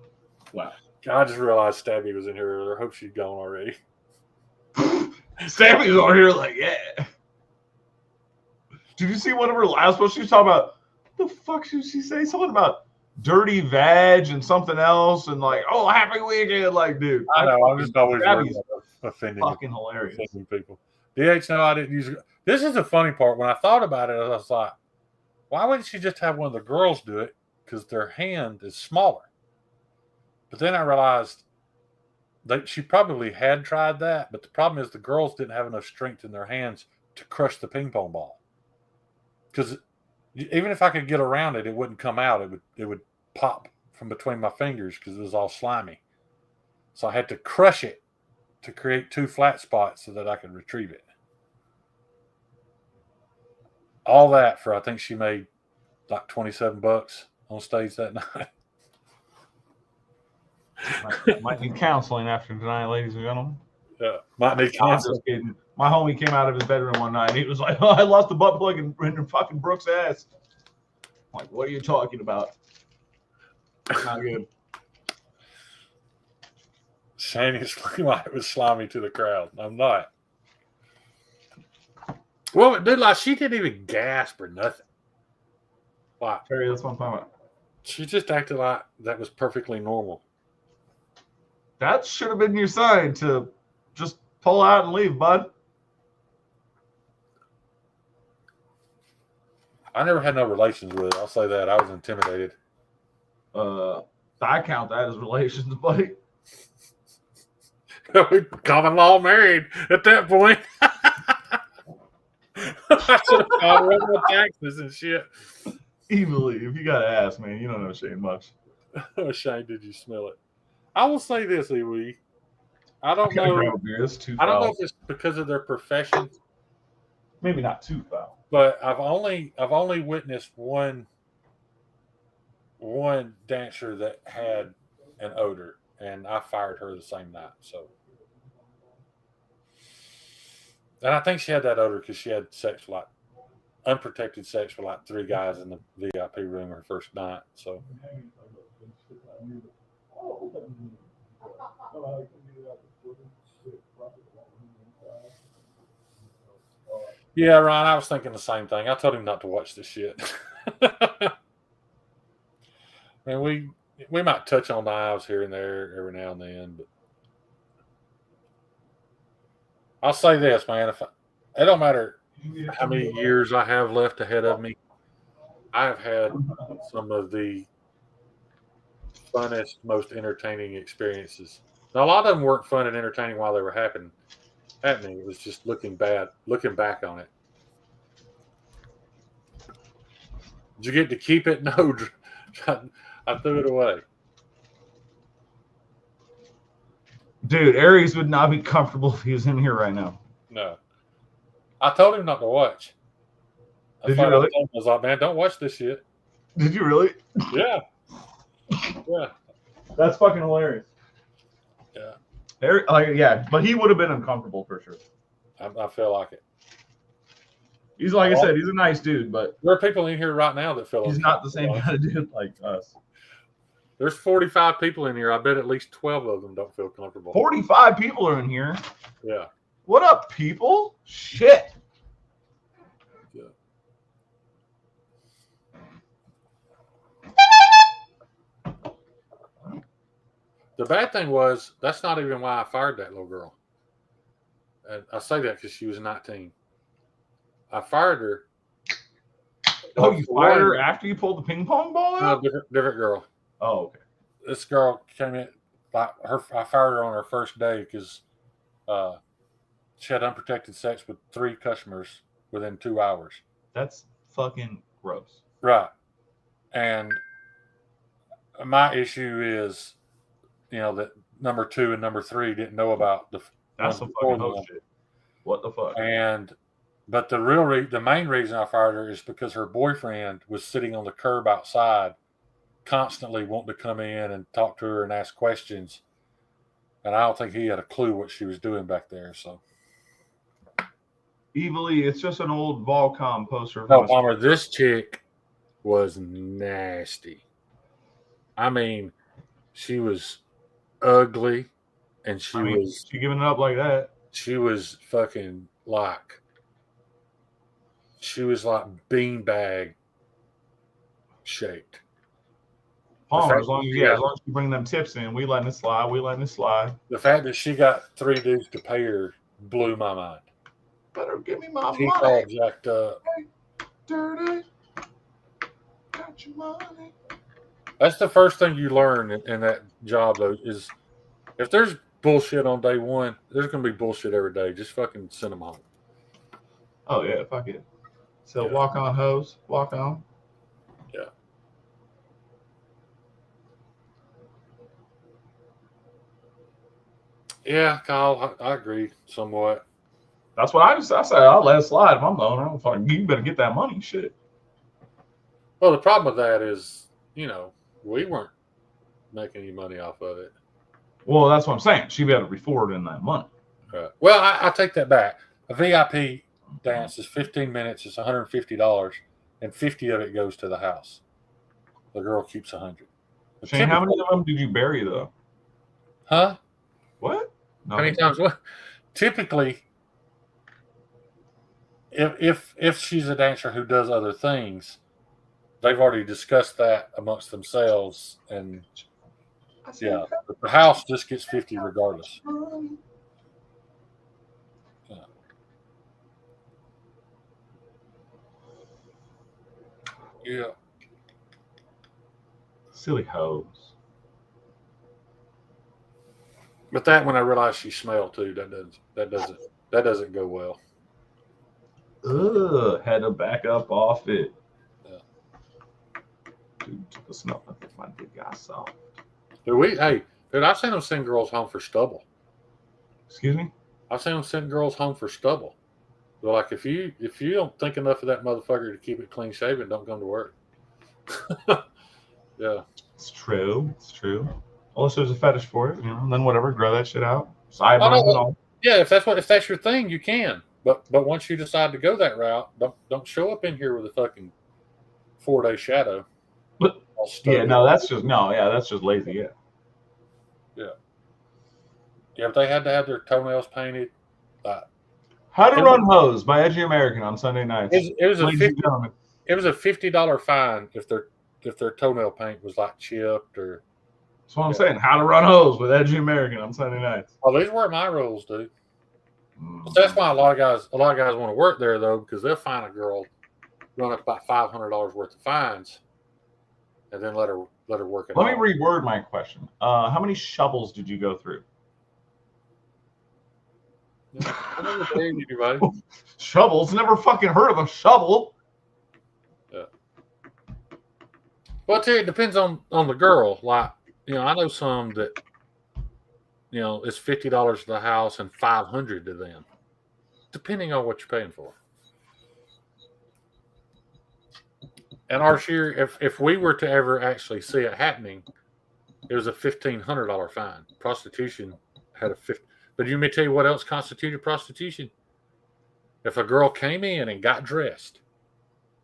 wow. I just realized Stabby was in here earlier. I hope she's gone already. Stabby's over here like, yeah. Did you see one of her last posts? She was talking about, what the fuck should she say? Something about dirty vag and something else, and like, oh, happy weekend, like, dude. I know. I'm just always worried about offending fucking hilarious. Offending people. DH, no, I didn't use it. This is the funny part. When I thought about it, I was like, why wouldn't she just have one of the girls do it? Because their hand is smaller. But then I realized that she probably had tried that, but the problem is the girls didn't have enough strength in their hands to crush the ping pong ball. Because even if I could get around it, it wouldn't come out. It would pop from between my fingers because it was all slimy. So I had to crush it to create 2 flat spots so that I could retrieve it. All that for, I think she made like $27 on stage that night. Might need counseling after tonight, ladies and gentlemen. Yeah, might need I'm counseling. just kidding. My homie came out of his bedroom one night and he was like, "Oh, I lost the butt plug in fucking Brooks' ass." I'm like, what are you talking about? Not good. Shane is looking like it was slimy to the crowd. I'm not. Well, dude, like she didn't even gasp or nothing. Like Terry, that's what I'm talking about. she just acted like that was perfectly normal. That should have been your sign to just pull out and leave, bud. I never had no relations with it. I'll say that. I was intimidated. I count that as relations, buddy. Common law married at that point. I should have called her my taxes and shit. Evilly, if you gotta ask, man, you don't know Shane much. Oh, Shane, did you smell it? I will say this, Iwi. I don't know. I don't know if it's because of their profession. Maybe not too foul. But I've only witnessed one dancer that had an odor, and I fired her the same night. So, and I think she had that odor because she had sex with unprotected sex with 3 guys in the VIP room her first night. So, yeah, Ryan, I was thinking the same thing. I told him not to watch this shit. Man, we might touch on knives here and there every now and then, but I'll say this, man. It don't matter how many years I have left ahead of me, I have had some of the funnest, most entertaining experiences. Now, a lot of them weren't fun and entertaining while they were happening. It was just looking back on it. Did you get to keep it? No, I threw it away. Dude, Aries would not be comfortable if he was in here right now. No. I told him not to watch. Did you really? I was like, man, don't watch this shit. Did you really? Yeah. Yeah. That's fucking hilarious. Yeah. Yeah, but he would have been uncomfortable for sure. I feel like it. He's like I said, he's a nice dude, but there are people in here right now that feel he's not the same kind of dude like us. There's 45 people in here. I bet at least 12 of them don't feel comfortable. 45 people are in here. Yeah. What up, people? Shit. Yeah. The bad thing was, that's not even why I fired that little girl. And I say that because she was 19. I fired her. Oh, you fired her after you pulled the ping pong ball out? No, different girl. Oh, okay. This girl came in, I fired her on her first day because she had unprotected sex with 3 customers within 2 hours. That's fucking gross. Right. And my issue is, that number 2 and number 3 didn't know about that's some fucking bullshit. What the fuck? But the main reason I fired her is because her boyfriend was sitting on the curb outside, constantly wanting to come in and talk to her and ask questions, and I don't think he had a clue what she was doing back there. So, Evilly, it's just an old Volcom poster. No, Palmer, this chick was nasty. I mean, she was ugly, and she giving it up like that. She was fucking she was like beanbag shaped. Palmer, as long as you bring them tips in, we letting it slide. The fact that she got 3 dudes to pay her blew my mind. Better give me my She money. all jacked up. Dirty. Got your money. That's the first thing you learn in that job, though, is if there's bullshit on day one, there's going to be bullshit every day. Just fucking send them home. Oh yeah, fuck it. So Yeah. walk on hose, walk on. Yeah. Yeah, Kyle, I agree somewhat. That's what I said. I'll let it slide if I'm the owner. I'm fucking, you better get that money. Shit. Well, the problem with that is, we weren't making any money off of it. Well, that's what I'm saying. She better be forwarding that money. Right. Well, I take that back. A VIP dance is 15 minutes. It's $150, and 50 of it goes to the house. The girl keeps 100. But Shane, how many of them did you bury though? Huh? What? How many times? What? Typically, if she's a dancer who does other things, they've already discussed that amongst themselves, and yeah, but the house just gets 50 regardless. Yeah. Yeah. Silly hoes. But that when I realized she smelled too, that doesn't go well. Ugh, had to back up off it. Yeah. Dude took a smell. I think my dick got soft. Dude, I've seen them send girls home for stubble. Excuse me? I've seen them send girls home for stubble. They're like, if you don't think enough of that motherfucker to keep it clean shaven, don't come to work. Yeah. It's true. It's true. Unless there's a fetish for it, then whatever, grow that shit out. Sideburns and all. Yeah, if that's your thing, you can. But once you decide to go that route, don't show up in here with a fucking 4-day shadow. But yeah, that's just lazy. Yeah. Yeah. Yeah, but they had to have their toenails painted. How to Run Hose by Edgy American on Sunday nights. It was a $50 fine if their toenail paint was like chipped or. That's what I'm saying. How to Run Hose with Edgy American on Sunday nights. Oh, these weren't my rules, dude. But that's why a lot of guys want to work there though, because they'll find a girl, run up about $500 worth of fines, and then let her work it. Let me reword my question. How many shovels did you go through? Anybody? Shovels? Never fucking heard of a shovel. Yeah. Well, I tell you, it depends on the girl. Like, I know some that, it's $50 to the house and $500 to them, depending on what you're paying for. And Arshir, if we were to ever actually see it happening, it was a $1,500 fine. Prostitution had a $50. But you may tell you what else constituted prostitution. If a girl came in and got dressed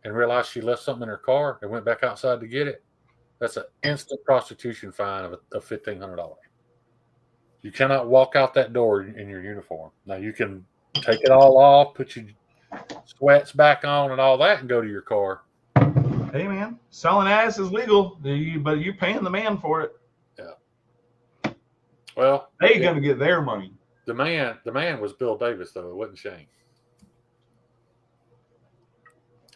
and realized she left something in her car and went back outside to get it, that's an instant prostitution fine of $1,500. You cannot walk out that door in your uniform. Now you can take it all off, put your sweats back on and all that and go to your car. Hey man, selling ass is legal, but you paying the man for it. Yeah. Well, they're gonna get their money. The man was Bill Davis though. It wasn't Shane.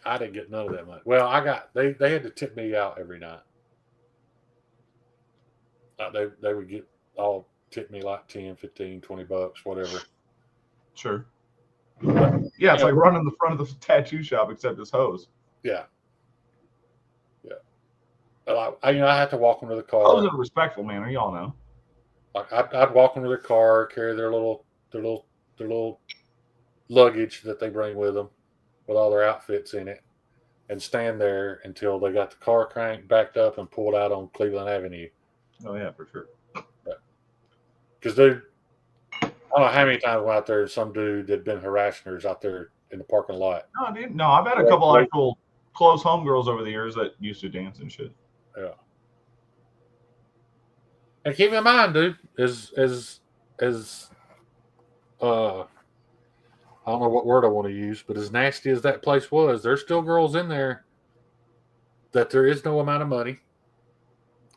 I didn't get none of that money. Well, they had to tip me out every night. They would get all tip me like 10, 15, $20, whatever. Sure. Yeah, it's like running the front of the tattoo shop except it's hose. Yeah. Yeah. I had to walk them to the car. Hose in a respectful manner, y'all know. Like I'd walk them to their car, carry their little luggage that they bring with them, with all their outfits in it, and stand there until they got the car cranked, backed up, and pulled out on Cleveland Avenue. Oh yeah, for sure. Because dude, I don't know how many times I went out there, some dude that'd been harassing her out there in the parking lot. No, dude. No, I've had a couple actual close homegirls over the years that used to dance and shit. Yeah. And keep in mind, dude, as I don't know what word I want to use, but as nasty as that place was, there's still girls in there that there is no amount of money,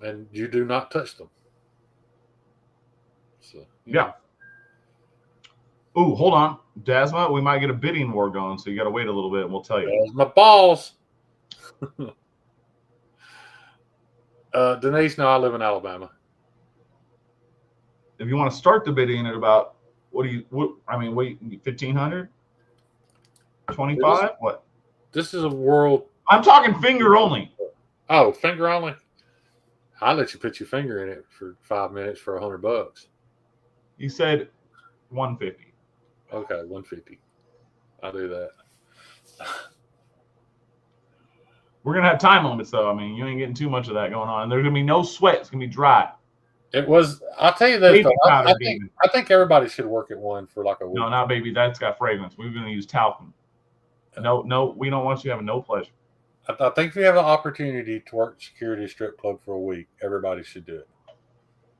and you do not touch them. So yeah. Ooh, hold on, Dasma. We might get a bidding war going, so you got to wait a little bit, and we'll tell you. There's my balls. Denise, no, I live in Alabama. If you want to start the bidding at about, wait, 1,500? 25? What? This is a world. I'm talking finger only. Oh, finger only. I'll let you put your finger in it for 5 minutes for $100. You said 150. Okay, 150. I'll do that. We're gonna have time limits though. I mean, you ain't getting too much of that going on. There's gonna be no sweat. It's gonna be dry. It was. I'll tell you this Baby though. powder, I think everybody should work at one for like a week. No, not baby. That's got fragrance. We're gonna use talcum. No, we don't want you having no pleasure. I think if you have an opportunity to work security strip club for a week, everybody should do it.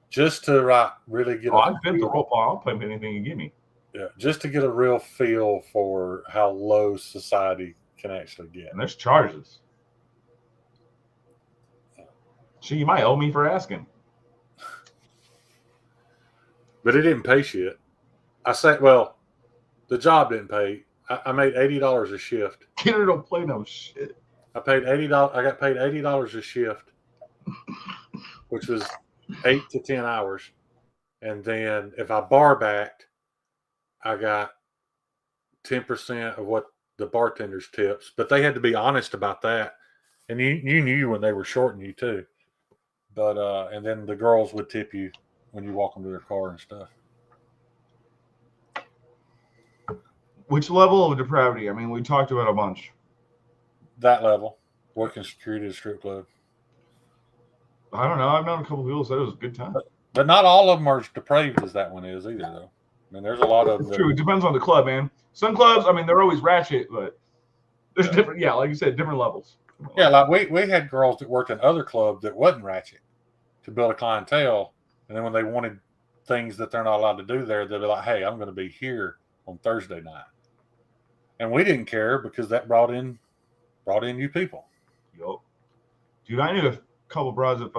Just to really get. I'd fit the rope. I'll pay anything you give me. Yeah, just to get a real feel for how low society can actually get. And there's charges. Gee, you might owe me for asking. But it didn't pay shit. I said, well, the job didn't pay. I made $80 a shift. Kidder don't play no shit. I paid $80. I got paid $80 a shift, which was 8 to 10 hours. And then if I bar backed, I got 10% of what the bartender's tips. But they had to be honest about that. And you knew when they were shorting you too. But and then the girls would tip you when you walk them to their car and stuff. Which level of depravity? I mean, we talked about a bunch. That level, working security at a strip club. I don't know. I've known a couple people said it was a good time. But not all of them are as depraved as that one is either, though. I mean, there's a lot of them. True. It depends on the club, man. Some clubs, I mean, they're always ratchet, but there's different. Yeah, like you said, different levels. Yeah, like we had girls that worked in other clubs that wasn't ratchet to build a clientele, and then when they wanted things that they're not allowed to do there, they'd be like, "Hey, I'm going to be here on Thursday night," and we didn't care because that brought in you people. Yup. Dude, I knew a couple broads that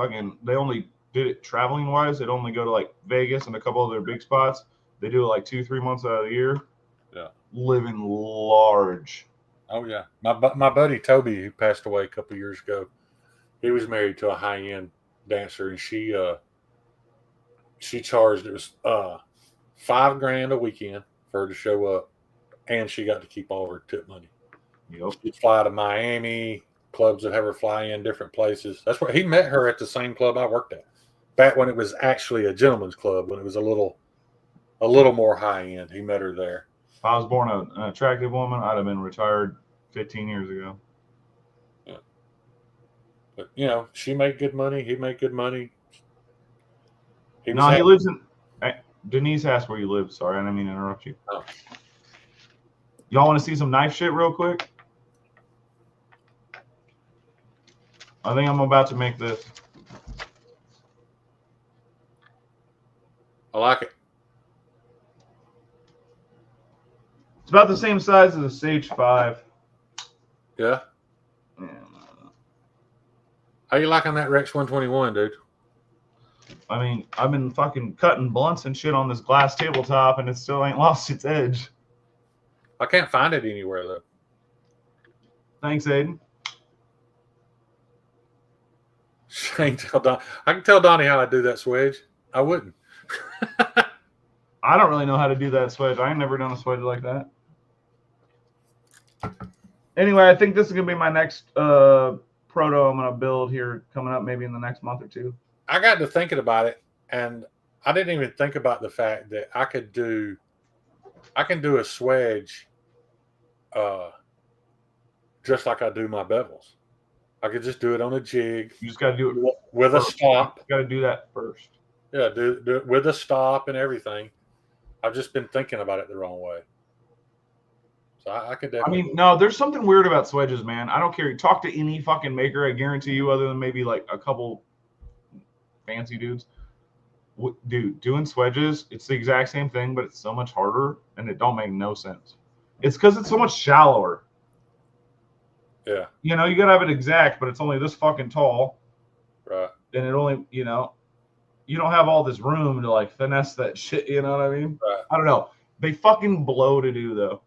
they only did it traveling wise. They'd only go to like Vegas and a couple of their big spots. They do it like 2-3 months out of the year. Yeah. Living large. Oh yeah, my buddy Toby, who passed away a couple of years ago, he was married to a high end dancer, and she charged, it was $5,000 a weekend for her to show up, and she got to keep all her tip money. Yep. She'd fly to Miami, clubs that have her fly in different places. That's where he met her, at the same club I worked at, back when it was actually a gentleman's club, when it was a little more high end. He met her there. If I was born an attractive woman, I'd have been retired 15 years ago. Yeah. But, you know, she made good money. He made good money. He lives in Denise asked where you live. Sorry, I didn't mean to interrupt you. Oh. Y'all want to see some knife shit real quick? I think I'm about to make this. I like it. It's about the same size as a Sage 5. Yeah. How you liking that Rex 121, dude? I mean, I've been fucking cutting blunts and shit on this glass tabletop, and it still ain't lost its edge. I can't find it anywhere, though. Thanks, Aiden. I can tell Donnie how I do that swedge. I wouldn't. I don't really know how to do that swedge. I ain't never done a swedge like that. Anyway, I think this is going to be my next proto I'm going to build here coming up maybe in the next month or two. I got to thinking about it, and I didn't even think about the fact that I can do a swedge just like I do my bevels. I could just do it on a jig. You just got to do it with a stop. You got to do that first. Yeah, do it with a stop and everything. I've just been thinking about it the wrong way. So I could definitely. I mean, no, there's something weird about swedges, man. I don't care. Talk to any fucking maker. I guarantee you, other than maybe like a couple fancy dudes. Dude, doing swedges, it's the exact same thing, but it's so much harder, and it don't make no sense. It's because it's so much shallower. Yeah. You know, you got to have it exact, but it's only this fucking tall. Right. And it only, you know, you don't have all this room to like finesse that shit. You know what I mean? Right. I don't know. They fucking blow to do though.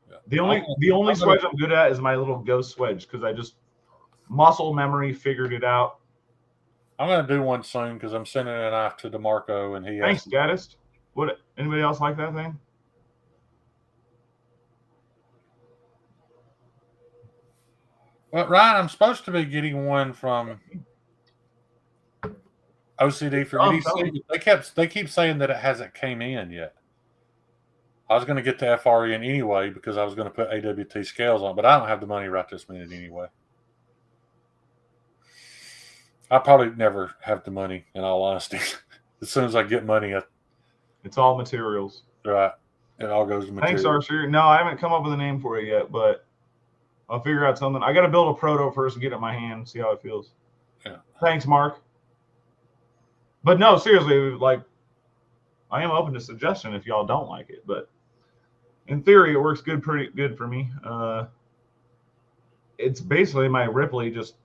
Yeah. The only swedge I'm good at is my little ghost swedge because I just muscle memory figured it out. I'm gonna do one soon because I'm sending a knife to DeMarco and he. Thanks, Gaddist. What? Anybody else like that thing? Well, Ryan, I'm supposed to be getting one from OCD for EDC. They keep saying that it hasn't came in yet. I was going to get the FR in anyway because I was going to put AWT scales on, but I don't have the money right this minute anyway. I probably never have the money, in all honesty. As soon as I get money, it's all materials. Right. It all goes to materials. Thanks, Archer. No, I haven't come up with a name for it yet, but I'll figure out something. I got to build a proto first and get it in my hand, see how it feels. Yeah. Thanks, Mark. But no, seriously, like, I am open to suggestion if y'all don't like it, but in theory, it works pretty good for me. It's basically my Ripley just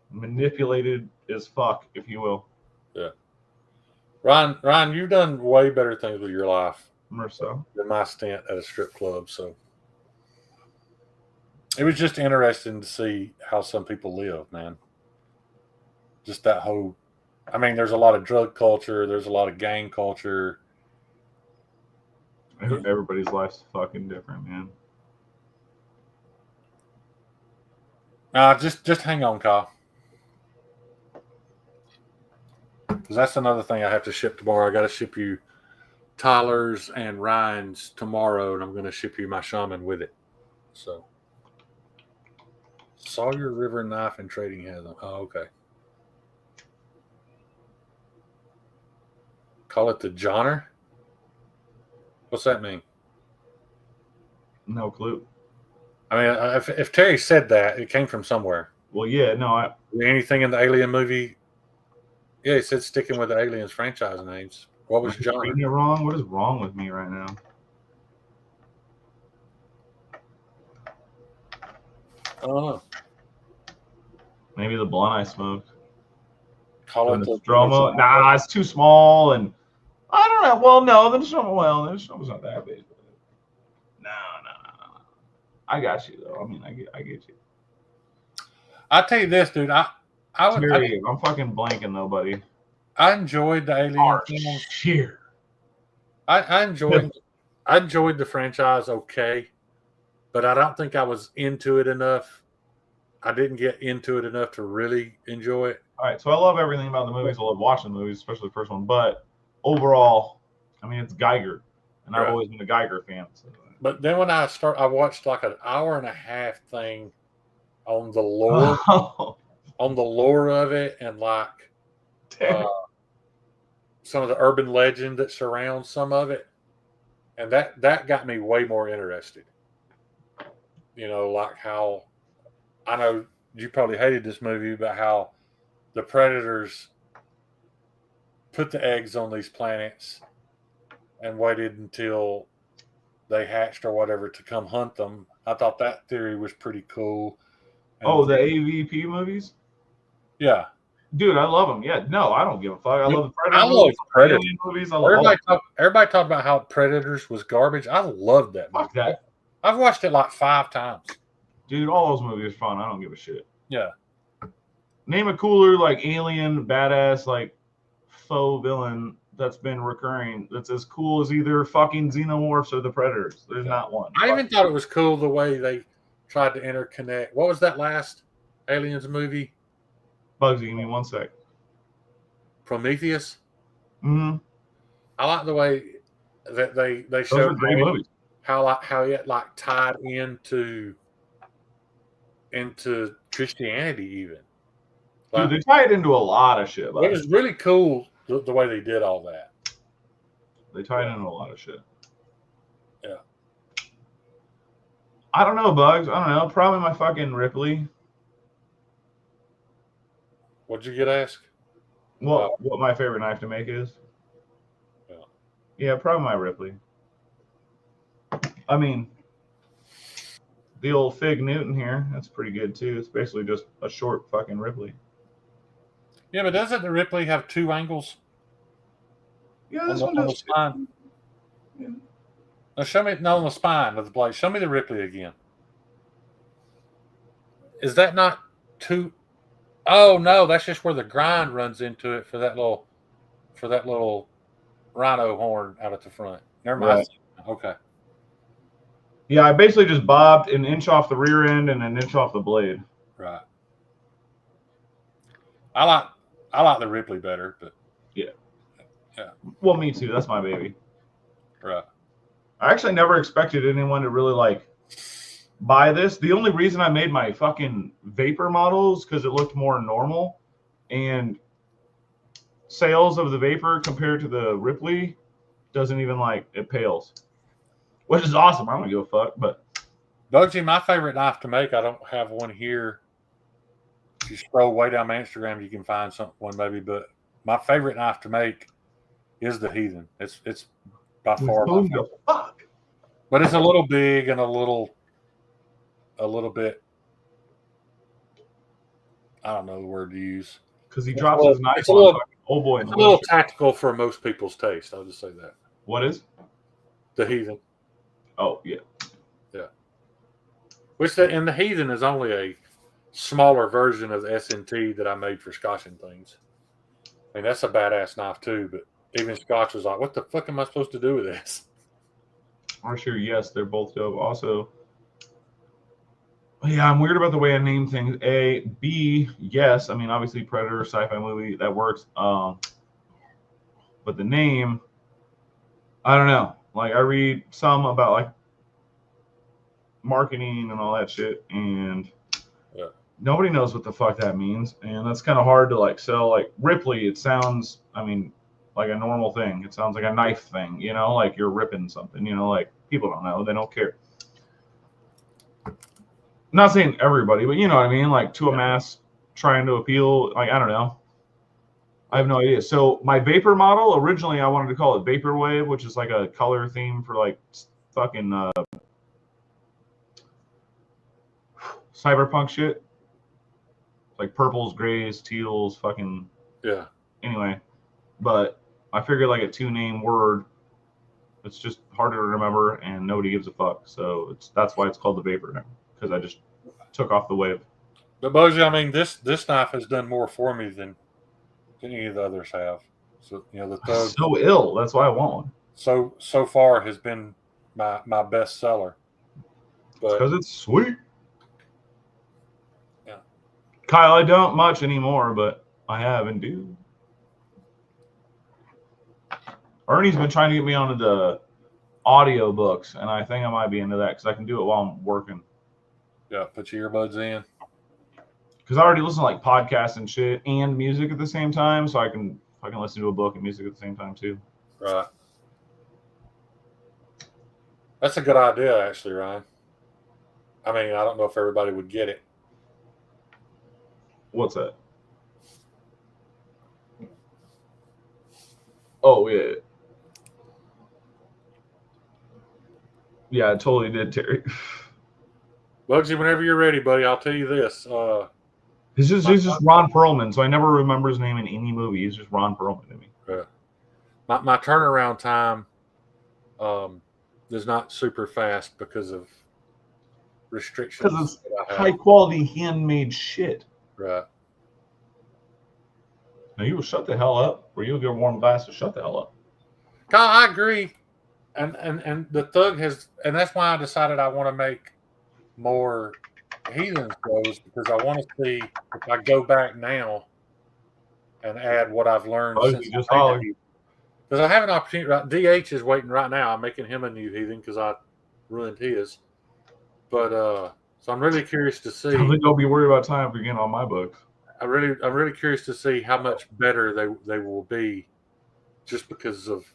manipulated as fuck, if you will. Yeah. Ryan, you've done way better things with your life than my stint at a strip club. So it was just interesting to see how some people live, man. Just that whole, I mean, there's a lot of drug culture. There's a lot of gang culture. Everybody's life's fucking different, man. Just hang on, Kyle. Because that's another thing I have to ship tomorrow. I got to ship you Tyler's and Ryan's tomorrow, and I'm going to ship you my shaman with it. So, Sawyer River Knife and Trading has them. Oh, okay. Call it the Johnner? What's that mean? No clue. I mean, if Terry said that, it came from somewhere. Well, yeah, no. Anything in the Alien movie? Yeah, he said sticking with the Aliens franchise names. What was John? Reading it wrong? What is wrong with me right now? I don't know. Maybe the blunt I smoked. Call it the Nostromo. Nah, it's too small, and I don't know. Well, no, the Nostromo's not that big. No. I got you though. I mean, I get you. I'll tell you this, dude. I'm fucking blanking though, buddy. I enjoyed the Alien films. Sheer. I enjoyed the franchise okay, but I don't think I was into it enough. I didn't get into it enough to really enjoy it. All right, so I love everything about the movies. I love watching the movies, especially the first one. But overall, I mean, it's Geiger, and I've always been a Geiger fan. So. But then when I watched like an hour and a half thing on the lore, on the lore of it, and like some of the urban legend that surrounds some of it, and that got me way more interested. You know, like how I know you probably hated this movie, but how the predators put the eggs on these planets and waited until they hatched or whatever to come hunt them. I thought that theory was pretty cool. And the AVP movies? Yeah. Dude, I love them. Yeah, no, I don't give a fuck. I love the Predator movies. Everybody talked about how Predators was garbage. I loved that movie. Fuck that. I've watched it like 5 times. Dude, all those movies are fun. I don't give a shit. Yeah. Name a cooler, like, alien, badass, like, faux villain that's been recurring that's as cool as either fucking Xenomorphs or the Predators. There's not one. I even thought it was cool the way they tried to interconnect. What was that last Aliens movie? Bugsy, give me 1 sec. Prometheus? Mm-hmm. I like the way that they showed how it like tied into Christianity even. Dude, they tie it into a lot of shit. It was really cool the way they did all that. They tie it into a lot of shit. Yeah. I don't know, Bugs. I don't know. Probably my fucking Ripley. What'd you get asked? What my favorite knife to make is? Yeah, probably my Ripley. I mean, the old Fig Newton here, that's pretty good too. It's basically just a short fucking Ripley. Yeah, but doesn't the Ripley have 2 angles? Yeah, this one does. Spine. Yeah. Now show me on the spine of the blade. Show me the Ripley again. Is that not 2? Oh no, that's just where the grind runs into it for that little rhino horn out at the front. Never mind. Right. Okay. Yeah, I basically just bobbed an inch off the rear end and an inch off the blade. Right. I like the Ripley better, but Well, me too. That's my baby. right. I actually never expected anyone to really like buy this. The only reason I made my fucking Vapor models because it looked more normal, and sales of the Vapor compared to the Ripley doesn't even like it pales, which is awesome. I don't give a fuck, but Bugsy, my favorite knife to make, I don't have one here. If you scroll way down my Instagram, you can find one maybe, but my favorite knife to make is the Heathen. It's by far my who the favorite. fuck? But it's a little big and a little bit, I don't know the word to use. Because he drops his knife it's a on little- fucking old boy. It's a little tactical for most people's taste. I'll just say that. What is? The Heathen. Oh yeah. And the Heathen is only a smaller version of the SNT that I made for Scotch and things. I mean, that's a badass knife too, but even Scotch was like, what the fuck am I supposed to do with this? Archer, yes, they're both dope. Also, yeah, I'm weird about the way I name things. A, B, yes. I mean, obviously, Predator, sci-fi movie, that works. But the name, I don't know. Like, I read some about like marketing and all that shit, and nobody knows what the fuck that means, and that's kind of hard to like sell. Like Ripley, it sounds, I mean, like a normal thing. It sounds like a knife thing, you know, like you're ripping something, you know, like people don't know, they don't care. I'm not saying everybody, but you know what I mean, like to a mass trying to appeal, like I don't know. I have no idea. So my Vapor model, originally I wanted to call it Vaporwave, which is like a color theme for like fucking cyberpunk shit. Like purples, grays, teals, fucking anyway. But I figured like a 2-name word, it's just harder to remember and nobody gives a fuck. So that's why it's called the Vapor now, because I just took off the wave. But Bugsy, I mean, this knife has done more for me than any of the others have. So you know, the Thug so ill. That's why I want one. So far has been my best seller. Because it's sweet. Yeah. Kyle, I don't much anymore, but I have and do. Ernie's been trying to get me onto the audio books, and I think I might be into that because I can do it while I'm working. Yeah, put your earbuds in. Because I already listen to like podcasts and shit and music at the same time, so I can listen to a book and music at the same time too. Right. That's a good idea, actually, Ryan. I mean, I don't know if everybody would get it. What's that? Oh yeah. Yeah, I totally did, Terry. Bugsy, whenever you're ready, buddy, I'll tell you this. He's just Ron Perlman, so I never remember his name in any movie. He's just Ron Perlman to me. My turnaround time is not super fast because of restrictions. Because it's high quality handmade shit. Right. Now you will shut the hell up, or you'll get a warm glass to shut the hell up. Kyle, I agree. And the Thug has, and that's why I decided I want to make more Heathen shows, because I want to see if I go back now and add what I've learned since because I have an opportunity. Right, DH is waiting right now. I'm making him a new Heathen because I ruined his. But so I'm really curious to see. Don't be worried about time for getting on my books. I'm really curious to see how much better they will be, just because of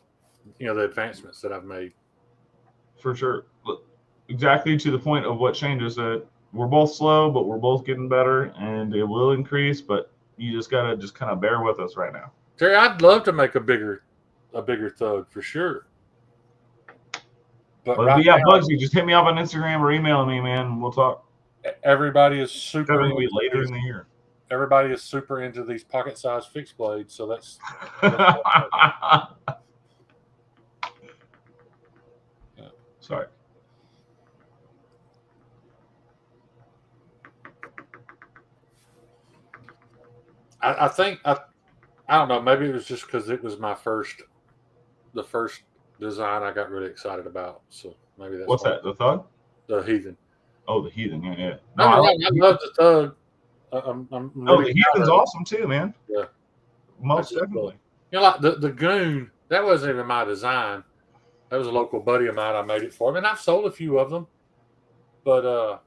the advancements that I've made. For sure, exactly to the point of what Shane just said. We're both slow, but we're both getting better, and it will increase. But you just gotta kind of bear with us right now. Terry, I'd love to make a bigger Thug for sure. But right yeah, now, Bugsy, just hit me up on Instagram or email me, man. We'll talk. Everybody is super. That'll be later in the year. Everybody is super into these pocket-sized fixed blades, so that's Sorry. I think I don't know. Maybe it was just because it was the first design I got really excited about. So maybe that's what's that? The Thug? The Heathen. Oh, the Heathen. Yeah. No, I love the Thug. I'm Oh, really the Heathen's proud of awesome too, man. it. Yeah. Most That's definitely. You know, like the goon, that wasn't even my design. That was a local buddy of mine. I made it for him, and I've sold a few of them. But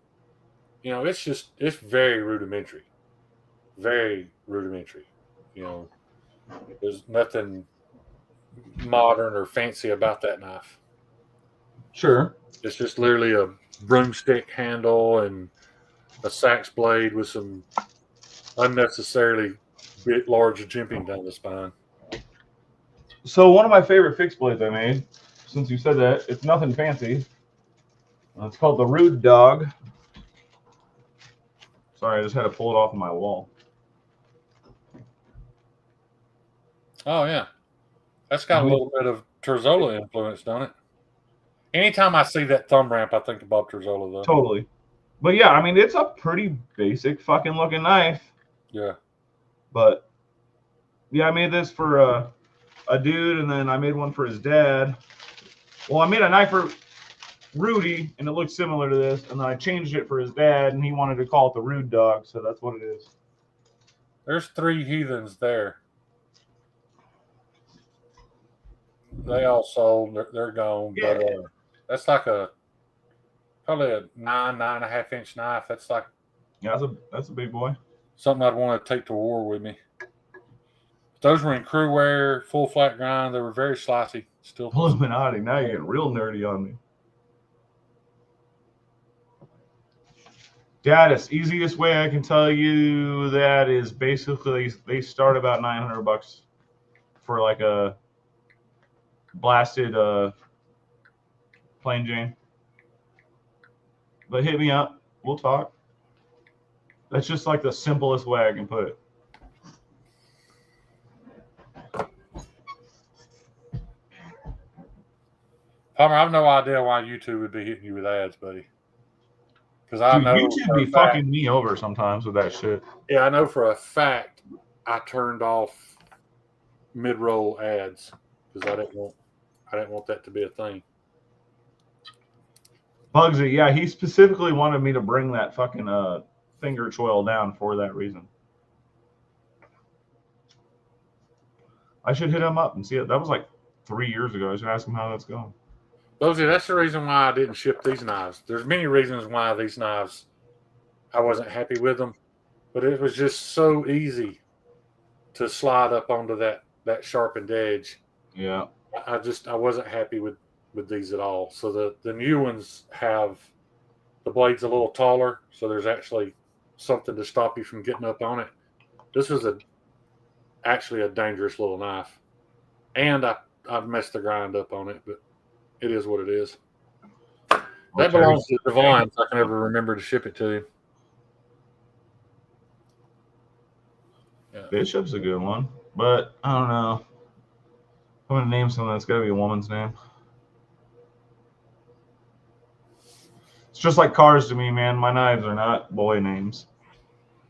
you know, it's very rudimentary, very rudimentary. You know, there's nothing modern or fancy about that knife. Sure. It's just literally a broomstick handle and a sax blade with some unnecessarily bit large jimping down the spine. So one of my favorite fixed blades I made, since you said that, it's nothing fancy. It's called the Rude Dog. Sorry, I just had to pull it off of my wall. Oh yeah, that's got a little bit of Terzola influence, don't it? Anytime I see that thumb ramp, I think of Bob Terzola, though. Totally. But yeah, I mean, it's a pretty basic fucking looking knife. Yeah. But yeah, I made this for a dude, and then I made one for his dad. Well, I made a knife for Rudy, and it looked similar to this, and then I changed it for his dad, and he wanted to call it the Rude Dog, so that's what it is. There's 3 heathens there. They all sold. They're gone. Yeah. But that's like probably a 9.5 inch knife. That's like that's a big boy. Something I'd want to take to war with me. Those were in crew wear, full flat grind. They were very slicey. Still. Illuminati. Now you're getting real nerdy on me. Gaddis, easiest way I can tell you that is basically they start about $900 for like a blasted plain Jane. But hit me up. We'll talk. That's just like the simplest way I can put it. Palmer, I have no idea why YouTube would be hitting you with ads, buddy. Because I know YouTube be fucking me over sometimes with that shit. Yeah, I know for a fact I turned off mid-roll ads because I didn't want that to be a thing. Bugsy, yeah, he specifically wanted me to bring that fucking finger choil down for that reason. I should hit him up and see it. That was like 3 years ago. I should ask him how that's going. Bugsy, that's the reason why I didn't ship these knives. There's many reasons why these knives I wasn't happy with them, but it was just so easy to slide up onto that sharpened edge. Yeah. I wasn't happy with these at all. So the new ones have the blades a little taller, so there's actually something to stop you from getting up on it. This was actually a dangerous little knife, and I've messed the grind up on it, but it is what it is. That belongs to Devon, so I can never remember to ship it to him. Yeah. Bishop's a good one, but I don't know. I'm gonna name something that's gotta be a woman's name. It's just like cars to me, man. My knives are not boy names.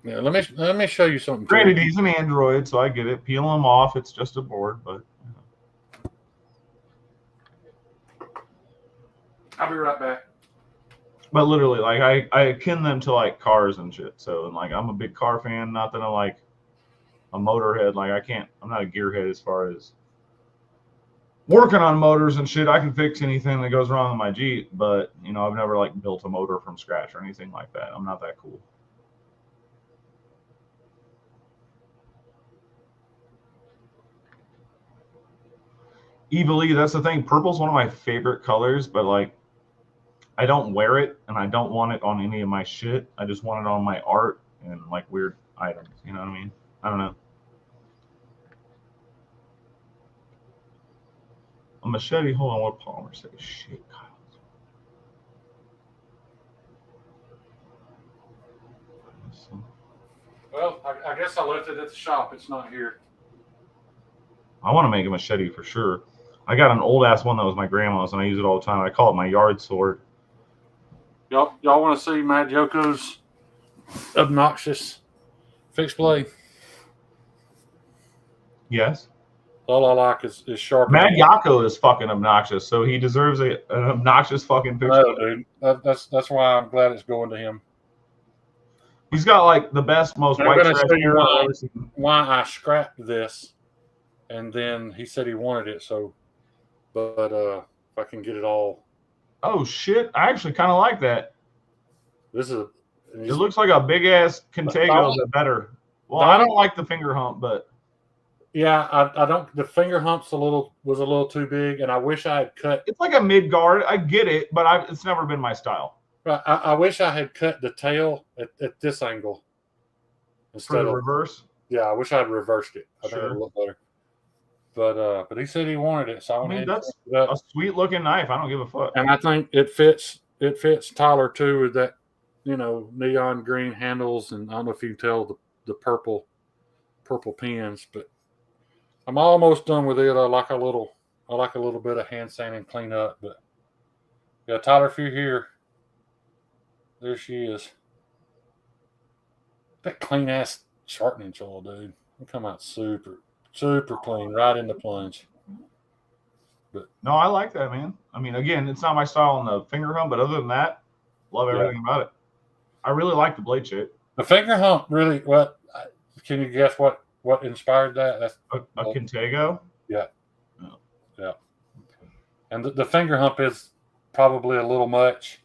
Yeah, let me show you something. Granted, he's an android, so I get it. Peel him off. It's just a board, but. I'll be right back. But literally, like I akin them to like cars and shit. So, and like I'm a big car fan. Not that I'm like a motorhead. Like I'm not a gearhead as far as working on motors and shit. I can fix anything that goes wrong in my Jeep, but you know, I've never like built a motor from scratch or anything like that. I'm not that cool. Evil-E, that's the thing. Purple's one of my favorite colors, but like I don't wear it and I don't want it on any of my shit. I just want it on my art and like weird items. You know what I mean? I don't know. A machete. Hold on. What Palmer say? Shit, Kyle. Well, I guess I left it at the shop. It's not here. I want to make a machete for sure. I got an old ass one that was my grandma's and I use it all the time. I call it my yard sword. Y'all want to see Mad Yoko's obnoxious fixed blade? Yes. All I like is sharp. Mad Yako is fucking obnoxious, so he deserves an obnoxious fucking fixed blade. Dude. That's why I'm glad it's going to him. He's got like the best, most I'm white gonna trash show you hair I've ever seen. why I scrapped this, and then he said he wanted it. So, but if I can get it all, Oh shit! I actually kind of like that. this is. It looks like a big ass Contego, but better. Well, I don't like the finger hump, but yeah, I don't. The finger hump's was a little too big, and I wish I had cut. it's like a mid guard. I get it, but it's never been my style. I wish I had cut the tail at this angle For the reverse. Yeah, I wish I had reversed it. I think Sure. it'd look better. But he said he wanted it, so I mean that's a sweet looking knife. I don't give a fuck. And I think it fits Tyler too with that, neon green handles, and I don't know if you can tell the purple pins, but I'm almost done with it. I like a little bit of hand sanding clean up, but yeah, Tyler, if you're here, there she is. That clean ass sharpening tool, dude. It'll come out super clean, right in the plunge. But no, I like that, man. I mean, again, it's not my style on the finger hump, but other than that, love everything about it. I really like the blade shape. The finger hump really. What can you guess? What inspired that? That's a Contego. Yeah. Oh. Yeah. And the finger hump is probably a little much,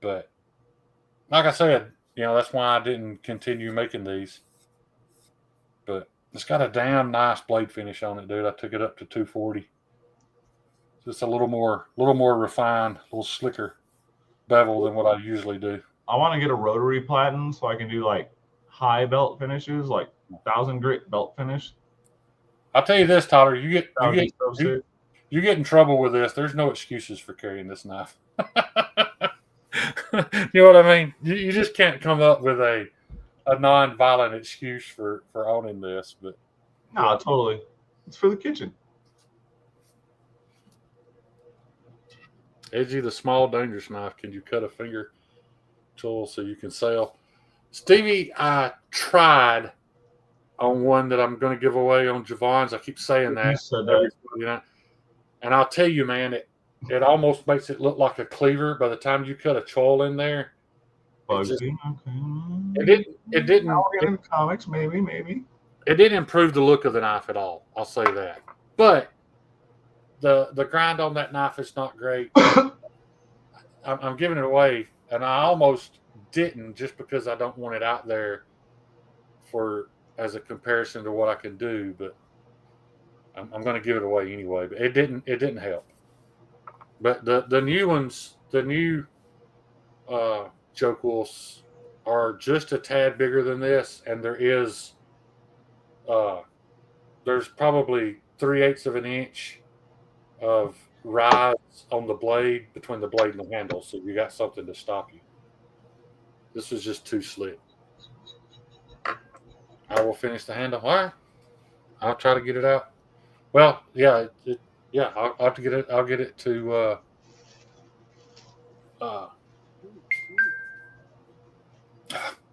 but like I said, that's why I didn't continue making these. But it's got a damn nice blade finish on it, dude. I took it up to 240. Just a little more refined, a little slicker bevel than what I usually do. I want to get a rotary platen so I can do like high belt finishes, like 1,000 grit belt finish. I'll tell you this, Tyler, you get in trouble with this. There's no excuses for carrying this knife. You know what I mean? You just can't come up with a non-violent excuse for owning this. But no, totally, it's for the kitchen. Edgy, the small dangerous knife. Can you cut a finger tool so you can sell? Stevie, I tried on one that I'm going to give away on Javon's. I keep saying that. And I'll tell you, man, it almost makes it look like a cleaver by the time you cut a choil in there. It didn't. Comics, maybe. It didn't improve the look of the knife at all. I'll say that. But the grind on that knife is not great. I'm giving it away, and I almost didn't just because I don't want it out there as a comparison to what I can do. But I'm going to give it away anyway. But it didn't help. But the new ones, the new Joke-Ulfs are just a tad bigger than this, and there's probably 3/8 of an inch of rise on the blade between the blade and the handle, so you got something to stop you. This was just too slick. I will finish the handle. All right, I'll try to get it out. Well, yeah, I'll have to get it. I'll get it to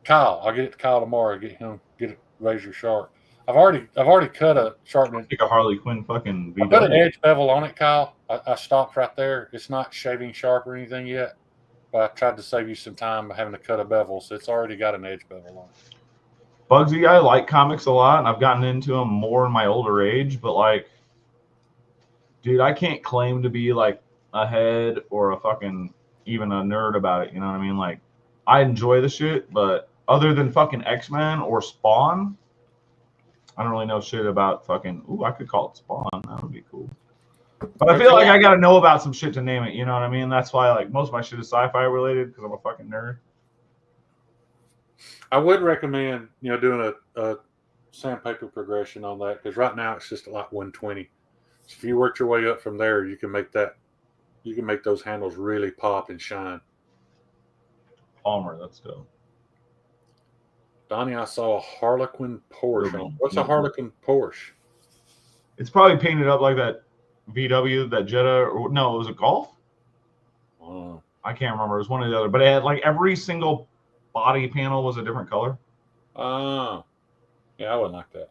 Kyle. I'll get it to Kyle tomorrow. Get it razor sharp. I've already cut a sharpening. Like a Harley Quinn fucking VW. I put an edge bevel on it, Kyle. I stopped right there. It's not shaving sharp or anything yet, but I tried to save you some time by having to cut a bevel, so it's already got an edge bevel on it. Bugsy, I like comics a lot, and I've gotten into them more in my older age, but like, dude, I can't claim to be like a head or a fucking even a nerd about it. You know what I mean? Like, I enjoy the shit, but other than fucking X-Men or Spawn, I don't really know shit about fucking. Ooh, I could call it Spawn. That would be cool. But I feel like I got to know about some shit to name it. You know what I mean? That's why like most of my shit is sci-fi related because I'm a fucking nerd. I would recommend doing a sandpaper progression on that because right now it's just like 120. So if you work your way up from there, you can make those handles really pop and shine. Palmer, that's dope. Donnie, I saw a Harlequin Porsche. What's a Harlequin Porsche? It's probably painted up like that VW, that Jetta. Or, no, it was a Golf. I can't remember. It was one or the other. But it had like every single body panel was a different color. Oh. Yeah, I wouldn't like that.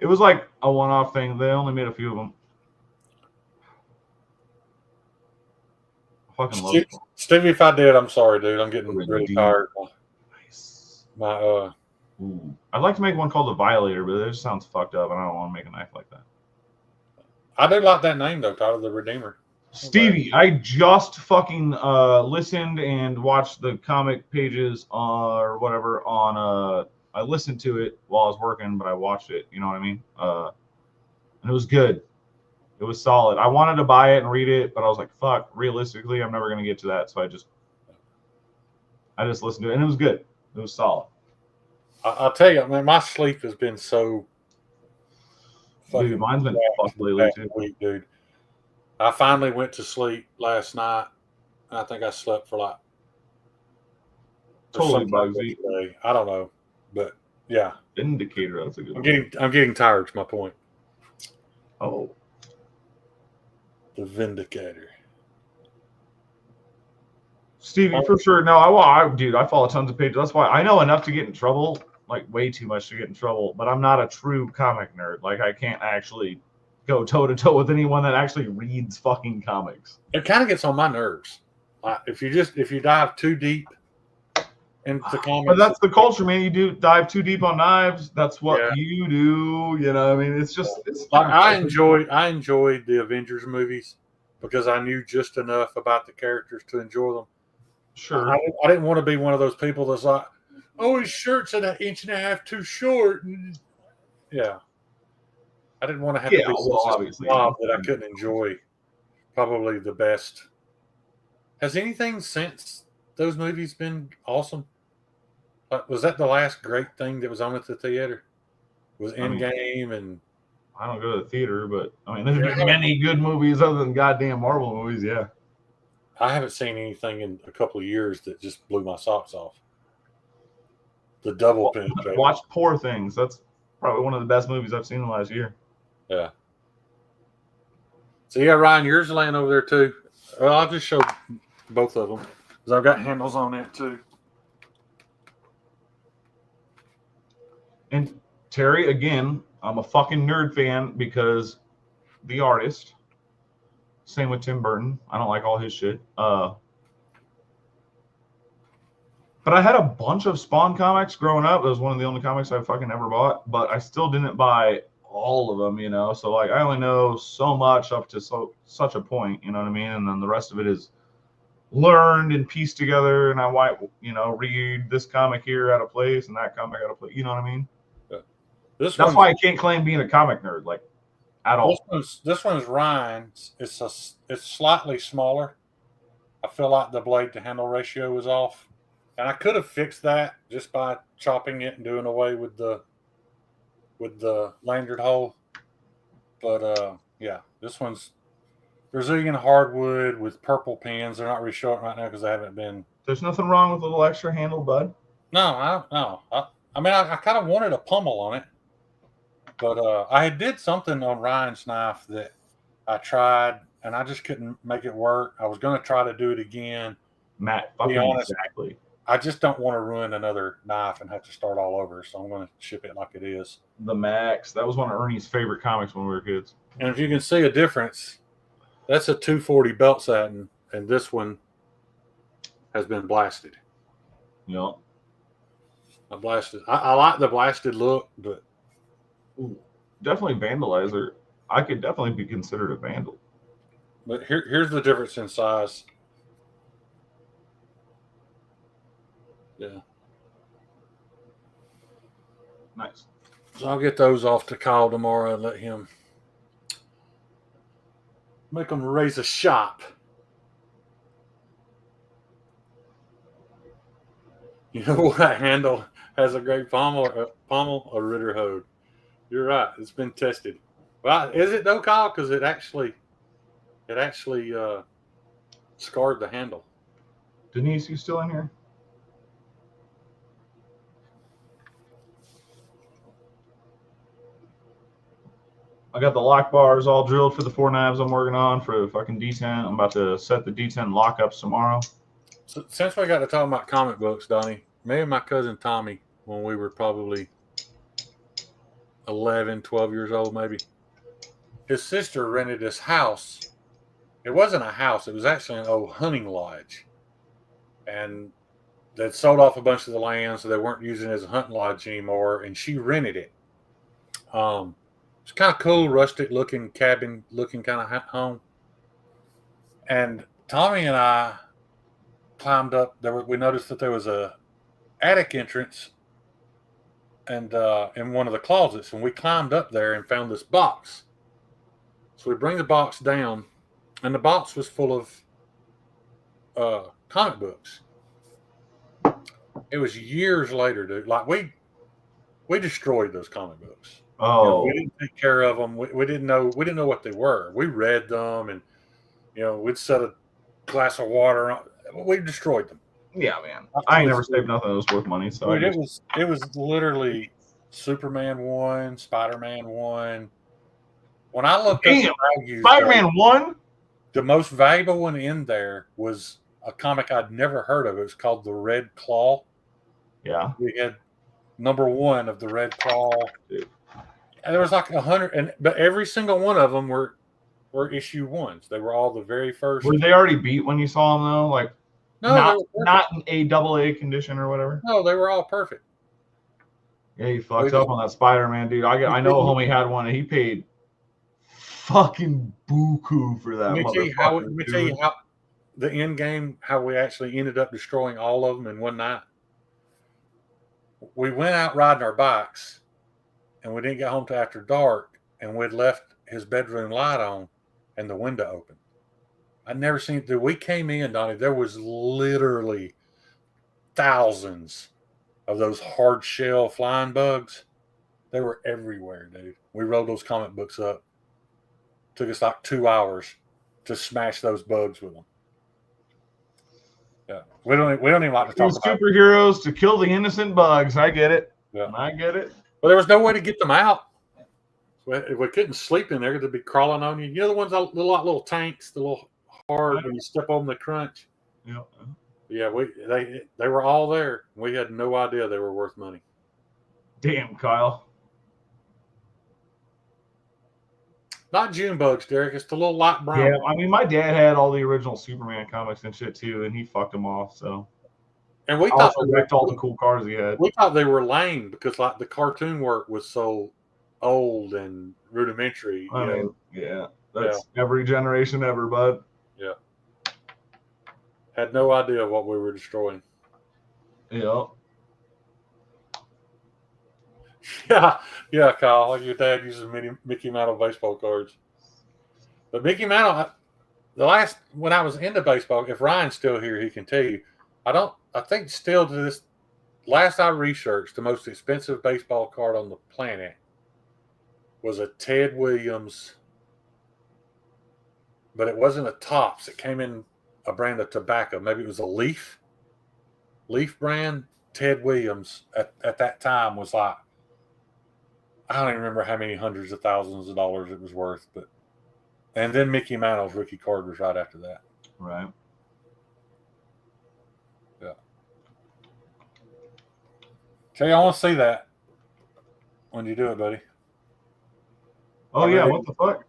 It was like a one-off thing. They only made a few of them. Fucking love it. Stevie, if I did, I'm sorry, dude. I'm getting really tired. Nice. My Ooh. I'd like to make one called the Violator, but it just sounds fucked up, and I don't want to make a knife like that. I do like that name though, Tyler the Redeemer. Stevie, I just fucking listened and watched the comic pages or whatever on I listened to it while I was working, but I watched it, you know what I mean? And it was good. It was solid. I wanted to buy it and read it, but I was like, fuck, realistically, I'm never gonna get to that. So I just listened to it, and it was good. It was solid. I'll tell you, man, my sleep has been so Dude, mine's been fucked lately too. Week, dude. I finally went to sleep last night, and I think I slept for like totally Bugsy. I don't know, but yeah. Vindicator, that's a good one. I'm getting tired. Is my point. Oh, the Vindicator. Stevie, for sure. No, I follow tons of pages. That's why I know enough to get in trouble, like way too much to get in trouble. But I'm not a true comic nerd. Like I can't actually go toe to toe with anyone that actually reads fucking comics. It kind of gets on my nerves. If you dive too deep into comics, but that's the culture, man. You do dive too deep on knives. That's what you do. You know, I mean, it's just. It's I enjoyed the Avengers movies because I knew just enough about the characters to enjoy them. Sure. I didn't want to be one of those people that's like, oh, his shirt's an inch and a half too short. Yeah. I didn't want to have to be obviously that I couldn't enjoy probably the best. Has anything since those movies been awesome? Was that the last great thing that was on at the theater? Was Endgame and I don't go to the theater, but I mean, there's been many good movies other than goddamn Marvel movies. Yeah. I haven't seen anything in a couple of years that just blew my socks off. The double penetration. Watch Poor Things. That's probably one of the best movies I've seen in the last year. Yeah. So yeah, Ryan, yours is laying over there too. Well, I'll just show both of them because I've got handles on it too. And Terry, again, I'm a fucking nerd fan because the artist. Same with Tim Burton. I don't like all his shit. But I had a bunch of Spawn comics growing up. It was one of the only comics I fucking ever bought. But I still didn't buy all of them, you know. So like, I only know so much up to such a point, you know what I mean. And then the rest of it is learned and pieced together. And I might, you know, read this comic here out of place and that comic out of place. You know what I mean? Yeah. That's why I can't claim being a comic nerd. Like. At all. This one's Ryan's. It's slightly smaller. I feel like the blade to handle ratio was off, and I could have fixed that just by chopping it and doing away with the lanyard hole. But yeah, this one's Brazilian hardwood with purple pins. They're not really showing right now because they haven't been. There's nothing wrong with a little extra handle, bud. No. I mean, I kind of wanted a pummel on it. But I did something on Ryan's knife that I tried, and I just couldn't make it work. I was going to try to do it again. Matt, fucking exactly. I just don't want to ruin another knife and have to start all over, so I'm going to ship it like it is. The Max. That was one of Ernie's favorite comics when we were kids. And if you can see a difference, that's a 240 belt satin, and this one has been blasted. Yeah. I like the blasted look, but... Ooh, definitely vandalizer. I could definitely be considered a vandal. But here's the difference in size. Yeah. Nice. So I'll get those off to Kyle tomorrow and let him make them raise a shop. You know what handle has a great pommel, a Ritterhode. You're right. It's been tested. Well, is it though, Kyle? Because it actually scarred the handle. Denise, you still in here? I got the lock bars all drilled for the 4 knives I'm working on for the fucking D10. I'm about to set the D10 lockups tomorrow. So, since we got to talk about comic books, Donnie, me and my cousin Tommy, when we were probably 11, 12 years old, maybe, his sister rented his house It wasn't a house. It was actually an old hunting lodge, and they'd sold off a bunch of the land, so they weren't using it as a hunting lodge anymore. And she rented it. It's kind of cool, rustic looking cabin, looking kind of home. And Tommy and I climbed up. We noticed that there was a attic entrance, and in one of the closets, and we climbed up there and found this box. So we bring the box down, and the box was full of comic books. It was years later, dude. Like we destroyed those comic books. Oh, We didn't take care of them. We didn't know what they were. We read them, and we'd set a glass of water on. We destroyed them. yeah, man. I ain't never saved nothing that was worth money. So dude, it was literally Superman 1, Spider-Man 1. When I looked up the values, Spider-Man 1? The most valuable one in there was a comic I'd never heard of. It was called The Red Claw. Yeah. We had number 1 of The Red Claw. Dude. And there was like 100, but every single one of them were issue 1s. They were all the very first. Were they already beat when you saw them though? Like, no, not in a AA condition or whatever. No, they were all perfect. Yeah, you fucked up on that Spider-Man, dude. I know a homie had one, and he paid fucking buku for that. Let me tell you how the end game, how we actually ended up destroying all of them in one night. We went out riding our bikes, and we didn't get home till after dark, and we'd left his bedroom light on and the window open. I'd never seen it. We came in, Donnie, there was literally thousands of those hard shell flying bugs. They were everywhere, dude. We rolled those comic books up. Took us like 2 hours to smash those bugs with them. Yeah, we don't even like to talk about superheroes to kill the innocent bugs. I get it. Yeah, I get it. But there was no way to get them out. We couldn't sleep in there; they'd be crawling on you. You know the ones that look like little tanks, the little hard when you step on the crunch. Yeah. Yeah, they were all there. We had no idea they were worth money. Damn, Kyle. Not June bugs, Derek. It's the little light brown. Yeah, I mean, my dad had all the original Superman comics and shit too, and he fucked them off. So, and we thought wrecked all the cool cars he had. We thought they were lame because like the cartoon work was so old and rudimentary. I mean, yeah, that's every generation ever, bud. Yeah. Had no idea what we were destroying. Yeah. Yeah, Kyle. Like your dad uses Mickey Mantle baseball cards. But Mickey Mantle, when I was into baseball, if Ryan's still here, he can tell you. I think still to this, last I researched, the most expensive baseball card on the planet was a Ted Williams, but it wasn't a Topps. It came in a brand of tobacco. Maybe it was a Leaf brand. Ted Williams at that time was like, I don't even remember how many hundreds of thousands of dollars it was worth, and then Mickey Mantle's rookie card was right after that. Right. Yeah. Okay, I want to see that when you do it, buddy. Oh, yeah. What the fuck?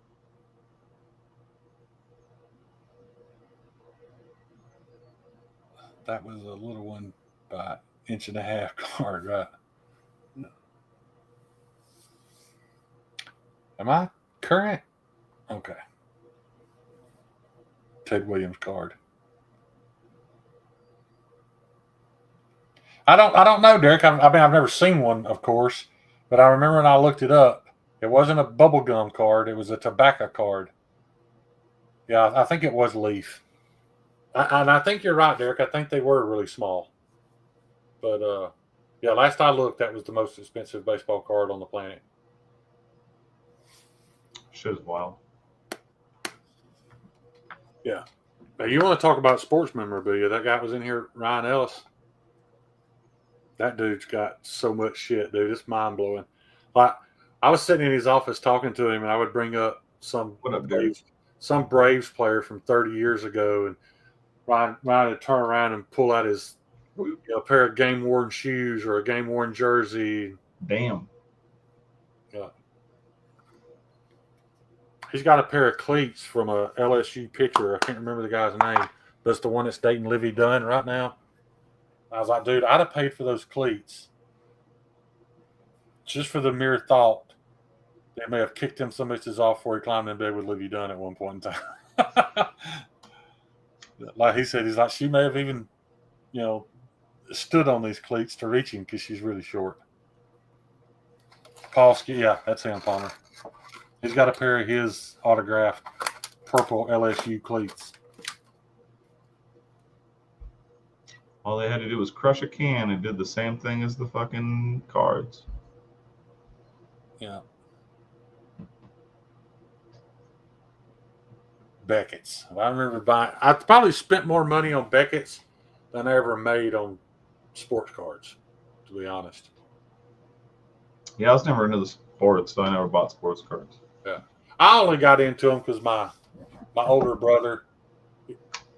That was a little one by 1.5 inch card, right? Am I current? Okay. Ted Williams card. I don't know, Derek. I've never seen one, of course, but I remember when I looked it up, it wasn't a bubblegum card. It was a tobacco card. Yeah, I think it was Leaf. And I think you're right, Derek. I think they were really small. But, yeah, last I looked, that was the most expensive baseball card on the planet. Shit is wild. Yeah. Now, you want to talk about sports memorabilia? That guy was in here, Ryan Ellis. That dude's got so much shit, dude. It's mind blowing. Like, I was sitting in his office talking to him, and I would bring up some Braves player from 30 years ago, and Ryan would turn around and pull out his pair of game worn shoes or a game worn jersey. Damn. Yeah. He's got a pair of cleats from a LSU pitcher. I can't remember the guy's name, but it's the one that's dating Livy Dunn right now. I was like, dude, I'd have paid for those cleats just for the mere thought they may have kicked him some inches off before he climbed in bed with Livy Dunn at one point in time. Like he said, he's like, she may have even, stood on these cleats to reach him because she's really short. Polsky, yeah, that's him, Palmer. He's got a pair of his autographed purple LSU cleats. All they had to do was crush a can and did the same thing as the fucking cards. Yeah. Beckett's. I remember buying. I probably spent more money on Beckett's than I ever made on sports cards, to be honest. Yeah, I was never into the sports, so I never bought sports cards. Yeah, I only got into them because my older brother.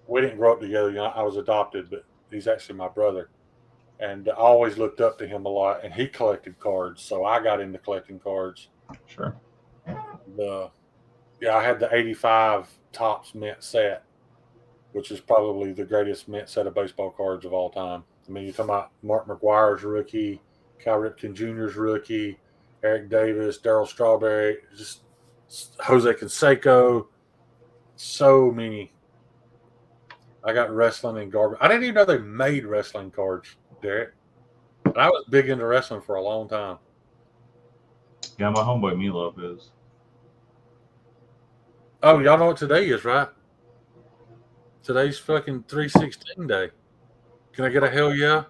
We didn't grow up together. I was adopted, but he's actually my brother, and I always looked up to him a lot. And he collected cards, so I got into collecting cards. Sure. I had the '85 Topps mint set, which is probably the greatest mint set of baseball cards of all time. I mean, you're talking about Mark McGwire's rookie, Cal Ripken Jr.'s rookie, Eric Davis, Darryl Strawberry, just Jose Canseco, so many. I got wrestling and garbage. I didn't even know they made wrestling cards, Derek. But I was big into wrestling for a long time. Yeah, my homeboy Meatloaf is. Oh, y'all know what today is, right? Today's fucking 316 day. Can I get a hell yeah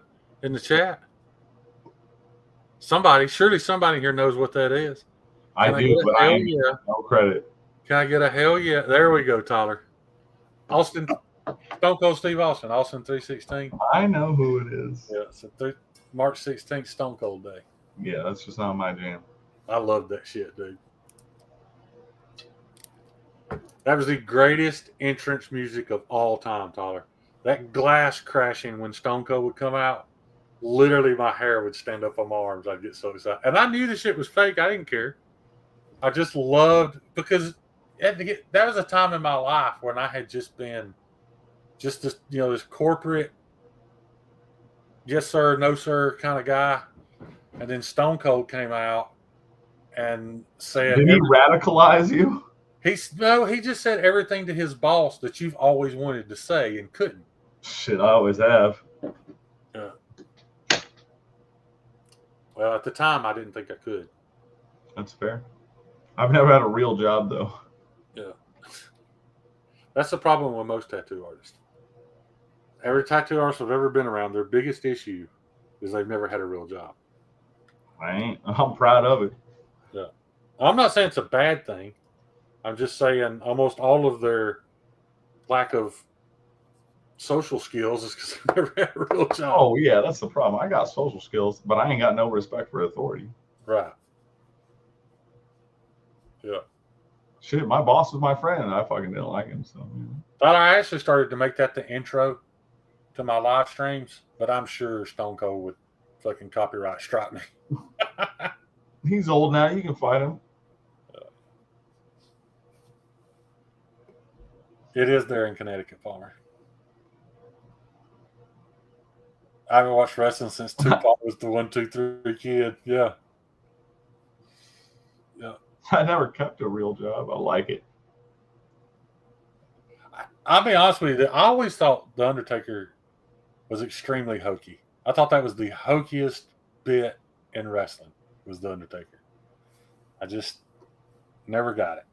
in the chat? Surely somebody here knows what that is. I do, but I ain't no credit. Can I get a hell yeah? There we go, Tyler. Austin, Stone Cold Steve Austin 316. I know who it is. Yeah, it's March 16th, Stone Cold Day. Yeah, that's just not my jam. I love that shit, dude. That was the greatest entrance music of all time, Tyler. That glass crashing when Stone Cold would come out, literally my hair would stand up on my arms. I'd get so excited. And I knew the shit was fake. I didn't care. I just loved, because that was a time in my life when I had just been just this, this corporate, yes sir, no sir kind of guy. And then Stone Cold came out and said, did he radicalize you? He just said everything to his boss that you've always wanted to say and couldn't. Shit, I always have. Yeah. Well, at the time, I didn't think I could. That's fair. I've never had a real job, though. Yeah. That's the problem with most tattoo artists. Every tattoo artist I've ever been around, their biggest issue is they've never had a real job. I'm proud of it. Yeah. I'm not saying it's a bad thing. I'm just saying almost all of their lack of social skills is because they never had a real job. Oh, yeah, that's the problem. I got social skills, but I ain't got no respect for authority. Right. Yeah. Shit, my boss was my friend, and I fucking didn't like him. So, Thought I actually started to make that the intro to my live streams, but I'm sure Stone Cold would fucking copyright strike me. He's old now. You can fight him. It is there in Connecticut, Palmer. I haven't watched wrestling since Tupac was the 1, 2, 3 kid. Yeah. Yeah. I never kept a real job. I like it. I'll be honest with you. I always thought The Undertaker was extremely hokey. I thought that was the hokiest bit in wrestling, was The Undertaker. I just never got it.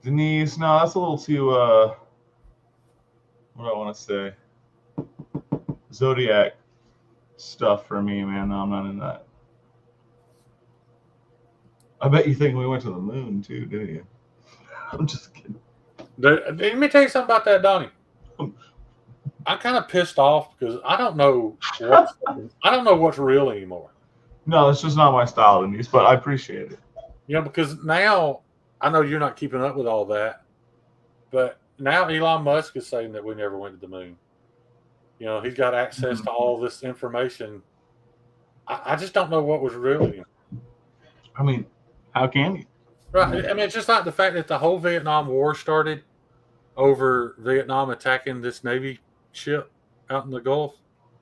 Denise, no, that's a little too, what do I want to say? Zodiac stuff for me, man. No, I'm not in that. I bet you think we went to the moon, too, didn't you? I'm just kidding. Let me tell you something about that, Donnie. I'm kind of pissed off because I don't know what's real anymore. No, it's just not my style, Denise, but I appreciate it. Because now I know you're not keeping up with all that, but now Elon Musk is saying that we never went to the moon. He's got access to all this information. I just don't know what was real anymore. I mean, how can you? Right. I mean, it's just like the fact that the whole Vietnam War started over Vietnam attacking this Navy ship out in the Gulf.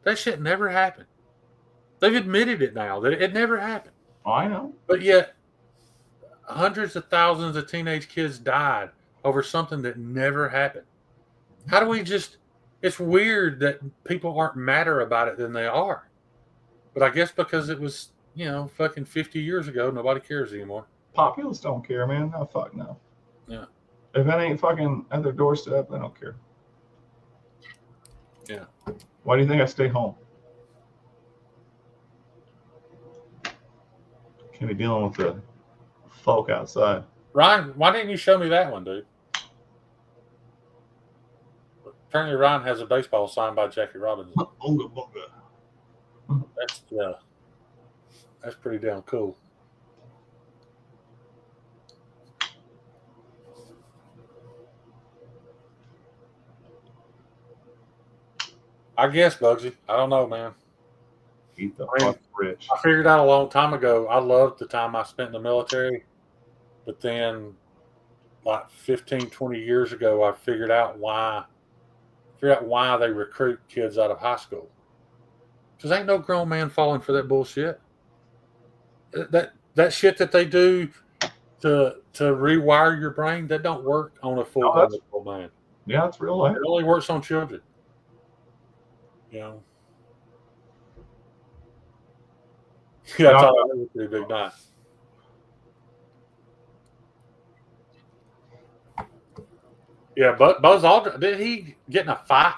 That shit never happened. They've admitted it now that it never happened. Oh, I know. But yet, hundreds of thousands of teenage kids died over something that never happened. How do we just? It's weird that people aren't madder about it than they are. But I guess because it was, fucking 50 years ago, nobody cares anymore. Populace don't care, man. No, fuck no. Yeah. If that ain't fucking at their doorstep, they don't care. Yeah. Why do you think I stay home? Can't be dealing with the folk outside. Ryan, why didn't you show me that one, dude? Apparently, Ryan has a baseball signed by Jackie Robinson. Oga boga. That's pretty damn cool. I guess, Bugsy. I don't know, man. Eat the fuck rich. I figured out a long time ago. I loved the time I spent in the military, but then, like 15, 20 years ago, I figured out why they recruit kids out of high school. Because ain't no grown man falling for that bullshit. That shit that they do to rewire your brain, that don't work on a full man. Yeah, it's real life. It only works on children. Yeah, that's all I know. Pretty big night. Yeah, but Buzz Aldrin, did he get in a fight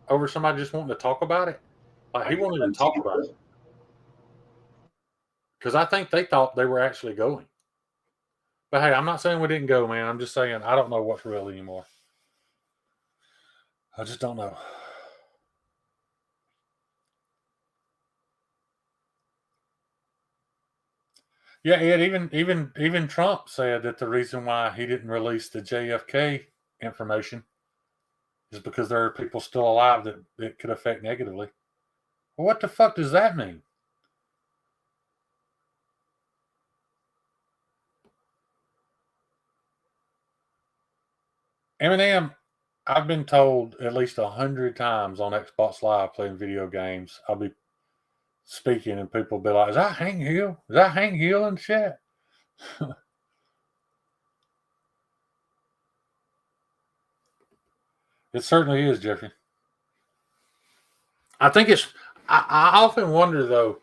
over somebody just wanting to talk about it? Like, he wanted to talk about it. Because I think they thought they were actually going. But hey, I'm not saying we didn't go, man. I'm just saying I don't know what's real anymore. I just don't know. Yeah, Ed, even Trump said that the reason why he didn't release the JFK information is because there are people still alive that it could affect negatively. Well, what the fuck does that mean? Eminem, I've been told at least 100 times on Xbox Live playing video games, I'll be speaking and people will be like, is that Hank Hill? Is that Hank Hill and shit? It certainly is, Jeffrey. I think I often wonder though,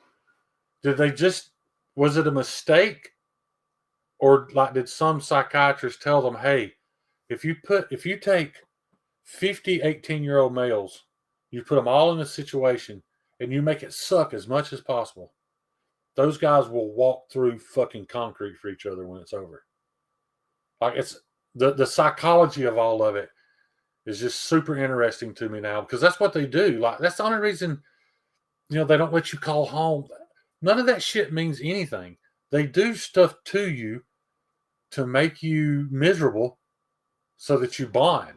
was it a mistake? Or like did some psychiatrist tell them, hey, if you take 50 18-year-old males, you put them all in a situation and you make it suck as much as possible, those guys will walk through fucking concrete for each other when it's over. Like, it's the psychology of all of it is just super interesting to me now, because that's what they do. Like, that's the only reason, they don't let you call home. None of that shit means anything. They do stuff to you to make you miserable so that you bond.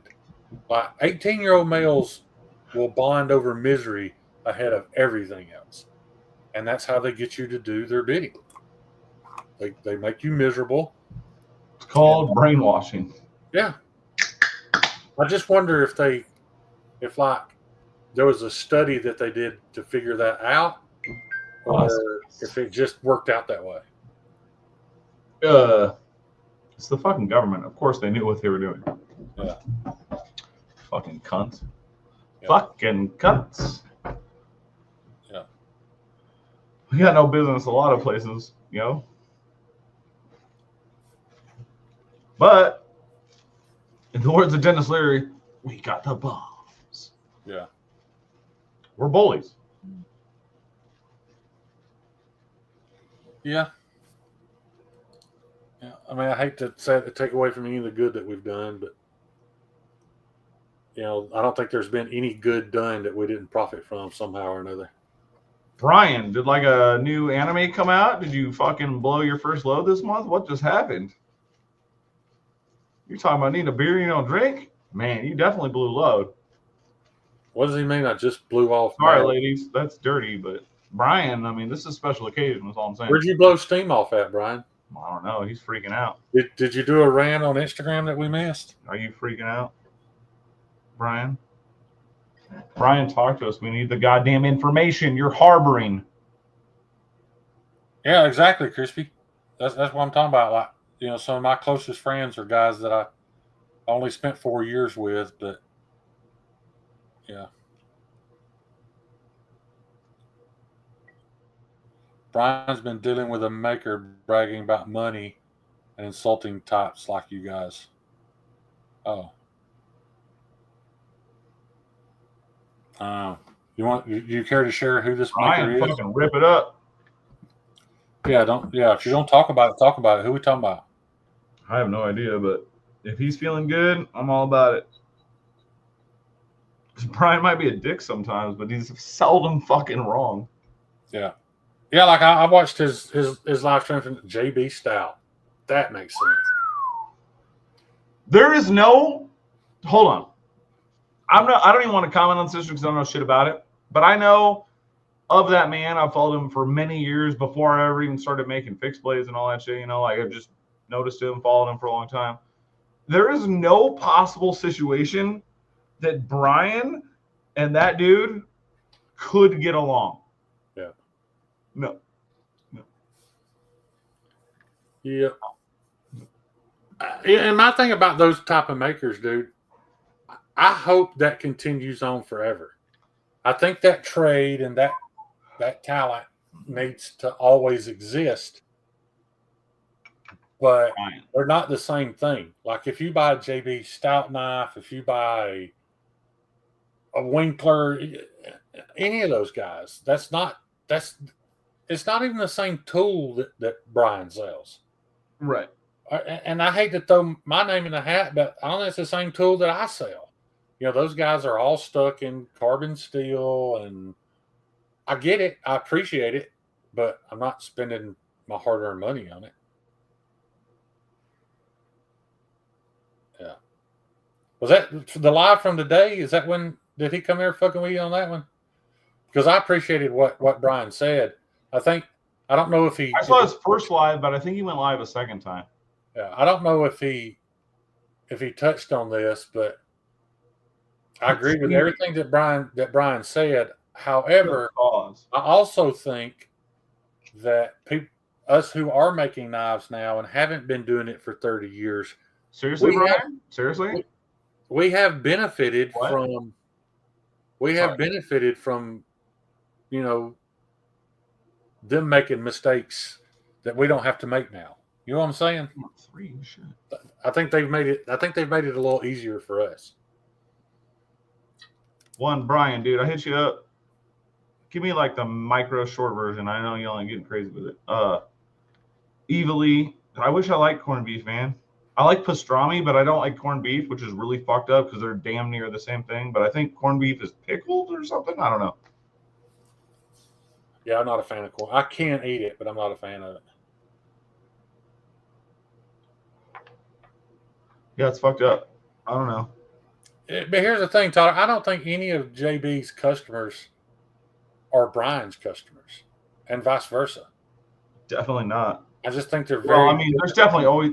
Like, 18-year-old males will bond over misery ahead of everything else. And that's how they get you to do their bidding. They make you miserable. It's called brainwashing. Yeah. I just wonder if there was a study that they did to figure that out, or if it just worked out that way. It's the fucking government. Of course they knew what they were doing. Yeah. Fucking cunts. Yeah. Fucking cunts. Yeah. We got no business a lot of places, But in the words of Dennis Leary, we got the bombs. Yeah. We're bullies. Yeah. Yeah. I mean, I hate to take away from any of the good that we've done, but I don't think there's been any good done that we didn't profit from somehow or another. Brian, did like a new anime come out? Did you fucking blow your first load this month? What just happened? You're talking about needing a beer you don't drink? Man, you definitely blew load. What does he mean? I just blew off. Sorry, ladies. That's dirty, but Brian, I mean, this is a special occasion. That's all I'm saying. Where'd you blow steam off at, Brian? I don't know. He's freaking out. Did you do a rant on Instagram that we missed? Are you freaking out, Brian? Brian, talk to us. We need the goddamn information. You're harboring. Yeah, exactly, Crispy. That's what I'm talking about. Like, you know, some of my closest friends are guys that I only spent 4 years with, but yeah. Brian's been dealing with a maker bragging about money and insulting types like you guys. Oh. You care to share who this maker Brian, is? fucking rip it up. Yeah, if you don't talk about it, talk about it. Who we talking about? I have no idea, but if he's feeling good, I'm all about it. Brian might be a dick sometimes, but he's seldom fucking wrong. Yeah. Yeah, like I watched his live stream from JB Stout. That makes sense. There is no. Hold on. I don't even want to comment on this because I don't know shit about it. But I know of that man. I've followed him for many years before I ever even started making fixed blades and all that shit. You know, like I've just noticed him, followed him for a long time. There is no possible situation that Brian and that dude could get along. Yeah. No. Yeah. And my thing about those type of makers, dude, I hope that continues on forever. I think that trade and that talent needs to always exist, but they're not the same thing. Like if you buy a JB Stout knife, if you buy a Winkler, any of those guys, it's not even the same tool that Brian sells. Right. And I hate to throw my name in the hat, but I don't think it's the same tool that I sell. You know, those guys are all stuck in carbon steel, and I get it. I appreciate it, but I'm not spending my hard-earned money on it. Yeah. Was that the live from today? Is that when did he come here fucking with you on that one? Because I appreciated what Brian said. I don't know if he. I saw his first live, but I think he went live a second time. Yeah, I don't know if he touched on this, but I agree with everything that Brian said. However, I also think that us who are making knives now and haven't been doing it for 30 years. Seriously, Brian? Seriously? We have benefited from. We have benefited from, you know, them making mistakes that we don't have to make now. You know what I'm saying? I think they've made it a little easier for us. One, Brian, dude, I hit you up. Give me like the micro short version. I know y'all ain't getting crazy with it. Evilly, I wish I liked corned beef, man. I like pastrami, but I don't like corned beef, which is really fucked up because they're damn near the same thing. But I think corned beef is pickled or something. I don't know. Yeah, I'm not a fan of corn. I can eat it, but I'm not a fan of it. Yeah, it's fucked up. I don't know. But here's the thing, Tyler. I don't think any of JB's customers are Brian's customers, and vice versa. Definitely not. I just think they're very. Well, I mean,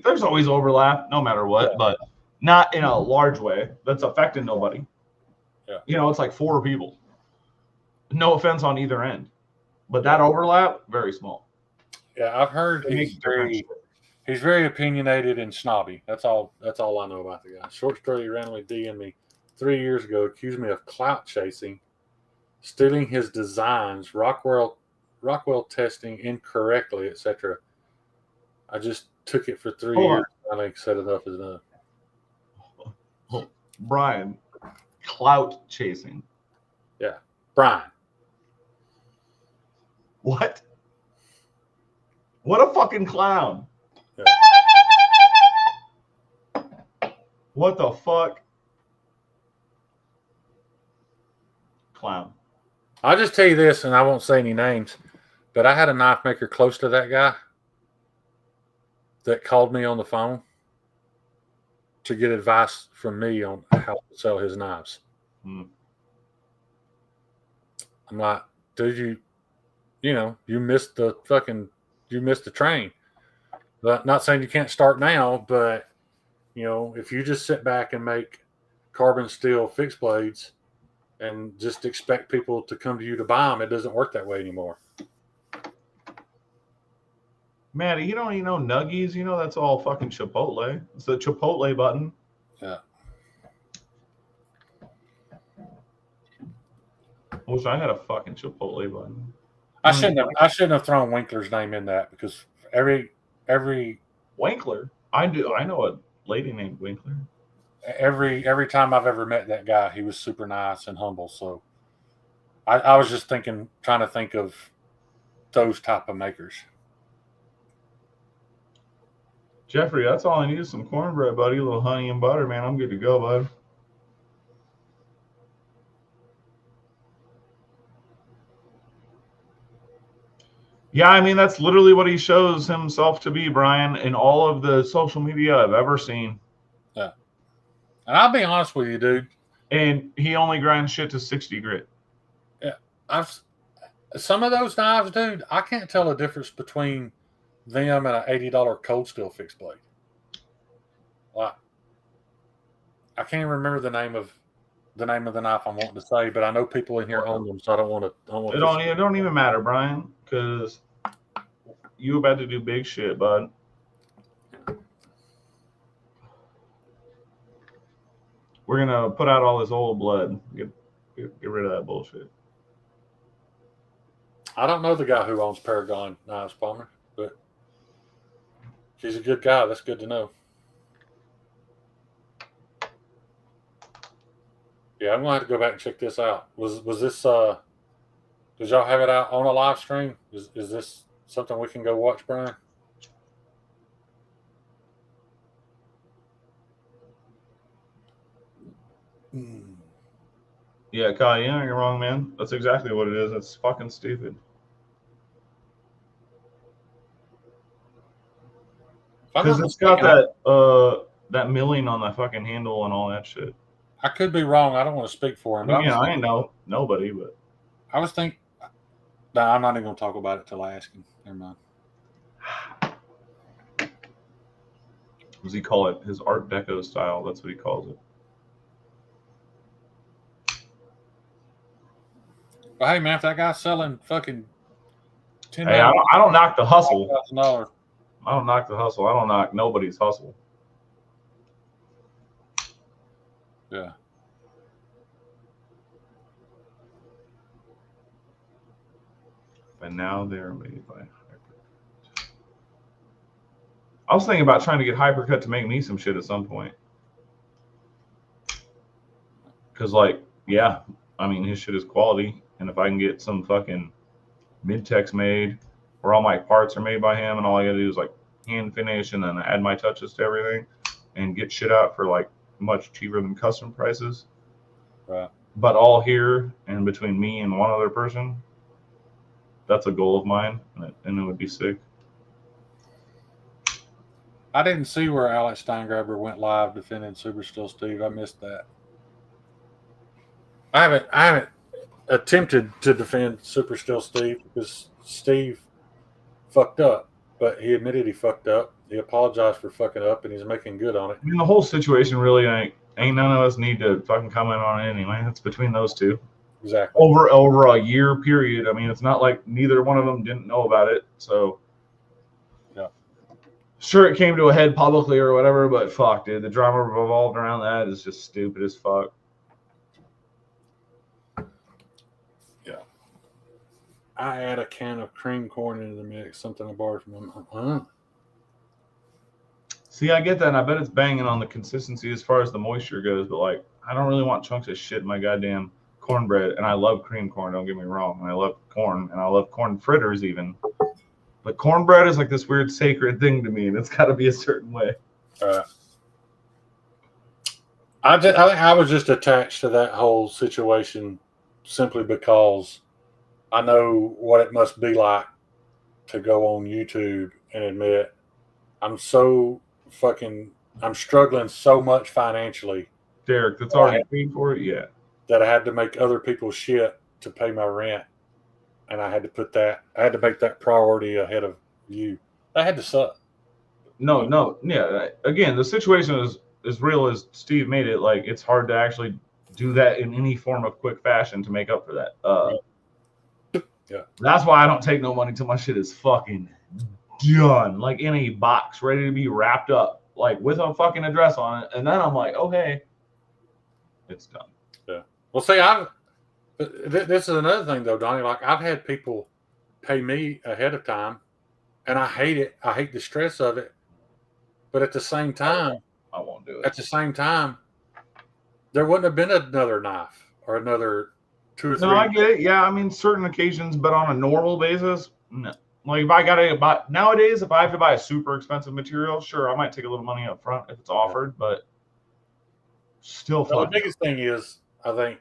there's always overlap, no matter what, but not in a large way that's affecting nobody. Yeah. You know, it's like 4 people. No offense on either end, but that overlap very small. Yeah, I've heard he's very opinionated and snobby. That's all I know about the guy. Short story, he randomly DM'd me 3 years ago, accused me of clout chasing, stealing his designs, Rockwell testing incorrectly, etc. I just took it for 3 years. I think said enough is enough. Brian, clout chasing. Yeah, Brian. What? What a fucking clown. Yeah. What the fuck? Clown. I'll just tell you this, and I won't say any names, but I had a knife maker close to that guy that called me on the phone to get advice from me on how to sell his knives. I'm like, dude, you missed the train. But not saying you can't start now, but if you just sit back and make carbon steel fixed blades and just expect people to come to you to buy them, it doesn't work that way anymore. Maddie, you don't even know Nuggies. You know that's all fucking Chipotle. It's the Chipotle button. Yeah. I wish I had a fucking Chipotle button. I shouldn't have thrown Winkler's name in that because every Winkler. I know a lady named Winkler. Every time I've ever met that guy, he was super nice and humble. So I was just trying to think of those type of makers. Jeffrey, that's all I need is some cornbread, buddy. A little honey and butter, man. I'm good to go, bud. Yeah, I mean, that's literally what he shows himself to be, Brian, in all of the social media I've ever seen. Yeah. And I'll be honest with you, dude. And he only grinds shit to 60 grit. Yeah. Some of those knives, dude, I can't tell the difference between them and an $80 cold steel fixed blade. Like, I can't even remember the name of the knife I'm wanting to say, but I know people in here own them, so I don't want to. It don't even matter, Brian, because you about to do big shit, bud. We're gonna put out all this old blood. Get rid of that bullshit. I don't know the guy who owns Paragon Knives, Palmer, but he's a good guy. That's good to know. Yeah, I'm gonna have to go back and check this out. Was this did y'all have it out on a live stream? Is this something we can go watch, Brian? Yeah, Kyle, you know you're wrong, man. That's exactly what it is. That's fucking stupid. Because it's got that milling on the fucking handle and all that shit. I could be wrong. I don't want to speak for him. But I ain't know nobody, but I was thinking. Nah, I'm not even going to talk about it till I ask him. Never mind. What does he call it? His Art Deco style. That's what he calls it. But hey, man, if that guy's selling fucking $10, hey, I don't knock the hustle. $5,000. I don't knock the hustle. I don't knock nobody's hustle. Yeah. And now they're made by Hypercut. I was thinking about trying to get Hypercut to make me some shit at some point. Because, like, yeah, I mean, his shit is quality. And if I can get some fucking mid-tex made, where all my parts are made by him, and all I gotta do is, like, hand finish and then add my touches to everything and get shit out for, like, much cheaper than custom prices. Right. But all here and between me and one other person, that's a goal of mine, and it would be sick. I didn't see where Alex Steingraber went live defending Super Steel Steve. I missed that. I haven't attempted to defend Super Steel Steve because Steve fucked up, but he admitted he fucked up. He apologized for fucking up, and he's making good on it. I mean, the whole situation really ain't none of us need to fucking comment on it anyway. It's between those two. Exactly. Over a year period. I mean, it's not like neither one of them didn't know about it. So, yeah. Sure, it came to a head publicly or whatever, but fuck, dude, the drama revolved around that is just stupid as fuck. Yeah. I add a can of cream corn into the mix, something I borrowed from him. See, I get that, and I bet it's banging on the consistency as far as the moisture goes, but, like, I don't really want chunks of shit in my goddamn cornbread, and I love cream corn, don't get me wrong, and I love corn, and I love corn fritters even, but cornbread is like this weird sacred thing to me, and it's got to be a certain way. I was just attached to that whole situation simply because I know what it must be like to go on YouTube and admit I'm struggling so much financially. Derek, that's already paid for it? Yeah. That I had to make other people's shit to pay my rent. And I had to make that priority ahead of you. That had to suck. Yeah. Again, the situation is as real as Steve made it. Like, it's hard to actually do that in any form of quick fashion to make up for that. Yeah. That's why I don't take no money till my shit is fucking done, like in a box, ready to be wrapped up, like with a fucking address on it. And then I'm like, okay, it's done. Yeah. Well, see, this is another thing though, Donnie. Like, I've had people pay me ahead of time, and I hate it. I hate the stress of it. But at the same time, I won't do it. At the same time, there wouldn't have been another knife or another 2 or 3. No, I get it. Yeah, I mean, certain occasions, but on a normal basis, no. Like, if I gotta buy nowadays, if I have to buy a super expensive material, sure, I might take a little money up front if it's offered, but still, Well, the biggest thing is, I think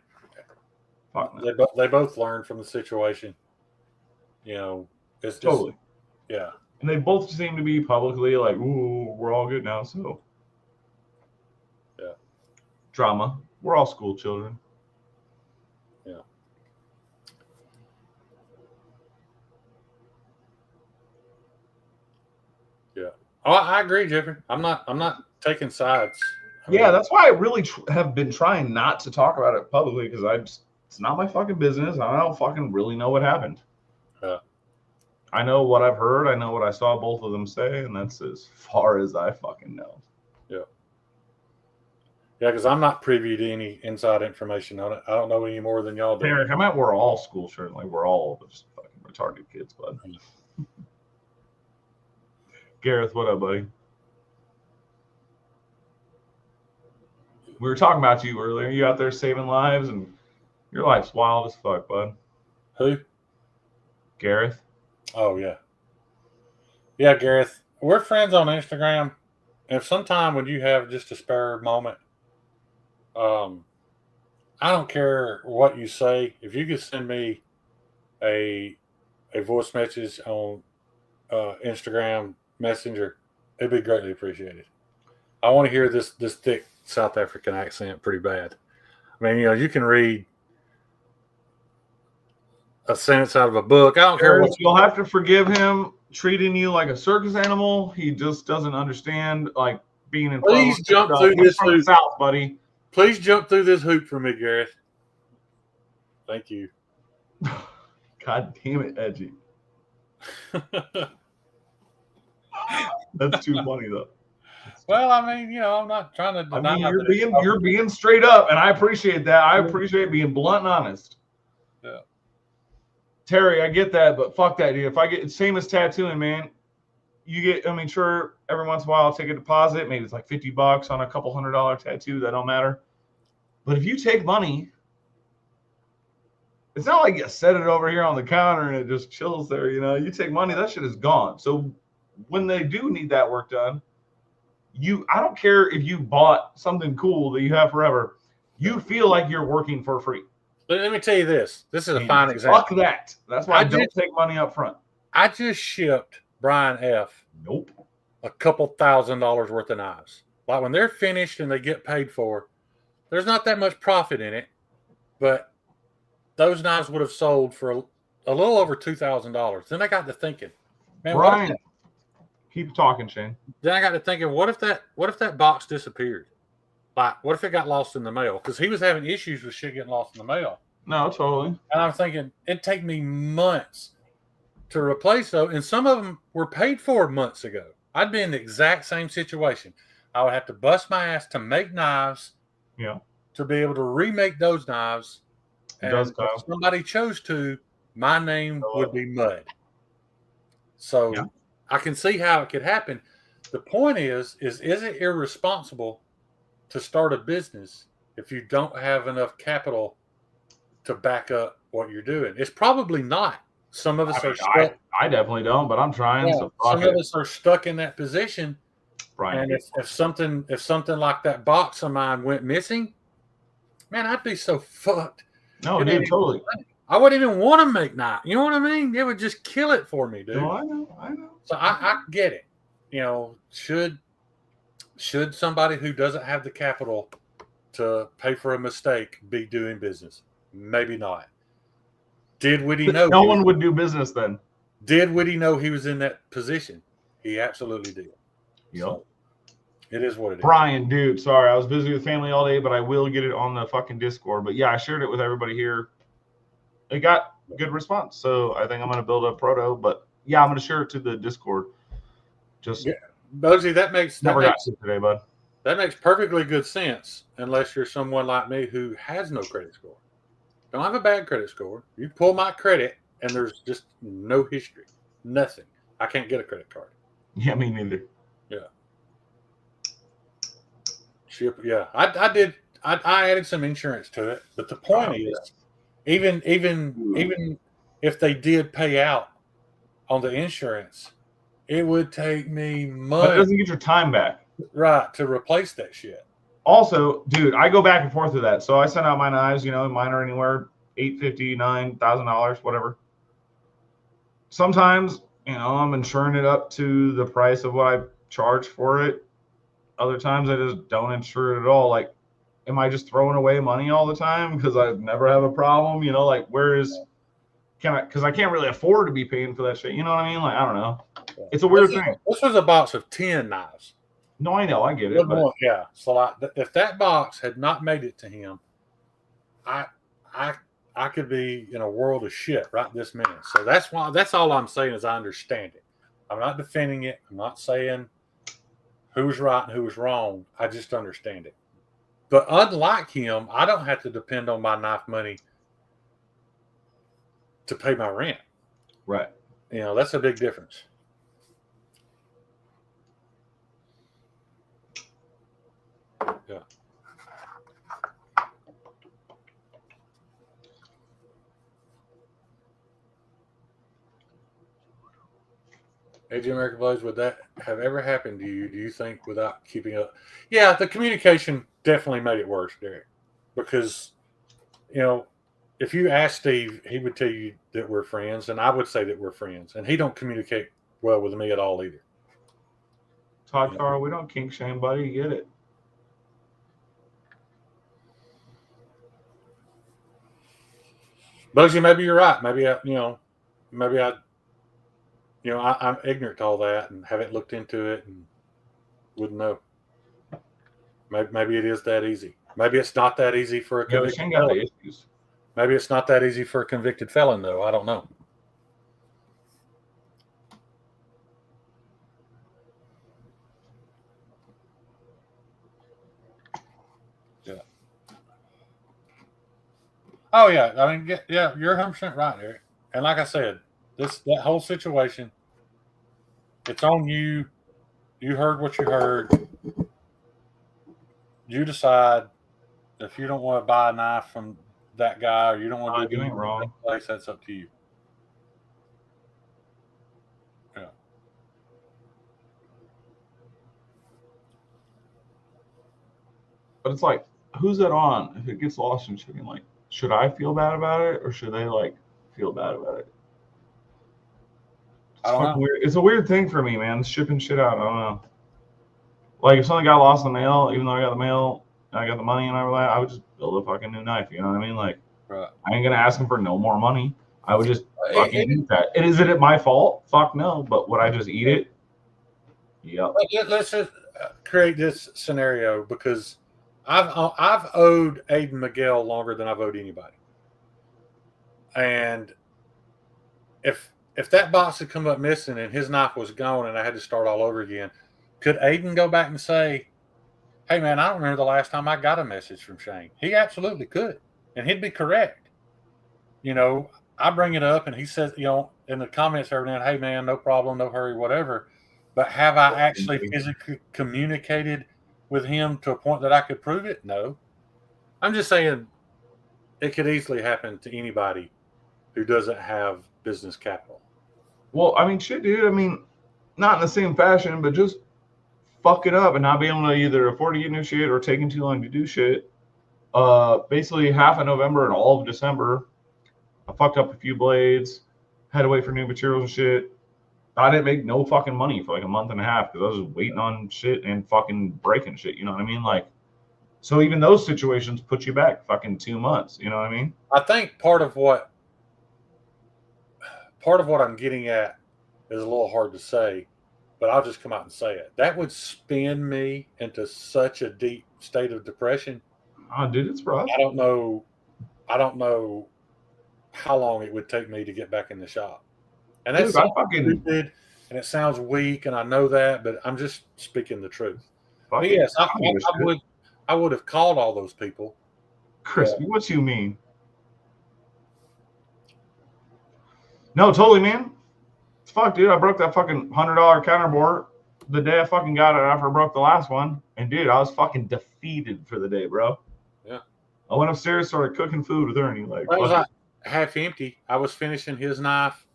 they both learned from the situation. You know, it's totally, yeah. And they both seem to be publicly like, "Ooh, we're all good now." So, yeah, drama. We're all school children. Yeah. Yeah. Oh, I agree, Jeffrey. I'm not taking sides. Yeah, that's why I really have been trying not to talk about it publicly, because it's not my fucking business. I don't fucking really know what happened. Yeah. I know what I've heard. I know what I saw both of them say, and that's as far as I fucking know. Yeah. Yeah, because I'm not privy to any inside information on it. I don't know any more than y'all do. Eric, I meant we're all school children. Like, we're all just fucking retarded kids, bud. Gareth, what up, buddy? We were talking about you earlier. You out there saving lives, and your life's wild as fuck, bud. Who? Gareth. Oh, yeah. Yeah, Gareth. We're friends on Instagram. And if sometime when you have just a spare moment, I don't care what you say. If you could send me a voice message on Instagram Messenger, it'd be greatly appreciated. I want to hear this thick South African accent pretty bad. I mean, you can read a sentence out of a book. I don't care what. You'll have to forgive him treating you like a circus animal. He just doesn't understand, like, being in. Please jump through this hoop, South, buddy. Please jump through this hoop for me, Gareth. Thank you. God damn it, Edgy. That's too funny, though. Well, I mean, I'm not trying to deny. I mean, you're being straight up, and I appreciate that. I appreciate being blunt and honest. Yeah. Terry, I get that, but fuck that, dude. If I get same as tattooing, man, you get. I mean, sure, every once in a while I'll take a deposit. Maybe it's like $50 on a couple $100 tattoo. That don't matter. But if you take money, it's not like you set it over here on the counter and it just chills there. You take money, that shit is gone. So when they do need that work done, I don't care if you bought something cool that you have forever. You feel like you're working for free. Let me tell you this. This is a fine example. Fuck that. That's why I don't take money up front. I just shipped Brian F. Nope. a couple $1,000s worth of knives. Like, when they're finished and they get paid for, there's not that much profit in it, but those knives would have sold for a little over $2,000. Then I got to thinking, man, Brian, keep talking, Shane. Then I got to thinking, what if that box disappeared? Like, what if it got lost in the mail? Because he was having issues with shit getting lost in the mail. No, totally. And I'm thinking, it'd take me months to replace those. And some of them were paid for months ago. I'd be in the exact same situation. I would have to bust my ass to make knives. Yeah. To be able to remake those knives. And if somebody chose to, my name would be mud. So yeah. I can see how it could happen. The point is it irresponsible to start a business if you don't have enough capital to back up what you're doing? It's probably not. Some of us are stuck. I definitely don't, but I'm trying. Yeah, some of us are stuck in that position. Right. And if something like that box of mine went missing, man, I'd be so fucked. No, dude, totally. I wouldn't even want to make knives. You know what I mean? It would just kill it for me, dude. No, I know. So I get it. Should somebody who doesn't have the capital to pay for a mistake be doing business? Maybe not. Did Woody know? No one would do business then. Did Woody know he was in that position? He absolutely did. Yep. So it is what it is. Brian, dude, sorry, I was busy with family all day, but I will get it on the fucking Discord. But yeah, I shared it with everybody here. It got good response, so I think I'm gonna build a proto. But yeah, I'm gonna share it to the Discord. Just Bugsy, that makes today, bud. That makes perfectly good sense, unless you're someone like me who has no credit score. Don't have a bad credit score. You pull my credit, and there's just no history, nothing. I can't get a credit card. Yeah, me neither. Yeah. Yeah, I did. I added some insurance to it, but the point is, even if they did pay out on the insurance, it would take me months. But it doesn't get your time back, right, to replace that shit. Also, dude, I go back and forth with that. So I send out my knives. You know, mine are anywhere $850, $9,000, whatever. Sometimes, you know, I'm insuring it up to the price of what I charge for it. Other times I just don't insure it at all. Like, am I just throwing away money all the time because I never have a problem? You know, like, because I can't really afford to be paying for that shit. You know what I mean? Like, I don't know. It's a weird thing. This was a box of 10 knives. No, I know, I get it. But... yeah. So if that box had not made it to him, I could be in a world of shit right this minute. So that's all I'm saying is I understand it. I'm not defending it. I'm not saying who's right and who's wrong. I just understand it. But unlike him, I don't have to depend on my knife money to pay my rent. Right. You know, that's a big difference. Yeah. AJ American Blades, would that have ever happened to you? Do you think without keeping up? Yeah, the communication definitely made it worse, Derek. Because, you know, if you ask Steve, he would tell you that we're friends, and I would say that we're friends. And he don't communicate well with me at all either. Todd Carl, we don't kink shame, buddy. You get it. Bugsy, maybe you're right. Maybe I'm ignorant to all that and haven't looked into it and wouldn't know. Maybe it is that easy. Maybe it's not that easy for a convicted felon. Maybe it's not that easy for a convicted felon, though. I don't know. Yeah. Oh yeah. I mean, yeah, you're 100% right, Eric. And like I said, that whole situation, it's on you. You heard what you heard. You decide if you don't want to buy a knife from that guy or you don't want to do anything wrong. Place, that's up to you. Yeah. But it's like, who's it on? If it gets lost in shipping, like, should I feel bad about it or should they like feel bad about it? I don't know. Weird. It's a weird thing for me, man. Shipping shit out. I don't know. Like if something got lost in the mail, even though I got the mail and I got the money and everything, I would just build a fucking new knife. You know what I mean? Like, right. I ain't gonna ask them for no more money. I would just fucking eat that. And is it my fault? Fuck no. But would I just eat it? Yeah. Let's just create this scenario because I've owed Aiden Miguel longer than I've owed anybody. And if that box had come up missing and his knife was gone and I had to start all over again, could Aiden go back and say, hey, man, I don't remember the last time I got a message from Shane? He absolutely could. And he'd be correct. You know, I bring it up and he says, you know, in the comments every now, hey, man, no problem, no hurry, whatever. But have I actually physically communicated with him to a point that I could prove it? No. I'm just saying it could easily happen to anybody who doesn't have business capital. Well, I mean, shit, dude. I mean, not in the same fashion, but just fuck it up and not be able to either afford to get new shit or taking too long to do shit. Basically, half of November and all of December, I fucked up a few blades, had to wait for new materials and shit. I didn't make no fucking money for like a month and a half because I was just waiting on shit and fucking breaking shit. You know what I mean? Like, so even those situations put you back fucking 2 months. You know what I mean? I think part of what I'm getting at is a little hard to say, but I'll just come out and say it. That would spin me into such a deep state of depression. Oh, dude, it's rough. I don't know how long it would take me to get back in the shop. And that's Dude, I fucking stupid and it sounds weak, and I know that, but I'm just speaking the truth. But fucking yes, I don't give a shit. I would have called all those people. Crispy, what you mean? No, totally, man. Fuck, dude, I broke that fucking $100 counterboard the day I fucking got it after I broke the last one. And dude, I was fucking defeated for the day, bro. Yeah. I went upstairs, started cooking food with Ernie. Like, That was like half empty. I was finishing his knife,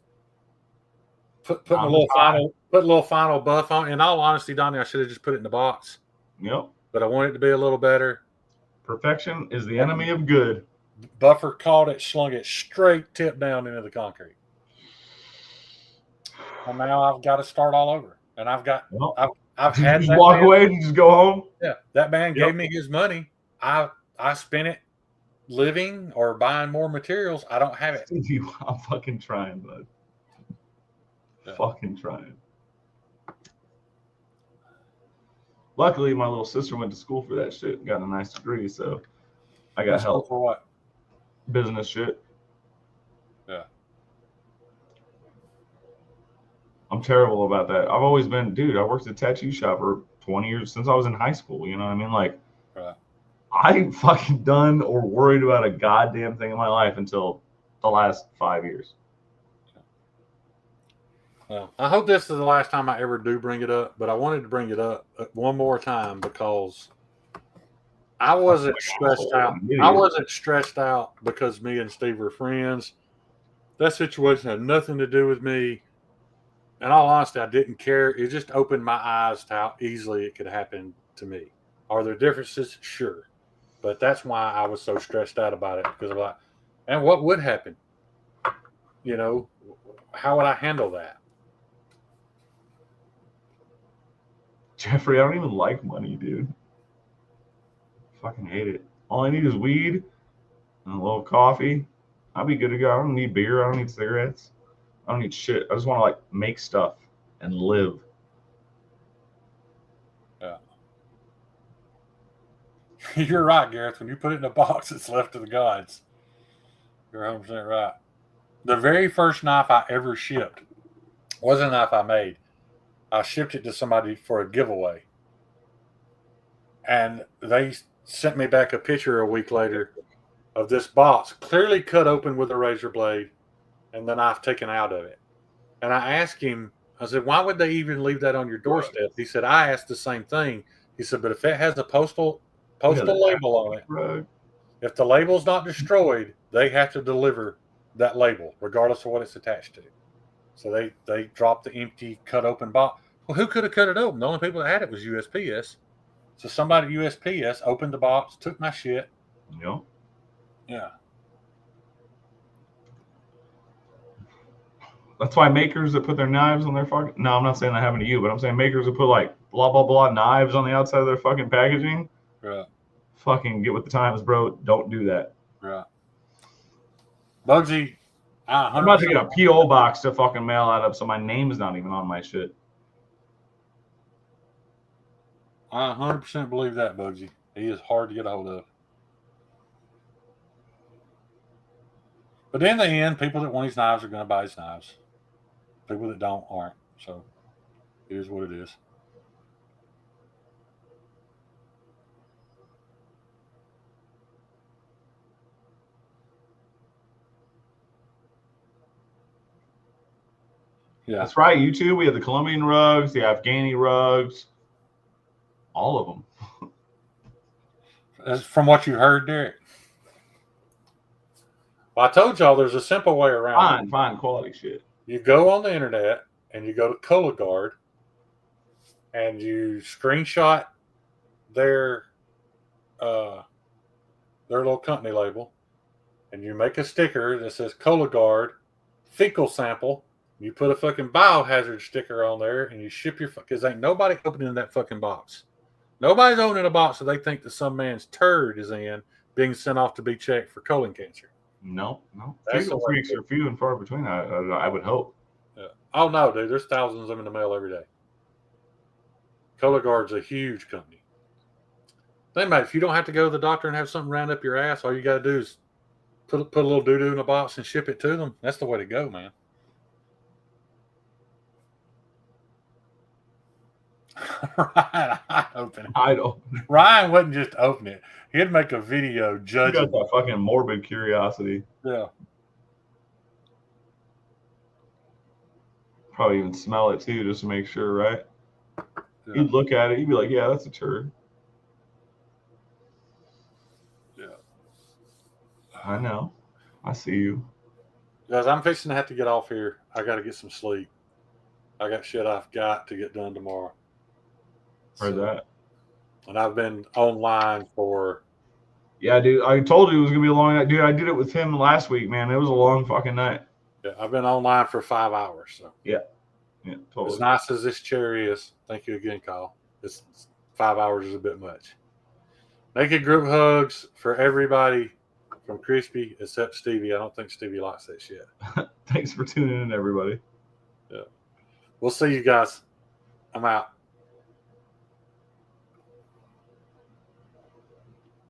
putting a little final buff on. In all honesty, Donnie, I should have just put it in the box. Yep. But I want it to be a little better. Perfection is the enemy of good. Buffer caught it, slung it straight tip down into the concrete. And now I've got to start all over. And I've had just that walk man, away and just go home. Yeah, that man gave me his money. I spent it living or buying more materials. I don't have it. I'm fucking trying, bud. Yeah. Fucking trying. Luckily, my little sister went to school for that shit and got a nice degree, so I got help. For what? Business shit. Yeah. I'm terrible about that. I've always been, dude, I worked at a tattoo shop for 20 years since I was in high school. You know what I mean? Like, right. I ain't fucking done or worried about a goddamn thing in my life until the last 5 years. Well, I hope this is the last time I ever do bring it up, but I wanted to bring it up one more time because I wasn't stressed out. I wasn't stressed out because me and Steve were friends. That situation had nothing to do with me. In all honesty, I didn't care. It just opened my eyes to how easily it could happen to me. Are there differences? Sure. But that's why I was so stressed out about it, because I'm like, and what would happen? You know, how would I handle that? Jeffrey, I don't even like money, dude. Fucking hate it. All I need is weed and a little coffee. I'll be good to go. I don't need beer. I don't need cigarettes. I don't need shit. I just want to like make stuff and live. Yeah. You're right, Gareth. When you put it in a box, it's left to the gods. You're 100% right. The very first knife I ever shipped wasn't a knife I made. I shipped it to somebody for a giveaway. And they sent me back a picture a week later of this box clearly cut open with a razor blade and the knife taken out of it. And I asked him, I said, why would they even leave that on your doorstep? He said, I asked the same thing. He said, but if it has a postal label on it, Right. If the label's not destroyed, they have to deliver that label, regardless of what it's attached to. So they dropped the empty, cut open box. Well, who could have cut it open? The only people that had it was USPS. So somebody at USPS opened the box, took my shit. Yep. Yeah. That's why makers that put their knives on their fucking... No, I'm not saying that happened to you, but I'm saying makers that put like blah, blah, blah knives on the outside of their fucking packaging. Right. Fucking get with the times, bro. Don't do that. Right. Bugsy, I'm about to get a P.O. box to fucking mail out of, so my name's not even on my shit. I 100% believe that, Bugsy. He is hard to get a hold of. But in the end, people that want his knives are going to buy his knives. People that don't aren't. So it is what it is. Yeah. That's right. You too. We have the Colombian rugs, the Afghani rugs, all of them. That's from what you heard, Derek. Well, I told y'all there's a simple way around it. Fine quality shit. You go on the internet and you go to Cologuard and you screenshot their little company label and you make a sticker that says Cologuard fecal sample. You put a fucking biohazard sticker on there and you ship your, because ain't nobody opening that fucking box. Nobody's opening a box so they think that some man's turd is in being sent off to be checked for colon cancer. No. That's Fecal freaks are few and far between, I would hope. Yeah. Oh, no, dude. There's thousands of them in the mail every day. Cologuard's a huge company. Think about it, if you don't have to go to the doctor and have something round up your ass, all you got to do is put a little doo-doo in a box and ship it to them. That's the way to go, man. Ryan, I open it. I don't. Ryan wouldn't just open it. He'd make a video You judging. got that fucking morbid curiosity. Yeah. Probably even smell it too, just to make sure, right? Yeah. You'd look at it, you'd be like, yeah, that's a turd. Yeah. I know. I see you. Guys, I'm fixing to have to get off here. I got to get some sleep. I got shit I've got to get done tomorrow. Heard that. And I've been online for. Yeah, dude. I told you it was gonna be a long night, dude. I did it with him last week, man. It was a long fucking night. Yeah, I've been online for 5 hours. So Yeah, totally. as nice as this chair is, thank you again, Kyle. It's 5 hours is a bit much. Naked group hugs for everybody from Crispy except Stevie. I don't think Stevie likes that shit. Thanks for tuning in, everybody. Yeah. We'll see you guys. I'm out.